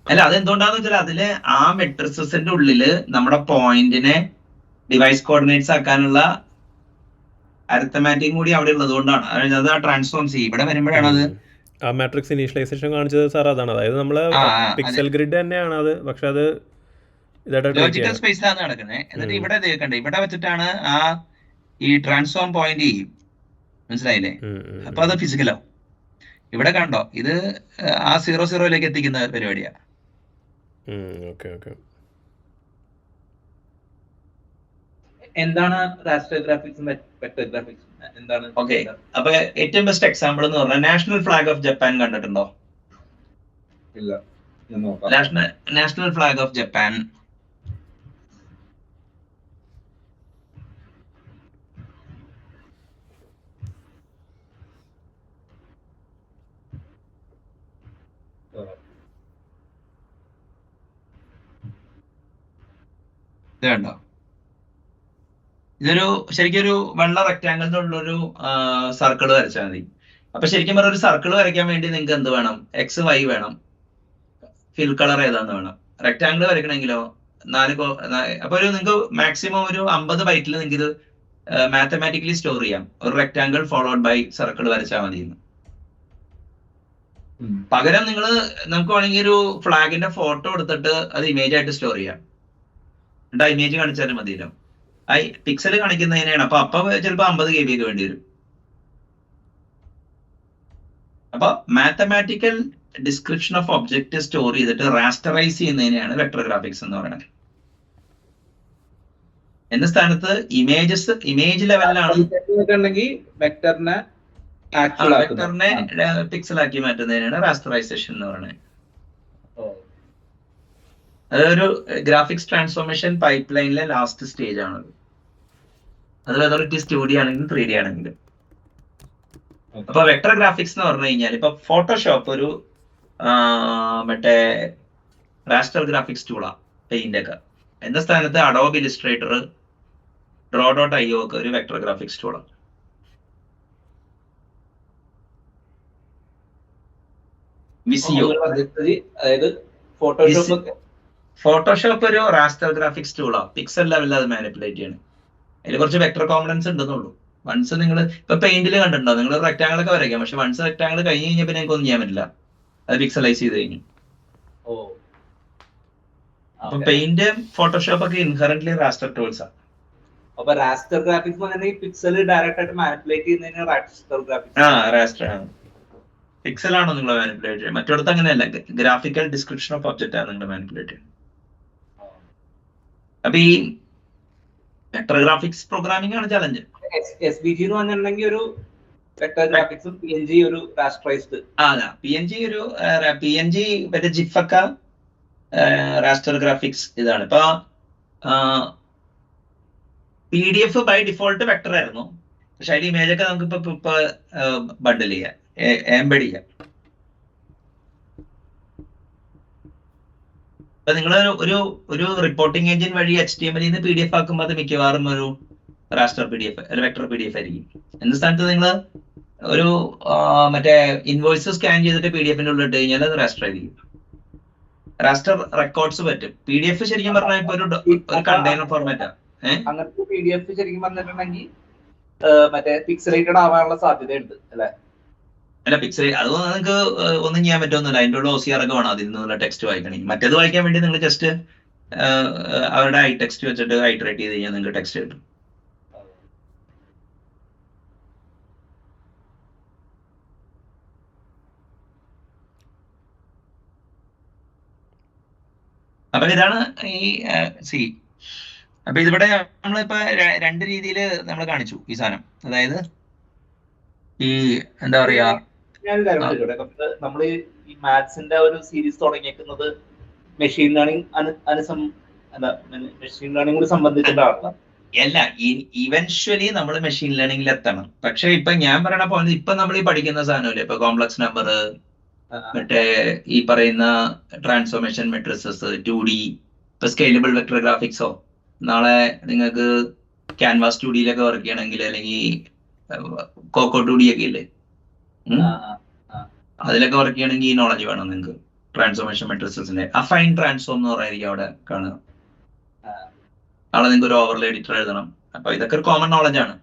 അല്ല അതെന്തുകൊണ്ടാന്ന് വെച്ചാൽ അതില് ആ മെട്രിക്സിന്റെ ഉള്ളില് നമ്മുടെ പോയിന്റിനെ ഡിവൈസ് കോർഡിനേറ്റ്സ് ആക്കാനുള്ള അരിത്തമാറ്റിക് കൂടി അവിടെ ഉള്ളത് കൊണ്ടാണ്. അത് ആ ട്രാൻസ്ഫോം ചെയ്യും. ഇവിടെ വരുമ്പോഴാണ് അത് ആ മാട്രിക്സ് ഇനീഷ്യലൈസേഷൻ കാണിച്ചത് സാർ അതാണ്. അതായത് നമ്മള് പിക്സൽ ഗ്രിഡ് തന്നെയാണ് അത്, പക്ഷെ അത് ലോജിക്കൽ സ്പേസിലാണ് നടക്കുന്നത്. എന്നിട്ട് ഇവിടെ കണ്ടേ, ഇവിടെ വെച്ചിട്ടാണ് ഈ ട്രാൻസ്ഫോം പോയിന്റ് ചെയ്യും. മനസ്സിലായില്ലേ? അപ്പൊ അത് ഫിസിക്കലാവും. ഇവിടെ കണ്ടോ, ഇത് ആ 0-0 എത്തിക്കുന്ന പരിപാടിയാ. എന്താണ് റാസ്റ്റർ ഗ്രാഫിക്സും വെക്ടർ ഗ്രാഫിക്സും എന്താണ്? ഓക്കെ, അപ്പൊ ഏറ്റവും ബെസ്റ്റ് എക്സാമ്പിൾ എന്ന് പറഞ്ഞാൽ നാഷണൽ ഫ്ലാഗ് ഓഫ് ജപ്പാൻ കണ്ടിട്ടുണ്ടോ? ഇല്ല. നാഷണൽ ഫ്ലാഗ് ഓഫ് ജപ്പാൻ ഇത് കണ്ടോ? ഇതൊരു ശരിക്കും ഒരു വെള്ള റെക്ടാങ്കിളിന്റെ ഉള്ളൊരു സർക്കിൾ വരച്ചാൽ മതി. അപ്പൊ ശരിക്കും പറഞ്ഞ ഒരു സർക്കിൾ വരയ്ക്കാൻ വേണ്ടി നിങ്ങൾക്ക് എന്ത് വേണം? എക്സ് വൈ വേണം, ഫിൽ കളർ ഏതാന്ന് വേണം. റെക്ടാങ്കിൾ വരയ്ക്കണമെങ്കിലോ അപ്പൊ നിങ്ങൾക്ക് മാക്സിമം ഒരു 50 ബൈറ്റിൽ നിങ്ങൾക്ക് ഇത് മാത്തമാറ്റിക്കലി സ്റ്റോർ ചെയ്യാം. ഒരു റെക്ടാങ്കിൾ ഫോളോഡ് ബൈ സർക്കിൾ വരച്ചാൽ മതി. പകരം നമുക്ക് വേണമെങ്കിൽ ഒരു ഫ്ലാഗിന്റെ ഫോട്ടോ എടുത്തിട്ട് അത് ഇമേജ് ആയിട്ട് സ്റ്റോർ ചെയ്യാം. എന്നിട്ട് ആ ഇമേജ് കാണിച്ചാലും മതിയല്ലോ. പിക്സൽ കാണിക്കുന്നതിനാണ്. അപ്പൊ ചിലപ്പോ 50 KB ഒക്കെ വേണ്ടി വരും. അപ്പൊ mathematical description of object store ചെയ്തിട്ട് റാസ്റ്ററൈസ് ചെയ്യുന്നതിനെയാണ് വെക്ടർ ഗ്രാഫിക്സ് എന്ന് പറയുന്നത്. എന്ന സ്ഥാനത്ത് ഇമേജ് ലെവലിലാണ് വെക്ടറിനെ പിക്സലാക്കി മാറ്റുന്നതിനാണ് റാസ്റ്ററൈസേഷൻ എന്ന് പറയുന്നത്. അതൊരു ഗ്രാഫിക്സ് ട്രാൻസ്ഫോർമേഷൻ പൈപ്പ് ലൈനിലെ ലാസ്റ്റ് സ്റ്റേജ് ആണത്. അത് വെതർ ഇറ്റ് ഈസ് 2D ആണെങ്കിലും 3D ആണെങ്കിലും. അപ്പൊ വെക്ടർ ഗ്രാഫിക്സ് എന്ന് പറഞ്ഞു കഴിഞ്ഞാൽ ഇപ്പൊ ഫോട്ടോഷോപ്പ് ഒരു മറ്റേ റാസ്റ്റർ ഗ്രാഫിക്സ് ടൂളാ, പെയിന്റ് ഒക്കെ. എന്ന സ്ഥാനത്ത് അഡോബ് ഇലിസ്ട്രേറ്റർ, draw.io ഒക്കെ ഒരു വെക്ടർ ഗ്രാഫിക്സ് ടൂളാണ്. വിസിഒ. അതായത് ഫോട്ടോഷോപ്പ് ഒക്കെ ഫോട്ടോഷോപ്പ് ഒരു റാസ്റ്റർ ഗ്രാഫിക്സ് ടൂളാണ്. പിക്സൽ ലെവലിൽ അത് മാനിപ്പുലേറ്റ് ചെയ്യണം. അതിൽ കുറച്ച് വെക്ടർ കോമ്പണൻസ് ഉണ്ടെന്നുള്ളൂ. വൺസ് നിങ്ങൾ ഇപ്പൊ പെയിന്റിൽ കണ്ടിട്ടുണ്ടോ, നിങ്ങൾ റെക്ടാങ്കിൾ ഒക്കെ വരയ്ക്കാം, പക്ഷെ വൺസ് റെക്ടാങ്കിൾ കഴിഞ്ഞ് കഴിഞ്ഞാൽ പിന്നെ നിങ്ങൾക്ക് ഒന്നും ചെയ്യാൻ പറ്റില്ല, അത് പിക്സലൈസ് ചെയ്ത് കഴിഞ്ഞു. അപ്പൊ പെയിന്റ് ഫോട്ടോഷോപ്പ് ഒക്കെ ഇൻഹറന്റ്ലി റാസ്റ്റർ ടൂൾസ് ആണ്. അപ്പൊ റാസ്റ്റർ ഗ്രാഫിക്സ് പിക്സൽ ഡയറക്റ്റ് ആയിട്ട് മാനിപ്പുലേറ്റ് ചെയ്യുന്നതിന് റാസ്റ്റർ ഗ്രാഫിക്സ്. റാസ്റ്റർ ആണ്. പിക്സൽ ആണോ നിങ്ങൾ മാനിപ്പുലേറ്റ് ചെയ്യുന്നത്? മറ്റൊടത്ത് അങ്ങനെയല്ല, ഗ്രാഫിക്കൽ ഡിസ്ക്രിപ്ഷൻ ഓഫ് ഒബ്ജക്റ്റ് ആണ് നിങ്ങൾ മാനിപ്പുലേറ്റ് ചെയ്യുന്നത്. അപ്പൊ ഈ വെക്ടർ ഗ്രാഫിക്സ് പ്രോഗ്രാമിംഗ് ആണ് ചലഞ്ച്. SVG എന്ന് പറഞ്ഞിട്ടുണ്ടെങ്കിൽ ഒരു വെക്ടർ ഗ്രാഫിക്സും PNG ഒരു റാസ്റ്ററൈസ്ഡ്. അതാ PNG ഒരു PNG മറ്റേ ജിഫൊക്കെ റാസ്റ്റർ ഗ്രാഫിക്സ് ഇതാണ്. ഇപ്പൊ PDF ബൈ ഡിഫോൾട്ട് വെക്ടർ ആയിരുന്നു, പക്ഷെ അതിൽ ഇമേജ് ഒക്കെ നമുക്ക് ഇപ്പൊ ബണ്ടിൽ ചെയ്യാം, എംബെഡ് ചെയ്യാം. അപ്പൊ നിങ്ങൾ ഒരു റിപ്പോർട്ടിംഗ് എഞ്ചിൻ വഴി HTML PDF ആക്കുമ്പോൾ അത് മിക്കവാറും ഒരു റാസ്റ്റർ PDF അല്ലെങ്കിൽ വെക്ടർ PDF ആയിരിക്കും. എന്ന സ്ഥാനത്ത് നിങ്ങൾ ഒരു മറ്റേ ഇൻവോയ്സ് സ്കാൻ ചെയ്തിട്ട് PDF-ന്റെ ഉള്ളിൽ ഇട്ട് കഴിഞ്ഞാൽ അത് റാസ്റ്റർ ആയിരിക്കും. റാസ്റ്റർ റെക്കോർഡ്സ് പറ്റും. PDF ശരിക്കും പറഞ്ഞാൽ ഇപ്പൊ ഒരു കണ്ടെയ്നർ ഫോർമാറ്റാ. അങ്ങനത്തെ PDF ശരിക്കും പറഞ്ഞിട്ടുണ്ടെങ്കിൽ മറ്റേ പിക്സലേറ്റഡ് ആവാനുള്ള സാധ്യതയുണ്ട് അല്ലെ? അല്ല, പിക്സൽ അത് നിങ്ങൾക്ക് ഒന്നും ചെയ്യാൻ പറ്റുമൊന്നുമില്ല. അതിൻ്റെ ഉള്ള OCR ഒക്കെ വേണം അതിൽ നിന്നുള്ള ടെക്സ്റ്റ് വായിക്കണമെങ്കിൽ. മറ്റേത് വായിക്കാൻ വേണ്ടി നിങ്ങൾ ജസ്റ്റ് അവരുടെ ഐ ടെക്സ്റ്റ് വെച്ചിട്ട് ഐറ്ററേറ്റ് ചെയ്ത് കഴിഞ്ഞാൽ നിങ്ങൾക്ക് ടെക്സ്റ്റ് കിട്ടും. അപ്പൊ ഇതാണ് ഈ അപ്പൊ ഇതിവിടെ നമ്മളിപ്പോ രണ്ട് രീതിയിൽ നമ്മൾ കാണിച്ചു ഈ സാധനം. അതായത് ഈ എന്താ പറയാ, ഞാനൊരു കാര്യം ചോദിച്ചോട്ടെ. നമ്മള് ഈ മാത്സിന്റെ ഒരു സീരീസ് തുടങ്ങിയേക്കുന്നത് മെഷീൻ ലേണിംഗ് മെഷീൻ ലേണിംഗ് സംബന്ധിച്ചിട്ടാണ്. അല്ല, ഇവൻച്വലി നമ്മൾ മെഷീൻ ലേണിംഗിൽ എത്തണം. പക്ഷെ ഇപ്പൊ ഞാൻ പറയണ പോലെ ഇപ്പൊ നമ്മൾ ഈ പഠിക്കുന്ന സാധനമല്ലേ, ഇപ്പൊ കോംപ്ലക്സ് നമ്പർ, മറ്റേ ഈ പറയുന്ന ട്രാൻസ്ഫോർമേഷൻ മെട്രിസസ്, 2D, ഇപ്പൊ സ്കെയിലബിൾ വെക്ടർ ഗ്രാഫിക്സോ, നാളെ നിങ്ങൾക്ക് ക്യാൻവാസ് 2Dയിലൊക്കെ വർക്ക് ചെയ്യണമെങ്കിൽ, അല്ലെങ്കിൽ കോക്കോ 2D ഒക്കെ ഇല്ലേ, അതിലൊക്കെ വർക്ക് ചെയ്യണമെങ്കിൽ ഈ നോളജ് വേണം നിങ്ങൾക്ക്. ട്രാൻസ്ഫോർമേഷൻ മെട്രിസസിന്റെ അഫൈൻ ട്രാൻസ്ഫോം എന്ന് പറയായിരിക്കും അവിടെ കാണുക. നാളെ നിങ്ങൾക്ക് ഒരു ഓവർലേ എഡിറ്റർ എഴുതണം. അപ്പൊ ഇതൊക്കെ ഒരു കോമൺ നോളജ് ആണ്.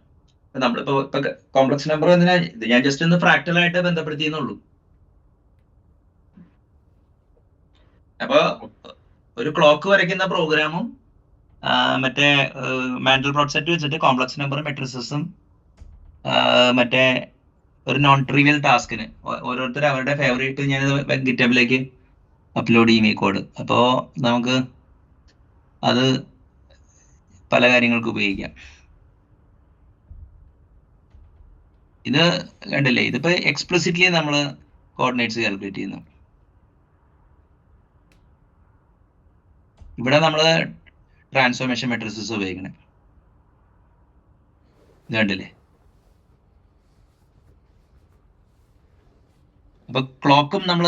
നമ്മളിപ്പോ ഇപ്പൊ കോംപ്ലക്സ് നമ്പർ എന്തിനാ, ഇത് ഞാൻ ജസ്റ്റ് ഒന്ന് ഫ്രാക്ടലായിട്ട് ബന്ധപ്പെടുത്തിയെന്നുള്ളൂ. അപ്പൊ ഒരു ക്ലോക്ക് വരയ്ക്കുന്ന പ്രോഗ്രാമും മറ്റേ മാൻഡൽബ്രോട്ട് സെറ്റ് വെച്ചിട്ട് കോംപ്ലക്സ് നമ്പർ മെട്രിസസും മറ്റേ ഒരു നോൺ ട്രിവിയൽ ടാസ്കിന് ഓരോരുത്തർ അവരുടെ ഫേവറേറ്റ് ഞാൻ ഗിറ്റബിലേക്ക് അപ്ലോഡ് ചെയ്യും ഈ കോഡ്. അപ്പോൾ നമുക്ക് അത് പല കാര്യങ്ങൾക്ക് ഉപയോഗിക്കാം. ഇത് കണ്ടില്ലേ, ഇതിപ്പോ എക്സ്പ്ലിസിറ്റ്ലി നമ്മൾ കോർഡിനേറ്റ്സ് കാൽക്കുലേറ്റ് ചെയ്യുന്നു. ഇവിടെ നമ്മൾ ട്രാൻസ്ഫോർമേഷൻ മെട്രിസസ് ഉപയോഗിക്കണേ, ഇത് കണ്ടില്ലേ. അപ്പൊ ക്ലോക്കും നമ്മൾ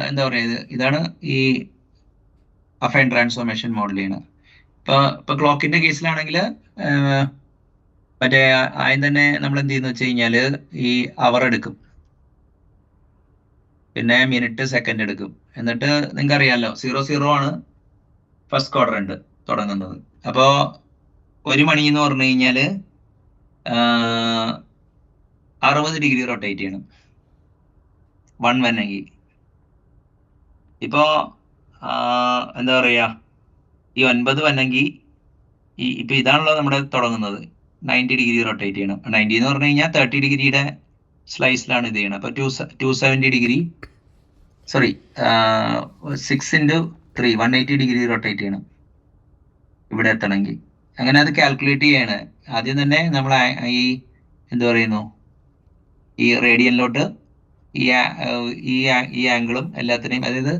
എന്താ പറയുക, ഇതാണ് ഈ അഫൈൻ ട്രാൻസ്ഫോർമേഷൻ മോഡൽ ചെയ്യണത്. ഇപ്പൊ ക്ലോക്കിന്റെ കേസിലാണെങ്കിൽ മറ്റേ ആദ്യം തന്നെ നമ്മൾ എന്ത് ചെയ്യുന്ന വെച്ച് കഴിഞ്ഞാല് ഈ അവർ എടുക്കും, പിന്നെ മിനിറ്റ് സെക്കൻഡ് എടുക്കും. എന്നിട്ട് നിങ്ങൾക്ക് അറിയാമല്ലോ 00 ആണ് ഫസ്റ്റ് ക്വാഡ്രന്റ് തുടങ്ങുന്നത്. അപ്പോ 1 മണി എന്ന് പറഞ്ഞു കഴിഞ്ഞാല് 60 ഡിഗ്രി റൊട്ടേറ്റ് ചെയ്യണം 1 വന്നെങ്കിൽ. ഇപ്പോ എന്താ പറയാ, ഈ 9 വന്നെങ്കിൽ ഇപ്പൊ ഇതാണല്ലോ നമ്മുടെ തുടങ്ങുന്നത്, 90 ഡിഗ്രി റൊട്ടേറ്റ് ചെയ്യണം. 90 എന്ന് പറഞ്ഞു കഴിഞ്ഞാൽ 30 ഡിഗ്രിയുടെ സ്ലൈസിലാണ് ഇത് ചെയ്യണം. അപ്പൊ 270 ഡിഗ്രി, സോറി 6 × 3 180 ഡിഗ്രി റൊട്ടേറ്റ് ചെയ്യണം ഇവിടെ എത്തണമെങ്കിൽ. അങ്ങനെ അത് കാൽക്കുലേറ്റ് ചെയ്യാണ്. ആദ്യം തന്നെ നമ്മൾ ഈ എന്ത് പറയുന്നു, ഈ റേഡിയനിലോട്ട് ഈ ആംഗിളും എല്ലാത്തിനെയും, അതായത്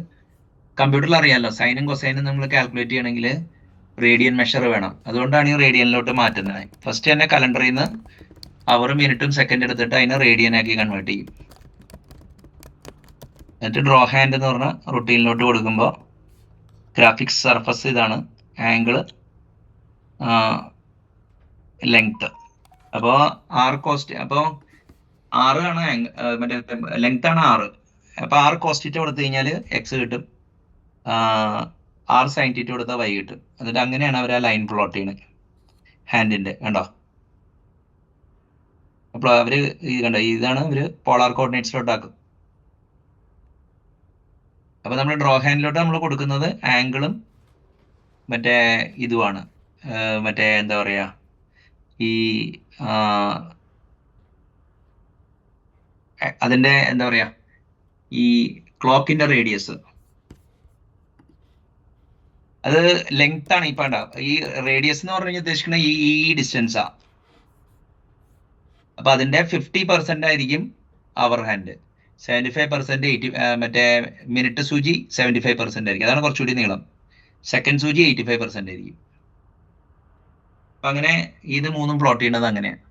കമ്പ്യൂട്ടറിൽ അറിയാമല്ലോ സൈനും കൊസൈനും നമ്മൾ കാൽക്കുലേറ്റ് ചെയ്യണമെങ്കിൽ റേഡിയൻ മെഷർ വേണം. അതുകൊണ്ടാണ് ഈ റേഡിയനിലോട്ട് മാറ്റുന്നത്. ഫസ്റ്റ് തന്നെ കലണ്ടറിൽ നിന്ന് അവറും മിനിറ്റും സെക്കൻഡ് എടുത്തിട്ട് അതിനെ റേഡിയൻ ആക്കി കൺവേർട്ട് ചെയ്യും. എന്നിട്ട് ഡ്രോ ഹാൻഡ് എന്ന് പറഞ്ഞ റൊട്ടീനിലോട്ട് കൊടുക്കുമ്പോൾ ഗ്രാഫിക്സ് സർഫസ് ഇതാണ്, ആംഗിള്, ലെങ്ത്. അപ്പോൾ 6 കോസ്റ്റ്, അപ്പോൾ 6 ആണ് മറ്റേ ലെങ്ത് ആണ് 6, അപ്പൊ ആർ കോസ്റ്റിറ്റ കൊടുത്തു കഴിഞ്ഞാൽ എക്സ് കിട്ടും, ആർ സൈൻ തീറ്റ കൊടുത്താൽ വൈ കിട്ടും. എന്നിട്ട് അങ്ങനെയാണ് അവർ ആ ലൈൻ പ്ലോട്ട് ചെയ്യുന്നത് ഹാൻഡിന്റെ. കണ്ടോ? അപ്പോൾ അവര് കണ്ടോ, ഇതാണ് ഇവര് പോളാർ കോർഡിനേറ്റ്സിലോട്ടാക്കും. അപ്പൊ നമ്മൾ ഡ്രോ ഹാൻഡിലോട്ട് നമ്മൾ കൊടുക്കുന്നത് ആംഗിളും മറ്റേ ഇതുമാണ്, മറ്റേ എന്താ പറയാ, ഈ അതിന്റെ എന്താ പറയാ, ഈ ക്ലോക്കിന്റെ റേഡിയസ്, അത് ലെങ്ത് ആണ്. ഇപ്പൊ ഈ റേഡിയസ് എന്ന് പറഞ്ഞു ഉദ്ദേശിക്കുന്നത് ഈ ഡിസ്റ്റൻസാ. അപ്പൊ അതിന്റെ 50% ആയിരിക്കും അവർ ഹാൻഡ്, 75% 80, മറ്റേ മിനിറ്റ് സൂചി 75% ആയിരിക്കും. അതാണ് കുറച്ചുകൂടി നീളം. സെക്കൻഡ് സൂചി 85% ആയിരിക്കും. അപ്പൊ അങ്ങനെ ഇത് മൂന്നും പ്ലോട്ട് ചെയ്യുന്നത് അങ്ങനെയാണ്.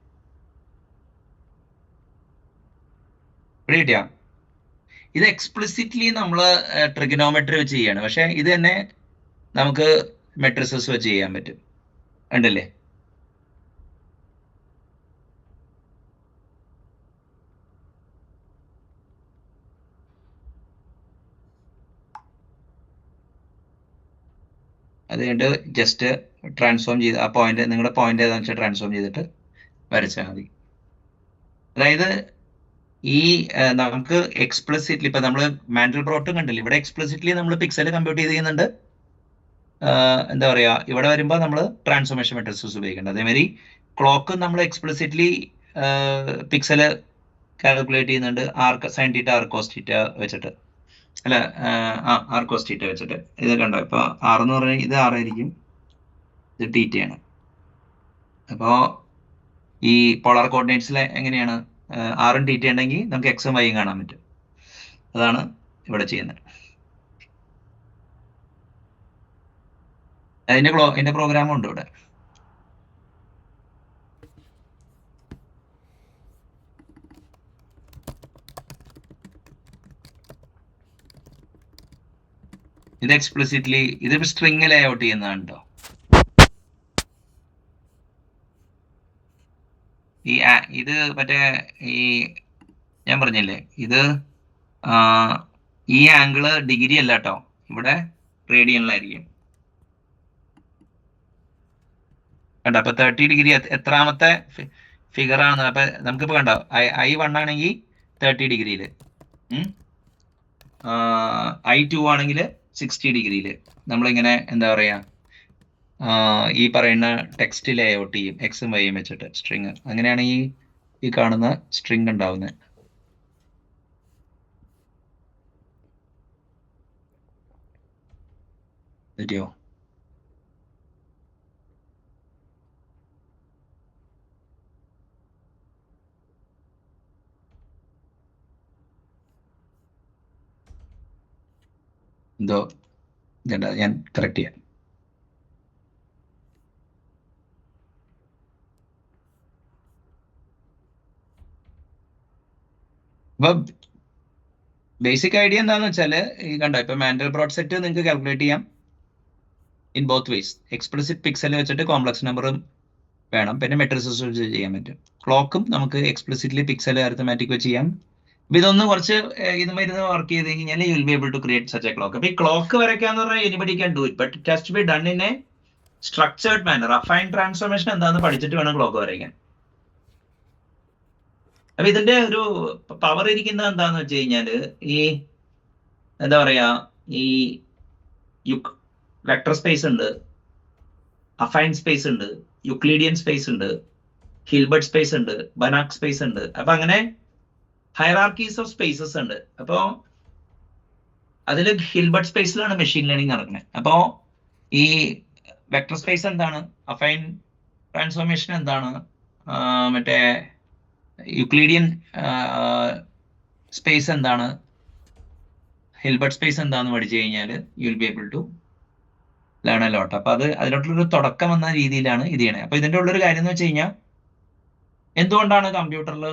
ഇവിടെ കിട്ടിയാ? ഇത് എക്സ്പ്ലിസിറ്റ്ലി നമ്മൾ ട്രിഗണോമെട്രി വെച്ച് ചെയ്യാണ്. പക്ഷെ ഇത് തന്നെ നമുക്ക് മെട്രിസസ് വെച്ച് ചെയ്യാൻ പറ്റും. ഉണ്ടല്ലേ? അത് കഴിഞ്ഞിട്ട് ജസ്റ്റ് ട്രാൻസ്ഫോം ചെയ്ത് ആ പോയിന്റ്, നിങ്ങളുടെ പോയിന്റ് ഏതാണെന്ന് വെച്ചാൽ ട്രാൻസ്ഫോം ചെയ്തിട്ട് വരച്ചാൽ മതി. അതായത് ഈ നമുക്ക് എക്സ്പ്ലിസിറ്റ്ലി ഇപ്പൊ നമ്മൾ മാൻഡൽബ്രോട്ടും കണ്ടില്ല, ഇവിടെ എക്സ്പ്ലിസിറ്റ്ലി നമ്മൾ പിക്സൽ കമ്പ്യൂട്ട് ചെയ്ത് ചെയ്യുന്നുണ്ട്. എന്താ പറയാ, ഇവിടെ വരുമ്പോൾ നമ്മൾ ട്രാൻസ്ഫോർമേഷൻ മെട്രിക്സ് ഉപയോഗിക്കേണ്ടത്. അതേമാതിരി ക്ലോക്ക് നമ്മൾ എക്സ്പ്ലിസിറ്റ്ലി പിക്സൽ കാൽക്കുലേറ്റ് ചെയ്യുന്നുണ്ട്, r sine theta r cos theta വെച്ചിട്ട്, അല്ല ആർ കോസ് തീറ്റ വെച്ചിട്ട്. ഇത് കണ്ടോ, ഇപ്പൊ ആർ എന്ന് പറഞ്ഞാൽ ഇത് ആർ ആയിരിക്കും, ഇത് തീറ്റയാണ്. അപ്പോ ഈ പോളാർ കോർഡിനേറ്റ്സിൽ എങ്ങനെയാണ്, ആറും തീറ്റ ഉണ്ടെങ്കിൽ നമുക്ക് എക്സും വൈയും കാണാൻ പറ്റും. അതാണ് ഇവിടെ ചെയ്യുന്നത്. അതിന്റെ പ്രോഗ്രാമും ഉണ്ട് ഇവിടെ. ഇത് എക്സ്പ്ലിസിറ്റ്ലി ഇത് സ്ട്രിങ് ലേഔട്ട് ചെയ്യുന്നതാണ് കേട്ടോ. ഇത് മറ്റേ ഈ ഞാൻ പറഞ്ഞില്ലേ, ഇത് ഈ ആംഗിള് ഡിഗ്രി അല്ല കേട്ടോ, ഇവിടെ റേഡിയനിലായിരിക്കും. കണ്ടോ? അപ്പൊ 30 ഡിഗ്രി എത്രാമത്തെ ഫിഗർ ആണ്? അപ്പൊ നമുക്കിപ്പോ കണ്ടോ, I1 ആണെങ്കിൽ 30 ഡിഗ്രിയിൽ, I2 ആണെങ്കിൽ 60 ഡിഗ്രിയിൽ നമ്മളിങ്ങനെ എന്താ പറയാ, ഈ പറയുന്ന ടെക്സ്റ്റ് ലേഔട്ട് ചെയ്യും എക്സും വൈയും വെച്ചിട്ട് സ്ട്രിങ്. അങ്ങനെയാണ് ഈ കാണുന്ന സ്ട്രിങ് ഉണ്ടാവുന്നത്. പറ്റിയോ? എന്തോ ഇതേണ്ട, ഞാൻ കറക്റ്റ് ചെയ്യാം. അപ്പൊ ബേസിക് ഐഡിയ എന്താന്ന് വെച്ചാല്, ഈ കണ്ടോ, ഇപ്പൊ മാൻഡൽബ്രോട്ട് സെറ്റ് നിങ്ങൾക്ക് കാൽക്കുലേറ്റ് ചെയ്യാം in both vase. Explicit pixel വെച്ചിട്ട് കോംപ്ലക്സ് നമ്പറും വേണം, പിന്നെ മെട്രിസസ് വെച്ച് ചെയ്യാൻ പറ്റും. ക്ലോക്കും നമുക്ക് എക്സ്പ്ലിസിറ്റ്ലി പിക്സൽ അരിത്തമാറ്റിക് വെച്ച് ചെയ്യാം. അപ്പൊ ഇതൊന്ന് കുറച്ച് ഇതുമായിരുന്നു വർക്ക് ചെയ്ത് കഴിഞ്ഞാൽ you will be able to create such a clock. അപ്പൊ ഈ ക്ലോക്ക് വരയ്ക്കാന്ന് പറഞ്ഞാൽ anybody can do it, but it has to be done in a structured manner. Affine transformation എന്താണെന്ന് പഠിച്ചിട്ട് വേണം ക്ലോക്ക് വരയ്ക്കാൻ. അപ്പൊ ഇതിന്റെ ഒരു പവർ ഇരിക്കുന്നത് എന്താന്ന് വെച്ച് കഴിഞ്ഞാല്, ഈ എന്താ പറയാ, ഈ വെക്ടർ സ്പേസ് ഉണ്ട്, അഫൈൻ സ്പേസ് ഉണ്ട്, യുക്ലീഡിയൻ സ്പേസ് ഉണ്ട്, ഹിൽബർട്ട് സ്പേസ് ഉണ്ട്, ബനാക് സ്പേസ് ഉണ്ട്. അപ്പൊ അങ്ങനെ ഹൈറാർക്കീസ് ഓഫ് സ്പേസസ് ഉണ്ട്. അപ്പോ അതിൽ ഹിൽബർട്ട് സ്പേസിലാണ് മെഷീൻ ലേണിംഗ് നടക്കുന്നത്. അപ്പോ ഈ വെക്ടർ സ്പേസ് എന്താണ്, അഫൈൻ ട്രാൻസ്ഫോർമേഷൻ എന്താണ്, മറ്റേ യുക്ലീഡിയൻ സ്പേസ് എന്താണ്, ഹിൽബർട്ട് സ്പേസ് എന്താണെന്ന് പഠിച്ചു കഴിഞ്ഞാൽ you will be able to learn a lot. അപ്പൊ അത് അതിലോട്ടുള്ളൊരു തുടക്കം എന്ന രീതിയിലാണ് ഇത് ചെയ്യണേ. അപ്പൊ ഇതിന്റെ ഉള്ളൊരു കാര്യം എന്ന് വെച്ച് കഴിഞ്ഞാൽ, എന്തുകൊണ്ടാണ് കമ്പ്യൂട്ടറിൽ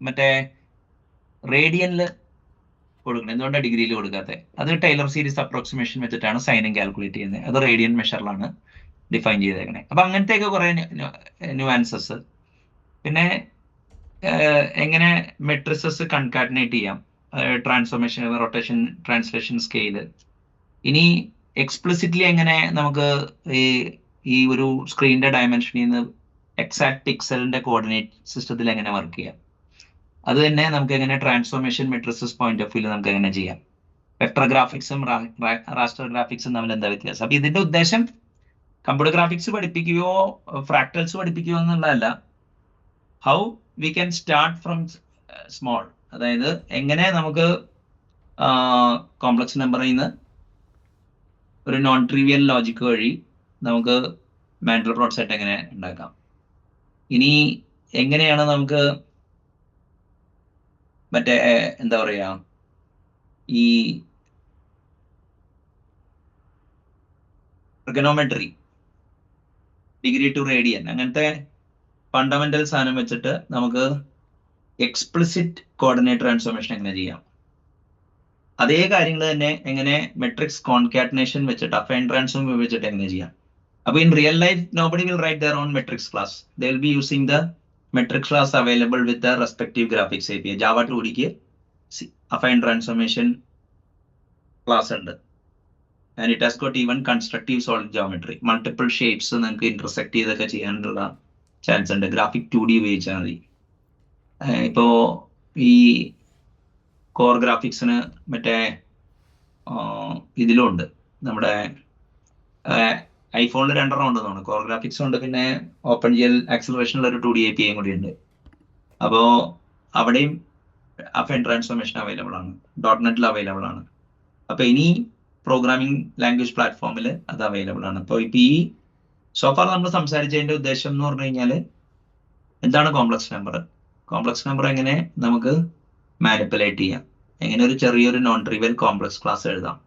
മറ്റേ റേഡിയനിൽ കൊടുക്കുന്നത്, എന്തുകൊണ്ടാണ് ഡിഗ്രിയിൽ കൊടുക്കാത്തത്? അത് ടൈലർ സീരീസ് അപ്രോക്സിമേഷൻ വെച്ചിട്ടാണ് സൈനും കാൽക്കുലേറ്റ് ചെയ്യുന്നത്. അത് റേഡിയൻ മെഷറിലാണ് ഡിഫൈൻ ചെയ്തേക്കണേ. അപ്പൊ അങ്ങനത്തെയൊക്കെ കുറെ ന്യൂവാൻസസ്. പിന്നെ എങ്ങനെ മെട്രിസസ് കൺകാറ്റിനേറ്റ് ചെയ്യാം, ട്രാൻസ്ഫോർമേഷൻ, റൊട്ടേഷൻ, ട്രാൻസ്ലേഷൻ സ്കെയില്. ഇനി എക്സ്പ്ലിസിറ്റ്ലി എങ്ങനെ നമുക്ക് ഈ ഒരു സ്ക്രീനിന്റെ ഡയമെൻഷനിൽ നിന്ന് എക്സാക്ട് പിക്സലിന്റെ കോർഡിനേറ്റ് സിസ്റ്റത്തിൽ എങ്ങനെ വർക്ക് ചെയ്യാം, അത് തന്നെ നമുക്ക് എങ്ങനെ transformation matrices point of view നമുക്ക് എങ്ങനെ ചെയ്യാം. വെക്ടർ ഗ്രാഫിക്സും റാസ്റ്റർ ഗ്രാഫിക്സും തമ്മിൽ എന്താ വ്യത്യാസം? അപ്പൊ ഇതിന്റെ ഉദ്ദേശം കമ്പ്യൂട്ടർ ഗ്രാഫിക്സ് പഠിപ്പിക്കുകയോ ഫ്രാക്ടൽസ് പഠിപ്പിക്കുകയോ എന്നുള്ളതല്ല, how we can start from small. അതായത് എങ്ങനെ നമുക്ക് കോംപ്ലക്സ് നമ്പറിൽ നിന്ന് ഒരു നോൺ ട്രിവിയൽ ലോജിക് വഴി നമുക്ക് മാൻഡൽബ്രോട്ട് സെറ്റ് എങ്ങനെ ഉണ്ടാക്കാം. ഇനി എങ്ങനെയാണ് നമുക്ക് മറ്റേ എന്താ പറയാ ഈ ട്രിഗണോമെട്രി, ഡിഗ്രി ടു റേഡിയൻ, അങ്ങനത്തെ ഫണ്ടമെന്റൽ സാധനം വെച്ചിട്ട് നമുക്ക് എക്സ്പ്ലിസിറ്റ് കോർഡിനേറ്റ് ട്രാൻസ്ഫോർമേഷൻ എങ്ങനെ ചെയ്യാം. അതേ കാര്യങ്ങൾ തന്നെ എങ്ങനെ മെട്രിക്സ് കോൺകാറ്റനേഷൻ വെച്ചിട്ട് അഫൈൻ ട്രാൻസ്ഫോം വെച്ചിട്ട് എങ്ങനെ ചെയ്യാം. അപ്പൊ in real life nobody will write their own matrix class. They will be using the matrix class available with the respective graphics API. Java 2Dക്ക് അഫൈൻ ട്രാൻസ്ഫോർമേഷൻ ക്ലാസ് ഉണ്ട്. And it has got even constructive solid geometry. Multiple shapes നിങ്ങൾക്ക് intersect ചെയ്തൊക്കെ ചെയ്യാനുള്ള chance ഉണ്ട്. Graphic 2D ഉപയോഗിച്ചാൽ മതി. ഇപ്പോ ഈ കോർ ഗ്രാഫിക്സിന് മറ്റേ ഇതിലും ഉണ്ട്, നമ്മുടെ ഐഫോണിൽ 2 ഉണ്ടെന്നാണ്. കോർ ഗ്രാഫിക്സ് ഉണ്ട്, പിന്നെ ഓപ്പൺ ജിഎൽ ആക്സിലറേഷനിൽ ഒരു 2D API കൂടി ഉണ്ട്. അപ്പോ അവിടെയും അഫൈൻ ട്രാൻസ്ഫോർമേഷൻ അവൈലബിൾ ആണ്, .NET അവൈലബിൾ ആണ്. അപ്പൊ ഇനി പ്രോഗ്രാമിംഗ് ലാംഗ്വേജ് പ്ലാറ്റ്ഫോമിൽ അത് അവൈലബിൾ ആണ്. അപ്പോൾ ഇപ്പൊ ഈ സോഫാർ നമ്മൾ സംസാരിച്ചതിന്റെ ഉദ്ദേശം എന്ന് പറഞ്ഞു കഴിഞ്ഞാല് എന്താണ് കോംപ്ലക്സ് നമ്പർ, കോംപ്ലക്സ് നമ്പർ എങ്ങനെ നമുക്ക് മാനിപ്പുലേറ്റ് ചെയ്യാം, എങ്ങനെ ഒരു ചെറിയൊരു നോൺ ട്രിവിയൽ കോംപ്ലക്സ് ക്ലാസ് എഴുതാം,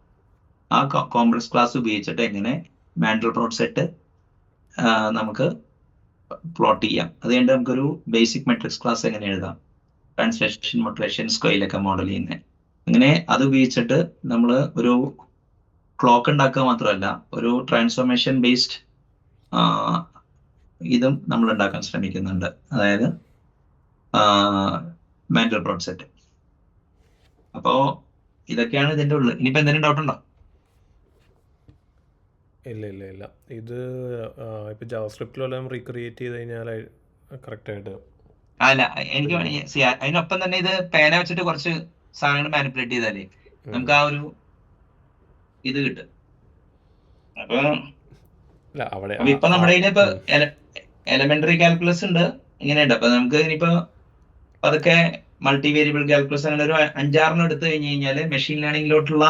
ആ കോംപ്ലക്സ് ക്ലാസ് ഉപയോഗിച്ചിട്ട് എങ്ങനെ മാൻഡൽബ്രോട്ട് സെറ്റ് നമുക്ക് പ്ലോട്ട് ചെയ്യാം. അത് കഴിഞ്ഞിട്ട് നമുക്കൊരു ബേസിക് മെട്രിക്സ് ക്ലാസ് എങ്ങനെ എഴുതാം, ട്രാൻസ്ലേഷൻ, മൊട്ടേഷൻ, സ്കെയിലൊക്കെ മോഡൽ ചെയ്യുന്നത്. അങ്ങനെ അത് ഉപയോഗിച്ചിട്ട് നമ്മൾ ഒരു ക്ലോക്ക് ഉണ്ടാക്കുക മാത്രമല്ല, ഒരു ട്രാൻസ്ഫോർമേഷൻ ബേസ്ഡ് ഇതും നമ്മൾ ഉണ്ടാക്കാൻ ശ്രമിക്കുന്നുണ്ട്. അതായത് മാൻഡൽബ്രോട്ട് സെറ്റ്. അപ്പോ ഇതൊക്കെയാണ് ഇതിന്റെ ഉള്ളിൽ. ഇനിയിപ്പോ എന്തെങ്കിലും ഡൗട്ട് ഉണ്ടോ? ഇല്ല. ഇത് ഇപ്പൊ ജാവാസ്ക്രിപ്റ്റിലെല്ലാം റീക്രിയേറ്റ് ചെയ്ത് കഴിഞ്ഞാൽ കറക്റ്റ് ആയിട്ട്. അല്ല, എനിക്ക് അതിനൊപ്പം തന്നെ ഇത് പേന വെച്ചിട്ട് കുറച്ച് സാധനങ്ങൾ മാനിപ്പുലേറ്റ് ചെയ്താലേ നമുക്ക് ആ ഒരു ഇത് കിട്ടും. അപ്പൊ ഇപ്പൊ നമ്മുടെ ഇപ്പൊ എലമെന്ററി കാൽക്കുലസ് ഉണ്ട്, ഇങ്ങനെയുണ്ട്. അപ്പൊ നമുക്ക് ഇനിയിപ്പോ അതൊക്കെ മൾട്ടി വേരിയബിൾ കാൽക്കുലസ് അങ്ങനെ ഒരു 5-6 എടുത്തു കഴിഞ്ഞു കഴിഞ്ഞാല് മെഷീൻ ലേണിംഗിലോട്ടുള്ള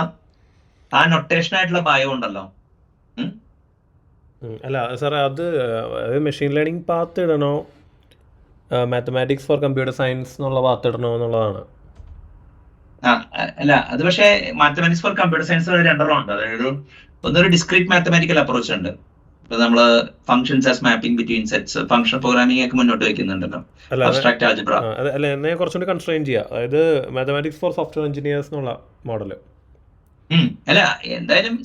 ആ നൊട്ടേഷൻ ആയിട്ടുള്ള ഭയം ഉണ്ടല്ലോ. അല്ല സാർ, അത് മെഷീൻ ലേണിംഗ് പാത്ത് ഇടണോ, മാത്തമാറ്റിക്സ് ഫോർ കമ്പ്യൂട്ടർ സയൻസ് എന്നുള്ള പാത്ത് ഇടണോ എന്നുള്ളതാണ്. അല്ല, അത് പക്ഷേ മാത്തമാറ്റിക്സ് ഫോർ കമ്പ്യൂട്ടർ സയൻസ് 2 ഉണ്ട്. അതായത് ഒന്നൊരു ഡിസ്ക്രീറ്റ് മാത്തമാറ്റിക്കൽ അപ്രോച്ച് ഉണ്ട്. ഇപ്പൊ നമ്മള് functions as mapping between sets, function programming ഒക്കെ മുന്നോട്ട് വെക്കുന്നുണ്ടല്ലോ. Abstract algebra. അല്ല, എന്നെ കുറച്ചുകൂടി കൺസ്ട്രെയിൻ ചെയ്യാം. അതായത് മാത്തമാറ്റിക്സ് ഫോർ സോഫ്റ്റ്വെയർ എഞ്ചിനീയേഴ്സ് എന്നുള്ള മോഡല്. അല്ല, എന്തായാലും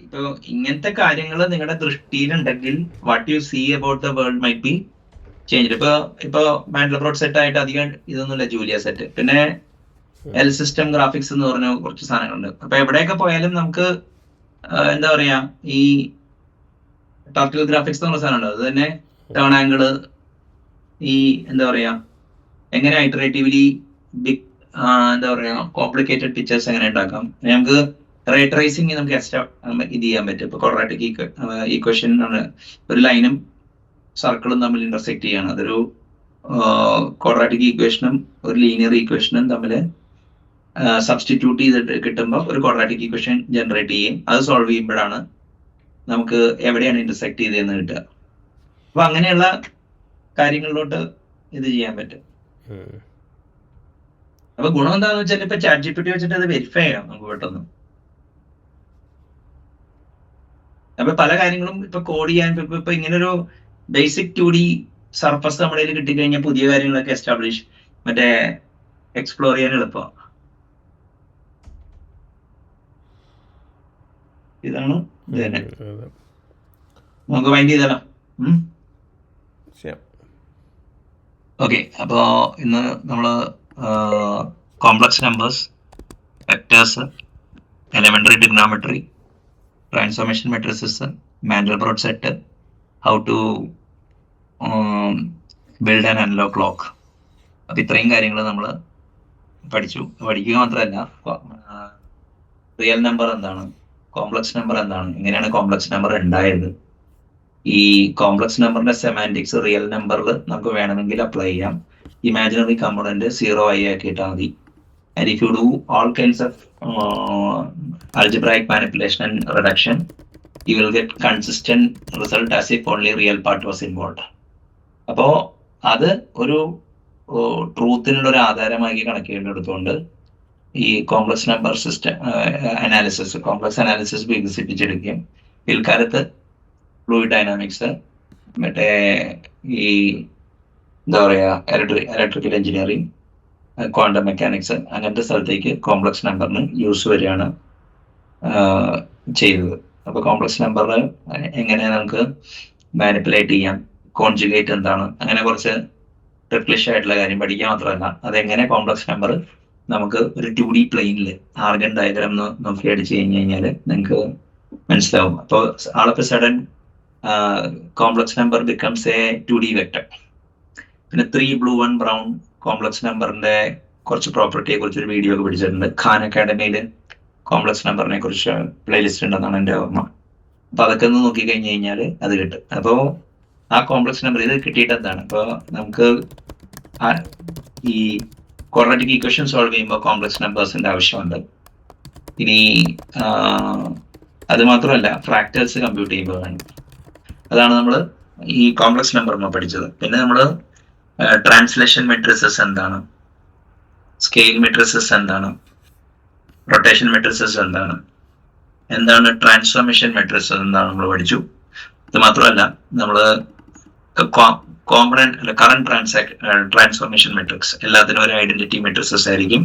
ഇപ്പൊ ഇങ്ങനത്തെ കാര്യങ്ങൾ നിങ്ങളുടെ ദൃഷ്ടിയിലുണ്ടെങ്കിൽ what you see about the world might be change. ഇപ്പൊ മാൻഡൽബ്രോട്ട് സെറ്റ് ആയിട്ട് അധികം ഇതൊന്നുമില്ല, ജൂലിയ സെറ്റ്, പിന്നെ എൽ സിസ്റ്റം ഗ്രാഫിക്സ് എന്ന് പറഞ്ഞ കുറച്ച് സാധനങ്ങളുണ്ട്. അപ്പൊ എവിടെയൊക്കെ പോയാലും നമുക്ക് എന്താ പറയാ, ഈ ടർട്ടിൽ ഗ്രാഫിക്സ് എന്ന് പറഞ്ഞ സാധനം ഉണ്ട്. അത് തന്നെ ടേൺ ആംഗിള്, ഈ എന്താ പറയാ, എങ്ങനെ ഇറ്ററേറ്റീവ്ലി ബിഗ് എന്താ പറയാ കോംപ്ലിക്കേറ്റഡ് പിക്ചേഴ്സ് എങ്ങനെ ഉണ്ടാക്കാം. നമുക്ക് റേ ട്രേസിംഗ് നമുക്ക് എക്സ്ട്രാ ഇത് ചെയ്യാൻ പറ്റും. ഇപ്പൊ ക്വാഡ്രാറ്റിക് ഈക്വേഷൻ ഒരു ലൈനും സർക്കിളും തമ്മിൽ ഇന്റർസെക്ട് ചെയ്യാണ്. അതൊരു ക്വാഡ്രാറ്റിക് ഈക്വേഷനും ഒരു ലീനിയർ ഈക്വേഷനും തമ്മിൽ സബ്സ്റ്റിറ്റ്യൂട്ട് ചെയ്തിട്ട് കിട്ടുമ്പോൾ ഒരു ക്വാഡ്രാറ്റിക് ഈക്വേഷൻ ജനറേറ്റ് ചെയ്യും. അത് സോൾവ് ചെയ്യുമ്പോഴാണ് നമുക്ക് എവിടെയാണ് ഇന്റർസെക്ട് ചെയ്തതെന്ന് കിട്ടുക. അപ്പൊ അങ്ങനെയുള്ള കാര്യങ്ങളിലോട്ട് ഇത് ചെയ്യാൻ പറ്റും. അപ്പൊ ഗുണം എന്താണെന്ന് വെച്ചാൽ ഇപ്പൊ ChatGPT വെച്ചിട്ട് അത് വെരിഫൈ ചെയ്യാം നമുക്ക് പെട്ടെന്ന്. അപ്പൊ പല കാര്യങ്ങളും ഇപ്പൊ കോഡ് ചെയ്യാൻ ഇപ്പൊ ഇങ്ങനൊരു ബേസിക് 2D സർഫസ് നമ്മുടെ കയ്യിൽ കിട്ടിക്കഴിഞ്ഞാൽ പുതിയ കാര്യങ്ങളൊക്കെ എസ്റ്റാബ്ലിഷ് എക്സ്പ്ലോർ ചെയ്യാൻ എളുപ്പം. ഇതാണ് ഇത് തന്നെ. നമുക്ക് വൈൻഡ് ചെയ്താലോ? ഓക്കെ, അപ്പോ ഇന്ന് നമ്മള് complex numbers, vectors, elementary trigonometry, transformation matrices, Mandelbrot set, how to build an analog clock. അപ്പം ഇത്രയും കാര്യങ്ങൾ നമ്മൾ പഠിക്കുക മാത്രമല്ല, റിയൽ നമ്പർ എന്താണ്, കോംപ്ലക്സ് നമ്പർ എന്താണ്, എങ്ങനെയാണ് കോംപ്ലക്സ് നമ്പർ ഉണ്ടായത്, ഈ കോംപ്ലക്സ് നമ്പറിന്റെ സെമാൻറ്റിക്സ് റിയൽ നമ്പറിൽ നമുക്ക് വേണമെങ്കിൽ അപ്ലൈ ചെയ്യാം. ഇമാജിനറി കമ്പോണന്റ് 0 ആയി ആക്കിയിട്ടാൽ മതി. And if you do all kinds of algebraic manipulation and reduction, you will get consistent result as if only real part was involved. അപ്പോൾ അത് ഒരു ട്രൂത്തിനുള്ള ഒരു ആധാരമാക്കി കണക്കിലെടുത്തുകൊണ്ട് ഈ complex number system complex analysis വികസിപ്പിച്ചെടുക്കുകയും പിൽക്കാലത്ത് ഫ്ലൂയിഡ് ഡൈനാമിക്സ്, മറ്റേ ഈ എന്താ പറയുക ഇലക്ട്രിക്കൽ എഞ്ചിനീയറിംഗ്, ക്വാണ്ടം മെക്കാനിക്സ്, അങ്ങനത്തെ സ്ഥലത്തേക്ക് കോംപ്ലക്സ് നമ്പറിന് യൂസ് വരികയാണ് ചെയ്തത്. അപ്പോൾ കോംപ്ലക്സ് നമ്പറിൽ എങ്ങനെ നമുക്ക് മാനിപ്പുലേറ്റ് ചെയ്യാം, കോൺജുഗേറ്റ് എന്താണ്, അങ്ങനെ കുറച്ച് ട്രിക്ലിഷ് ആയിട്ടുള്ള കാര്യം പഠിക്കുക മാത്രമല്ല, അതെങ്ങനെ കോംപ്ലക്സ് നമ്പർ നമുക്ക് ഒരു 2D പ്ലെയിനിൽ ആർഗൻ ഡയഗ്രാം നോക്കി അടിച്ചു കഴിഞ്ഞാൽ നിങ്ങൾക്ക് മനസ്സിലാവും. അപ്പോൾ all of A sudden complex number becomes A 2D vector. പിന്നെ 3 blue 1 brown കോംപ്ലക്സ് നമ്പറിന്റെ കുറച്ച് പ്രോപ്പർട്ടിയെ കുറിച്ച് ഒരു വീഡിയോ ഒക്കെ പിടിച്ചിട്ടുണ്ട്. ഖാൻ അക്കാഡമിയിൽ കോംപ്ലക്സ് നമ്പറിനെ കുറിച്ച് പ്ലേലിസ്റ്റ് ഉണ്ടെന്നാണ് എൻ്റെ ഓർമ്മ. അപ്പൊ അതൊക്കെ ഒന്ന് നോക്കി കഴിഞ്ഞ് കഴിഞ്ഞാൽ അത് കിട്ടും. അപ്പോൾ ആ കോംപ്ലക്സ് നമ്പർ ഇത് കിട്ടിയിട്ട് എന്താണ്, ഇപ്പോൾ നമുക്ക് ഈ ക്വാഡ്രാറ്റിക് ഈക്വേഷൻ സോൾവ് ചെയ്യുമ്പോൾ കോംപ്ലക്സ് നമ്പേഴ്സിന്റെ ആവശ്യമുണ്ട്. ഇനി അത് മാത്രമല്ല ഫ്രാക്ടൽസ് കമ്പ്യൂട്ട് ചെയ്യുമ്പോൾ വേണം. അതാണ് നമ്മൾ ഈ കോംപ്ലക്സ് നമ്പർ പഠിച്ചത്. പിന്നെ നമ്മൾ ട്രാൻസ്ലേഷൻ മെട്രിസസ് എന്താണ്, സ്കെയിൽ മെട്രിസസ് എന്താണ്, റൊട്ടേഷൻ മെട്രിസസ് എന്താണ് ട്രാൻസ്ഫോർമേഷൻ മെട്രിസസ് എന്താണ് നമ്മൾ പഠിച്ചു. ഇത് മാത്രമല്ല നമ്മൾ കറന്റ് ട്രാൻസ്ഫോർമേഷൻ മെട്രിക്സ് എല്ലാത്തിനും ഒരു ഐഡന്റിറ്റി മെട്രിസസ് ആയിരിക്കും,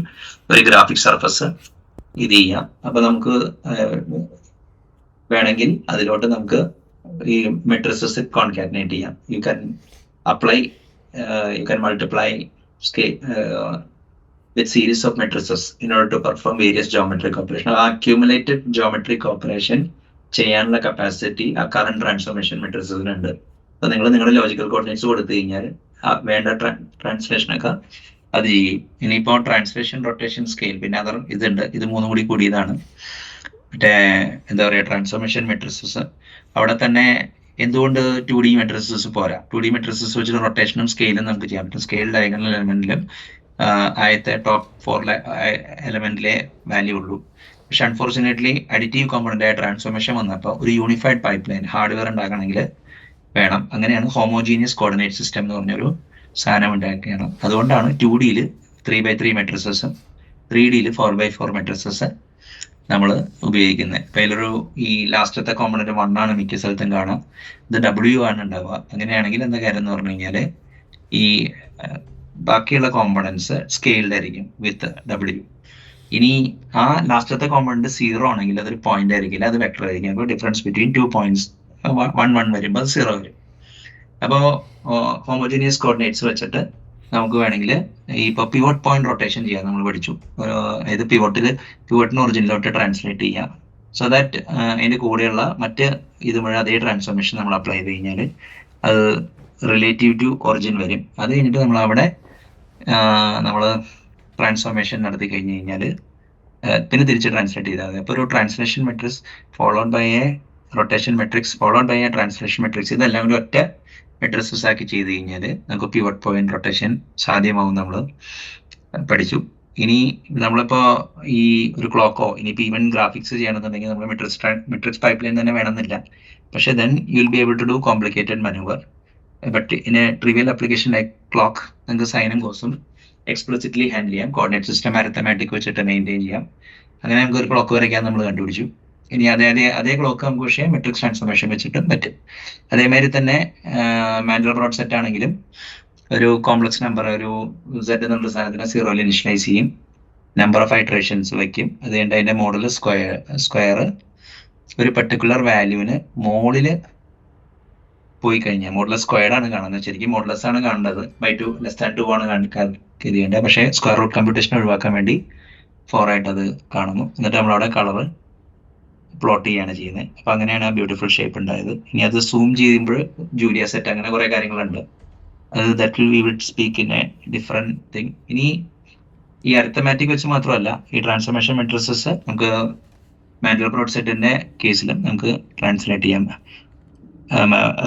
ഒരു ഗ്രാഫിക് സർഫസ് ഇത് ചെയ്യാം. അപ്പൊ നമുക്ക് വേണമെങ്കിൽ അതിലോട്ട് നമുക്ക് ഈ മെട്രിസസ് കോൺകാറ്റിനേറ്റ് ചെയ്യാം. You can multiply scale with series of matrices in order to perform various geometric operations. Accumulated geometric operation ചെയ്യാനുള്ള കപ്പാസിറ്റി ആ കറന്റ് ട്രാൻസ്ഫോർമേഷൻ മെട്രിസസിനുണ്ട്. അപ്പൊ നിങ്ങൾ നിങ്ങളുടെ ലോജിക്കൽ കോർഡിനേറ്റ്സ് കൊടുത്തു കഴിഞ്ഞാൽ വേണ്ട ട്രാൻസ്ലേഷനൊക്കെ അത് ചെയ്യും. ഇനിയിപ്പോൾ ട്രാൻസ്ലേഷൻ, റൊട്ടേഷൻ, സ്കെയിൽ, പിന്നെ അതർ ഇതുണ്ട്. ഇത് മൂന്നും കൂടി കൂടിയതാണ് മറ്റേ എന്താ പറയുക ട്രാൻസ്ഫോർമേഷൻ മെട്രിസസ്. അവിടെ തന്നെ എന്തുകൊണ്ട് 2D മെട്രിസസ് പോരാ? 2D മെട്രിസസ് വെച്ചിട്ട് റൊട്ടേഷനും സ്കെയിലും നമുക്ക് ചെയ്യാൻ പറ്റും. സ്കെയിൽ ഡയഗണൽ എലമെന്റിലും ആദ്യത്തെ ടോപ്പ് 4 എലമെന്റിലെ വാല്യൂ ഉള്ളൂ. പക്ഷെ അൺഫോർച്ചുനേറ്റ്ലി അഡിറ്റീവ് കോമ്പണന്റ് ആയ ട്രാൻസ്ഫോർമേഷൻ വന്നപ്പോൾ ഒരു യൂണിഫൈഡ് പൈപ്പ് ലൈൻ ഹാർഡ്വെയർ ഉണ്ടാക്കണമെങ്കിൽ വേണം. അങ്ങനെയാണ് ഹോമോജീനിയസ് കോർഡിനേറ്റ് സിസ്റ്റം എന്ന് പറഞ്ഞൊരു സാധനം ഉണ്ടാക്കുകയാണ്. അതുകൊണ്ടാണ് 2Dയിൽ 3x3 മെട്രിസസും 3Dയിൽ 4x4 മെട്രിസസ് നമ്മൾ ഉപയോഗിക്കുന്നത്. ഇപ്പം അതിലൊരു ഈ ലാസ്റ്റത്തെ കോമ്പണന്റ് 1 ആണ് മിക്ക സ്ഥലത്തും കാണാം. ഇത് W ആണ് ഉണ്ടാവുക. അങ്ങനെയാണെങ്കിൽ എന്താ കാര്യം എന്ന് പറഞ്ഞു കഴിഞ്ഞാൽ ഈ ബാക്കിയുള്ള കോമ്പണൻസ് സ്കെയിൽഡ് ആയിരിക്കും വിത്ത് W. ഇനി ആ ലാസ്റ്റത്തെ കോമ്പണന്റ് 0 ആണെങ്കിൽ അതൊരു പോയിന്റ് ആയിരിക്കില്ല, അത് വെക്ടർ ആയിരിക്കും. അപ്പോൾ ഡിഫറൻസ് ബിറ്റ്വീൻ 2 points 1 വരുമ്പോൾ അത് 0 വരും. അപ്പോൾ ഹോമോജീനിയസ് കോർഡിനേറ്റ്സ് വെച്ചിട്ട് നമുക്ക് വേണമെങ്കിൽ ഇപ്പോൾ പിവോട്ട് പോയിന്റ് റൊട്ടേഷൻ ചെയ്യാം. നമ്മൾ പഠിച്ചു ഇത് പിവോട്ടിന് ഒറിജിനിലോട്ട് ട്രാൻസ്ലേറ്റ് ചെയ്യാം. സോ ദാറ്റ് അതിൻ്റെ കൂടെയുള്ള മറ്റ് ഇത് മുഴുവൻ അതേ ട്രാൻസ്ഫോർമേഷൻ നമ്മൾ അപ്ലൈ ചെയ്ത് കഴിഞ്ഞാൽ അത് റിലേറ്റീവ് ടു ഒറിജിൻ വരും. അത് കഴിഞ്ഞിട്ട് നമ്മൾ അവിടെ നമ്മൾ ട്രാൻസ്ഫോർമേഷൻ നടത്തി കഴിഞ്ഞ് കഴിഞ്ഞാൽ പിന്നെ തിരിച്ച് ട്രാൻസ്ലേറ്റ് ചെയ്താൽ മതി. അപ്പോൾ ഒരു translation matrix followed by a rotation matrix followed by a translation matrix ഇതെല്ലാം കൂടി ഒറ്റ മെട്രിസസ് ആക്കി ചെയ്ത് കഴിഞ്ഞാൽ നമുക്ക് പിവട്ട് പോയിന്റ് റൊട്ടേഷൻ സാധ്യമാവും. നമ്മൾ പഠിച്ചു. ഇനി നമ്മളിപ്പോൾ ഈ ഒരു ക്ലോക്കോ ഇനിയിപ്പോൾ ഈവൻ ഗ്രാഫിക്സ് ചെയ്യണമെന്നുണ്ടെങ്കിൽ നമ്മൾ മെട്രിക്സ് പൈപ്പ് ലൈൻ തന്നെ വേണമെന്നില്ല. പക്ഷേ then you will be able to do complicated manoeuvre. But in a trivial application like clock നിങ്ങൾക്ക് സൈനും കോസും എക്സ്പ്ലിസിറ്റ്ലി ഹാൻഡിൽ ചെയ്യാം. കോർഡിനേറ്റ് സിസ്റ്റം അരിത്തമാറ്റിക് വെച്ചിട്ട് മെയിൻറ്റെയിൻ ചെയ്യാം. അങ്ങനെ നമുക്ക് ഒരു ക്ലോക്ക് വരയ്ക്കാൻ നമ്മൾ കണ്ടുപിടിച്ചു. ഇനി അതേ ക്ലോക്ക് നമുക്ക് പക്ഷേ മെട്രിക്സ് ട്രാൻസ്ഫോർമേഷൻ വെച്ചിട്ടും പറ്റും. അതേമാതിരി തന്നെ മാൻഡൽബ്രോട്ട് സെറ്റ് ആണെങ്കിലും ഒരു കോംപ്ലക്സ് നമ്പർ ഒരു Z എന്നുള്ള സാധനത്തിന് 0 ഇനിഷ്യലൈസ് ചെയ്യും, നമ്പർ ഓഫ് ഐറ്ററേഷൻസ് വയ്ക്കും. അത് കഴിഞ്ഞിട്ട് അതിൻ്റെ മോഡൽ സ്ക്വയർ ഒരു പെർട്ടിക്കുലർ വാല്യൂവിന് മോളിൽ പോയി കഴിഞ്ഞാൽ മോഡൽ സ്ക്വയർഡ് ആണ് കാണുന്നത്. ശരിക്കും മോഡലസ് ആണ് കാണേണ്ടത്. by 2 less than 2 ആണ് ഇത് ചെയ്യേണ്ടത്. പക്ഷേ സ്ക്വയർ റൂട്ട് കമ്പ്യൂട്ടേഷൻ ഒഴിവാക്കാൻ വേണ്ടി 4 ആയിട്ട് അത് കാണുന്നു. എന്നിട്ട് നമ്മളവിടെ കളർ പ്ലോട്ട് ചെയ്യാണ് ചെയ്യുന്നത്. അപ്പോൾ അങ്ങനെയാണ് ആ ബ്യൂട്ടിഫുൾ ഷേപ്പ് ഉണ്ടായത്. ഇനി അത് സൂം ചെയ്യുമ്പോൾ ജൂലിയ സെറ്റ് അങ്ങനെ കുറേ കാര്യങ്ങളുണ്ട്. അത് that we will speak in A different thing. ഇനി ഈ അരിത്തമാറ്റിക് വെച്ച് മാത്രമല്ല, ഈ ട്രാൻസ്ഫോർമേഷൻ മെട്രിസസ് നമുക്ക് മാൻഡൽബ്രോട്ട് സെറ്റിന്റെ കേസിലും നമുക്ക് ട്രാൻസ്ലേറ്റ് ചെയ്യാൻ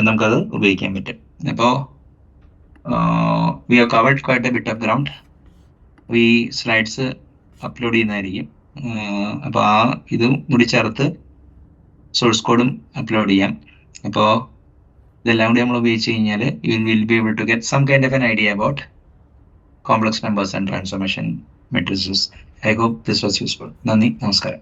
നമുക്കത് ഉപയോഗിക്കാൻ പറ്റും. അപ്പോൾ we have covered quite A bit of ground. ഈ സ്ലൈഡ്സ് അപ്ലോഡ് ചെയ്യുന്നതായിരിക്കും. അപ്പോൾ ആ ഇതും കൂടി ചേർത്ത് സോഴ്സ് കോഡും അപ്ലോഡ് ചെയ്യാം. അപ്പോൾ ഇതെല്ലാം കൂടി നമ്മൾ ഉപയോഗിച്ച് കഴിഞ്ഞാൽ you will be able to get some kind of an idea about complex numbers and transformation matrices. I hope this was useful. നന്ദി, നമസ്കാരം.